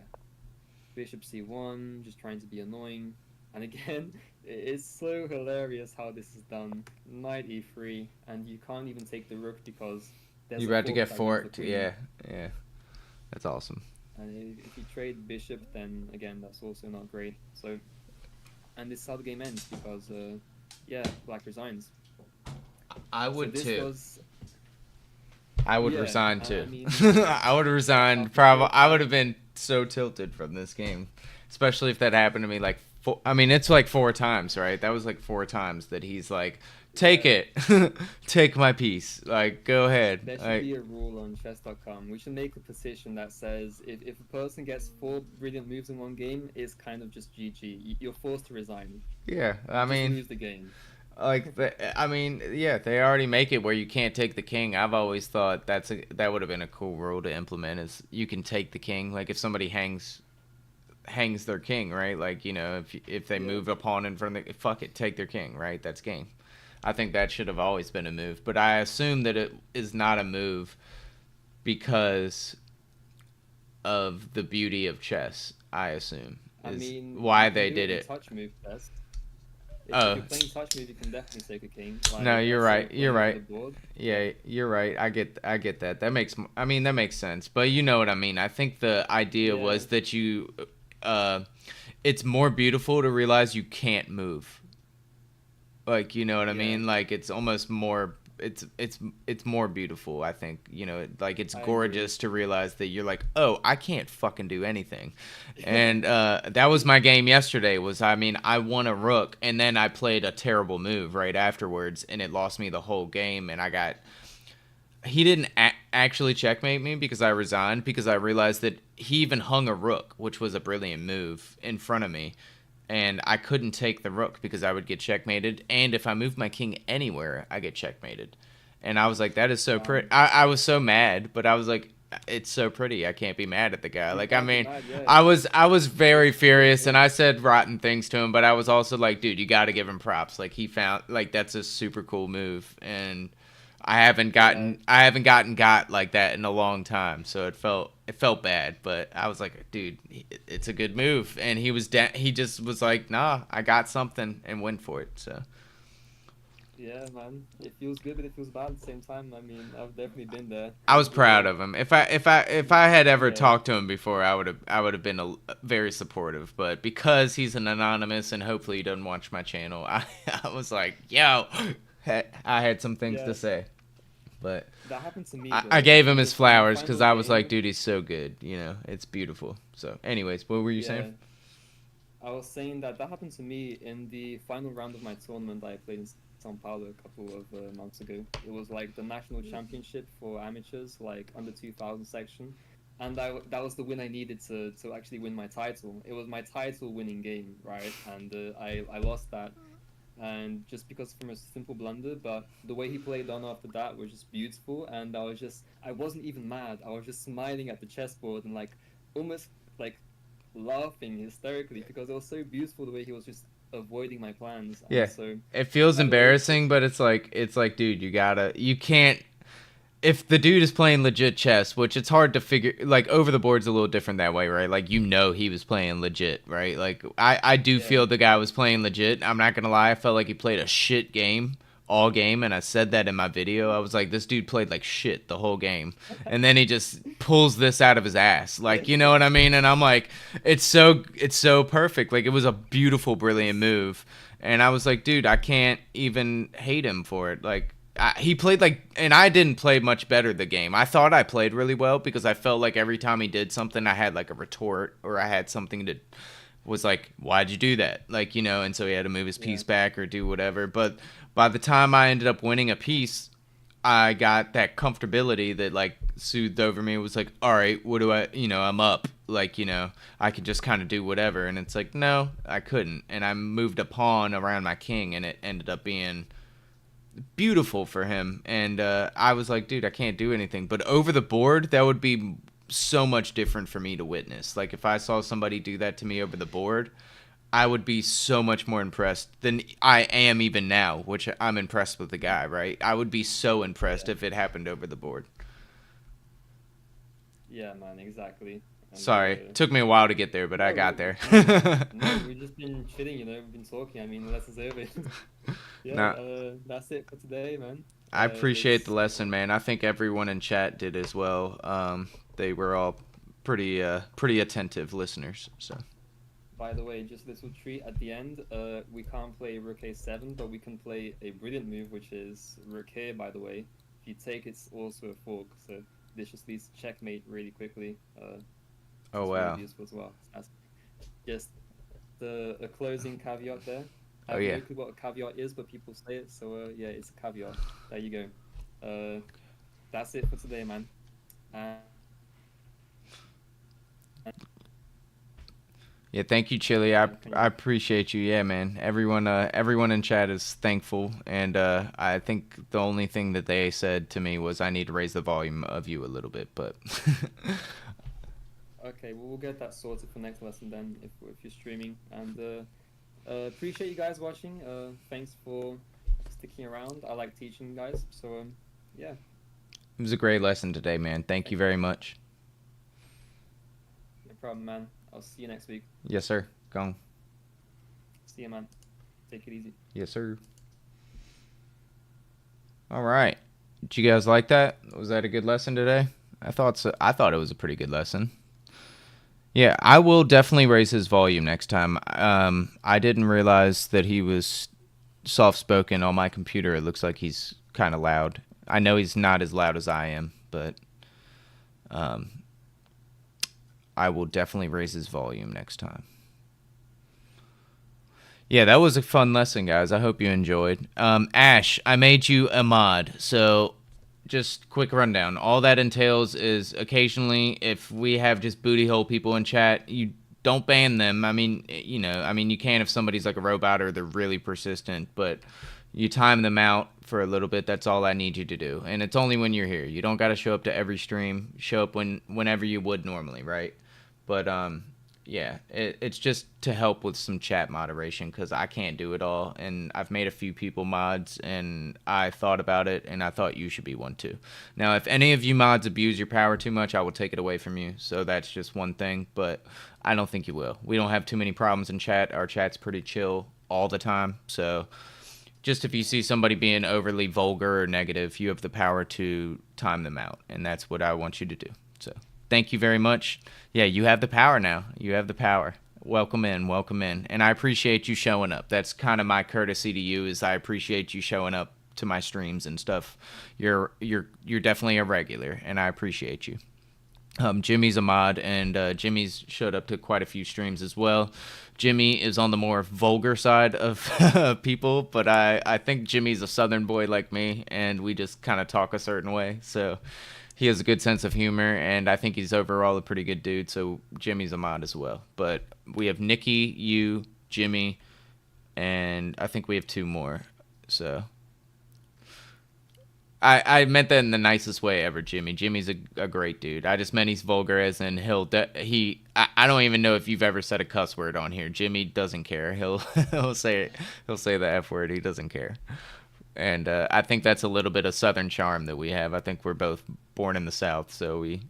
bishop c1, just trying to be annoying, and again, it's so hilarious how this is done. Knight e3, and you can't even take the rook because there's You a about to fork get that runs the forked? queen. Yeah, yeah. That's awesome. And if you trade bishop, then again, that's also not great. So, and this is how the game ends because, yeah, black resigns. I So would this too. was, I would yeah, resign I too. mean, I would have resigned. after Probably. four I would times, have been so tilted from this game, especially if that happened to me. Like, I mean, it's like 4 times, right? That was like 4 times that he's like, take yeah, it, take my piece. Like, go ahead. there should Like, be a rule on chess.com. We should make a petition that says if a person gets 4 brilliant moves in one game, it's kind of just GG. You're forced to resign. yeah. I Just mean, lose the game. like, I mean, yeah. They already make it where you can't take the king. I've always thought that would have been a cool rule to implement. Is you can take the king. Like, if somebody hangs their king, right? Like, if they Yeah. move a pawn in front of the fuck it, take their king, right? That's game. I think that should have always been a move, but I assume that it is not a move because of the beauty of chess. I assume I is mean, you why can they do did it in it. touch move test. If Oh you're playing touch move, you can definitely take a king. no, Like, you're let's say right. You're playing over the right. board. Yeah, you're right. I get that. That makes sense. But you know what I mean. I think the idea Yeah, was that uh, it's more beautiful to realize you can't move. Like, you know what I yeah, mean? Like, it's almost more it's more beautiful, I think. Like, it's I agree. gorgeous to realize that you're like, "Oh, I can't fucking do anything." And that was my game yesterday. I mean, I won a rook and then I played a terrible move right afterwards and it lost me the whole game and he didn't actually checkmate me because I resigned because I realized that he even hung a rook, which was a brilliant move, in front of me. And I couldn't take the rook because I would get checkmated. And if I moved my king anywhere, I get checkmated. And I was like, that is so pretty. Um, I was so mad, but I was like, it's so pretty. I can't be mad at the guy. you Like, I can't be mean, mad. Yeah, I was very it's furious and beautiful. I said rotten things to him, but I was also like, dude, you got to give him props. Like, he found, like, that's a super cool move. And I haven't gotten got like that in a long time, so it felt bad, but I was like, dude, it's a good move, and he just was like, nah, I got something, and went for it. So Yeah, man. It feels good, but it feels bad at the same time. I mean, I've definitely been there. I was proud of him. If I had ever Yeah, talked to him before, I would have been very supportive. But because he's an anonymous and hopefully he doesn't watch my channel, I was like, yo, I had some things yeah. to say. But That happened to me, I bro. gave him his Because in the flowers because final I was like, game, dude, he's so good. It's beautiful. So, anyways, what were you yeah, saying? I was saying that happened to me in the final round of my tournament that I played in São Paulo a couple of months ago. It was like the national championship for amateurs, like under 2000 section, and that was the win I needed to actually win my title. It was my title winning game, right? And I lost that, and just because from a simple blunder. But the way he played on after that was just beautiful, and I wasn't even mad. I was just smiling at the chessboard and like almost like laughing hysterically because it was so beautiful the way he was just avoiding my plans. And Yeah, so it feels by the way, embarrassing, but it's like, dude, you can't. If the dude is playing legit chess, which it's hard to figure, like over the board's a little different that way, right? Like he was playing legit, right? Like I do yeah, feel the guy was playing legit. I'm not gonna lie, I felt like he played a shit game all game, and I said that in my video. I was like, this dude played like shit the whole game, and then he just pulls this out of his ass, like you know what I mean? And I'm like, it's so perfect. Like it was a beautiful, brilliant move, and I was like, dude, I can't even hate him for it. Like he played like, and I didn't play much better the game. I thought I played really well because I felt like every time he did something, I had like a retort or I had something to was like, why'd you do that? Like, and so he had to move his yeah, piece back or do whatever. But by the time I ended up winning a piece, I got that comfortability that like soothed over me. It was like, all right, what do I'm up. Like, I could just kind of do whatever. And it's like, no, I couldn't. And I moved a pawn around my king and it ended up being beautiful for him. And I was like, dude, I can't do anything. But over the board, that would be so much different for me to witness. Like if I saw somebody do that to me over the board, I would be so much more impressed than I am even now, which I'm impressed with the guy, right? I would be so impressed yeah, if it happened over the board. yeah, man, exactly. And Sorry, took me a while to get there, but I no, got there. no, we've just been chilling, we've been talking. I mean, the lesson's over. Yeah, Nah, that's it for today, man. I appreciate the It's lesson, man. I think everyone in chat did as well. They were all pretty attentive listeners. So By the way, just a little treat at the end. We can't play Rook A7, but we can play a brilliant move, which is Rook here, by the way. If you take, it's also a fork, so this just leads to checkmate really quickly. oh It's really wow, useful as well. That's just a closing caveat there. I oh have yeah. no clue what a caveat is, but people say it, so yeah, it's a caveat. There you go. That's it for today, man. And Yeah, thank you, Chili. I appreciate you. Yeah, man. Everyone in chat is thankful, and I think the only thing that they said to me was I need to raise the volume of you a little bit, but okay, well, we'll get that sorted for next lesson then, if you're streaming. And appreciate you guys watching. Thanks for sticking around. I like teaching you guys, so yeah. it was a great lesson today, man. Thank you very much. No problem, man. I'll see you next week. Yes, sir. Gone. See you, man. Take it easy. Yes, sir. All right. Did you guys like that? Was that a good lesson today? I thought so. I thought it was a pretty good lesson. Yeah, I will definitely raise his volume next time. I didn't realize that he was soft-spoken on my computer. It looks like he's kind of loud. I know he's not as loud as I am, but I will definitely raise his volume next time. Yeah, that was a fun lesson, guys. I hope you enjoyed. Ash, I made you a mod, so just quick rundown. All that entails is occasionally, if we have just booty hole people in chat, you don't ban them. I mean, you can if somebody's like a robot or they're really persistent, but you time them out for a little bit. That's all I need you to do, and it's only when you're here. You don't got to show up to every stream. Show up whenever you would normally, right? But yeah, it's just to help with some chat moderation because I can't do it all, and I've made a few people mods, and I thought about it, and I thought you should be one too. Now, if any of you mods abuse your power too much, I will take it away from you. So that's just one thing, but I don't think you will. We don't have too many problems in chat. Our chat's pretty chill all the time, so just if you see somebody being overly vulgar or negative, you have the power to time them out, and that's what I want you to do. So thank you very much. Yeah, you have the power now. You have the power. Welcome in, welcome in. And I appreciate you showing up. That's kind of my courtesy to you, is I appreciate you showing up to my streams and stuff. You're definitely a regular, and I appreciate you. Jimmy's a mod, and Jimmy's showed up to quite a few streams as well. Jimmy is on the more vulgar side of people, but I think Jimmy's a southern boy like me, and we just kind of talk a certain way. So he has a good sense of humor, and I think he's overall a pretty good dude, so Jimmy's a mod as well. But we have Nikki, you, Jimmy, and I think we have 2 more. So I meant that in the nicest way ever, Jimmy. Jimmy's a great dude. I just meant he's vulgar, as in I don't even know if you've ever said a cuss word on here. Jimmy doesn't care. He'll say the F word. He doesn't care. And I think that's a little bit of Southern charm that we have. I think we're both born in the South, so we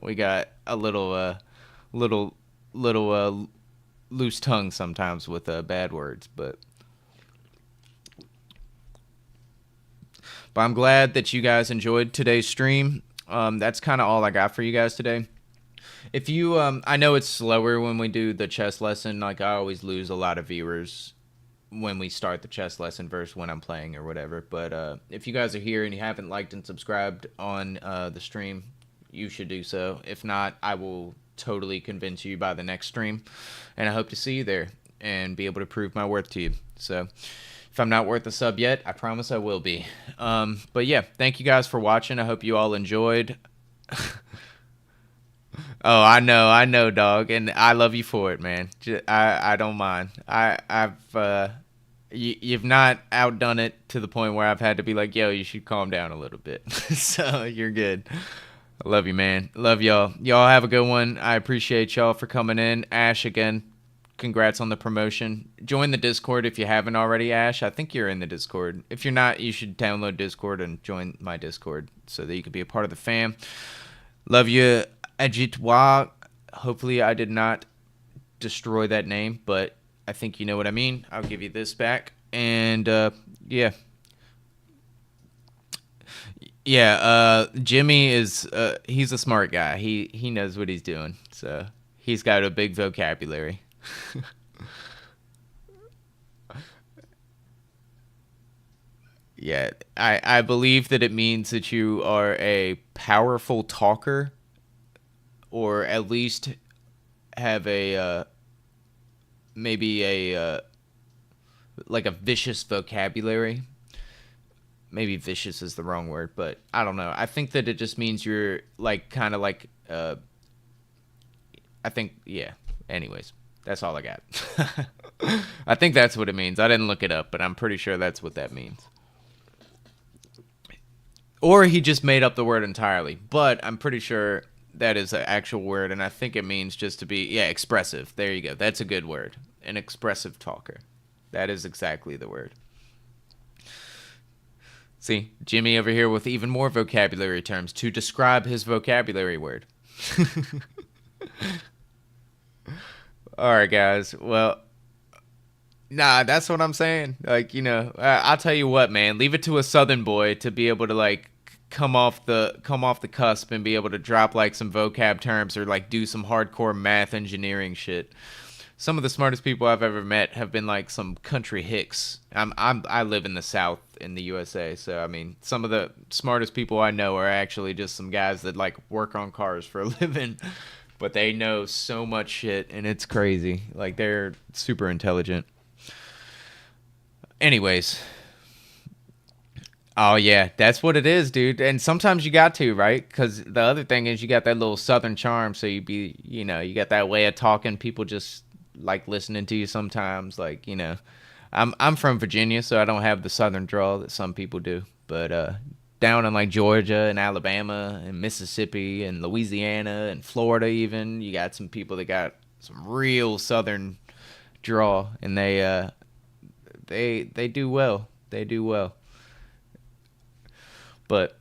we got a little loose tongue sometimes with bad words, but I'm glad that you guys enjoyed today's stream. That's kind of all I got for you guys today. If you, I know it's slower when we do the chess lesson. Like, I always lose a lot of viewers when we start the chess lesson versus when I'm playing or whatever. But if you guys are here and you haven't liked and subscribed on the stream, you should do so. If not, I will totally convince you by the next stream. And I hope to see you there and be able to prove my worth to you. So if I'm not worth a sub yet, I promise I will be. But yeah, thank you guys for watching. I hope you all enjoyed. Oh, I know, dog, and I love you for it, man. I don't mind. You've not outdone it to the point where I've had to be like, yo, you should calm down a little bit. So you're good. I love you, man. Love y'all. Y'all have a good one. I appreciate y'all for coming in. Ash, again, congrats on the promotion. Join the Discord if you haven't already, Ash. I think you're in the Discord. If you're not, you should download Discord and join my Discord so that you can be a part of the fam. Love you, Ajitwa. Hopefully I did not destroy that name, but I think you know what I mean. I'll give you this back. And yeah. Yeah, Jimmy is he's a smart guy. He knows what he's doing. So he's got a big vocabulary. Yeah, I believe that it means that you are a powerful talker, or at least have a maybe a like a vicious vocabulary. Maybe vicious is the wrong word, but I don't know. I think that it just means you're like kind of like I think, yeah. Anyways, that's all I got. I think that's what it means. I didn't look it up, but I'm pretty sure that's what that means. Or he just made up the word entirely, but I'm pretty sure that is an actual word, and I think it means just to be, yeah, expressive. There you go. That's a good word. An expressive talker. That is exactly the word. See, Jimmy over here with even more vocabulary terms to describe his vocabulary word. All right, guys. Well, nah, that's what I'm saying. Like, you know, I'll tell you what, man. Leave it to a Southern boy to be able to like come off the cusp and be able to drop like some vocab terms or like do some hardcore math engineering shit. Some of the smartest people I've ever met have been like some country hicks. I live in the South in the USA, so I mean, some of the smartest people I know are actually just some guys that like work on cars for a living, but they know so much shit, and it's crazy. Like, they're super intelligent. Anyways. Oh, yeah, that's what it is, dude. And sometimes you got to, right? Because the other thing is you got that little Southern charm, so you got that way of talking. People just like listening to you sometimes. Like, you know, I'm from Virginia, so I don't have the Southern drawl that some people do. But down in like Georgia and Alabama and Mississippi and Louisiana and Florida even, you got some people that got some real southern draw, and they do well. They do well. But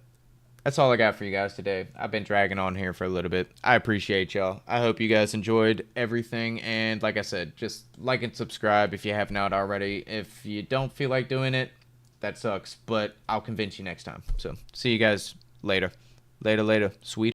that's all I got for you guys today. I've been dragging on here for a little bit. I appreciate y'all. I hope you guys enjoyed everything. And like I said, just like and subscribe if you have not already. If you don't feel like doing it, that sucks. But I'll convince you next time. So see you guys later. Later. Sweet.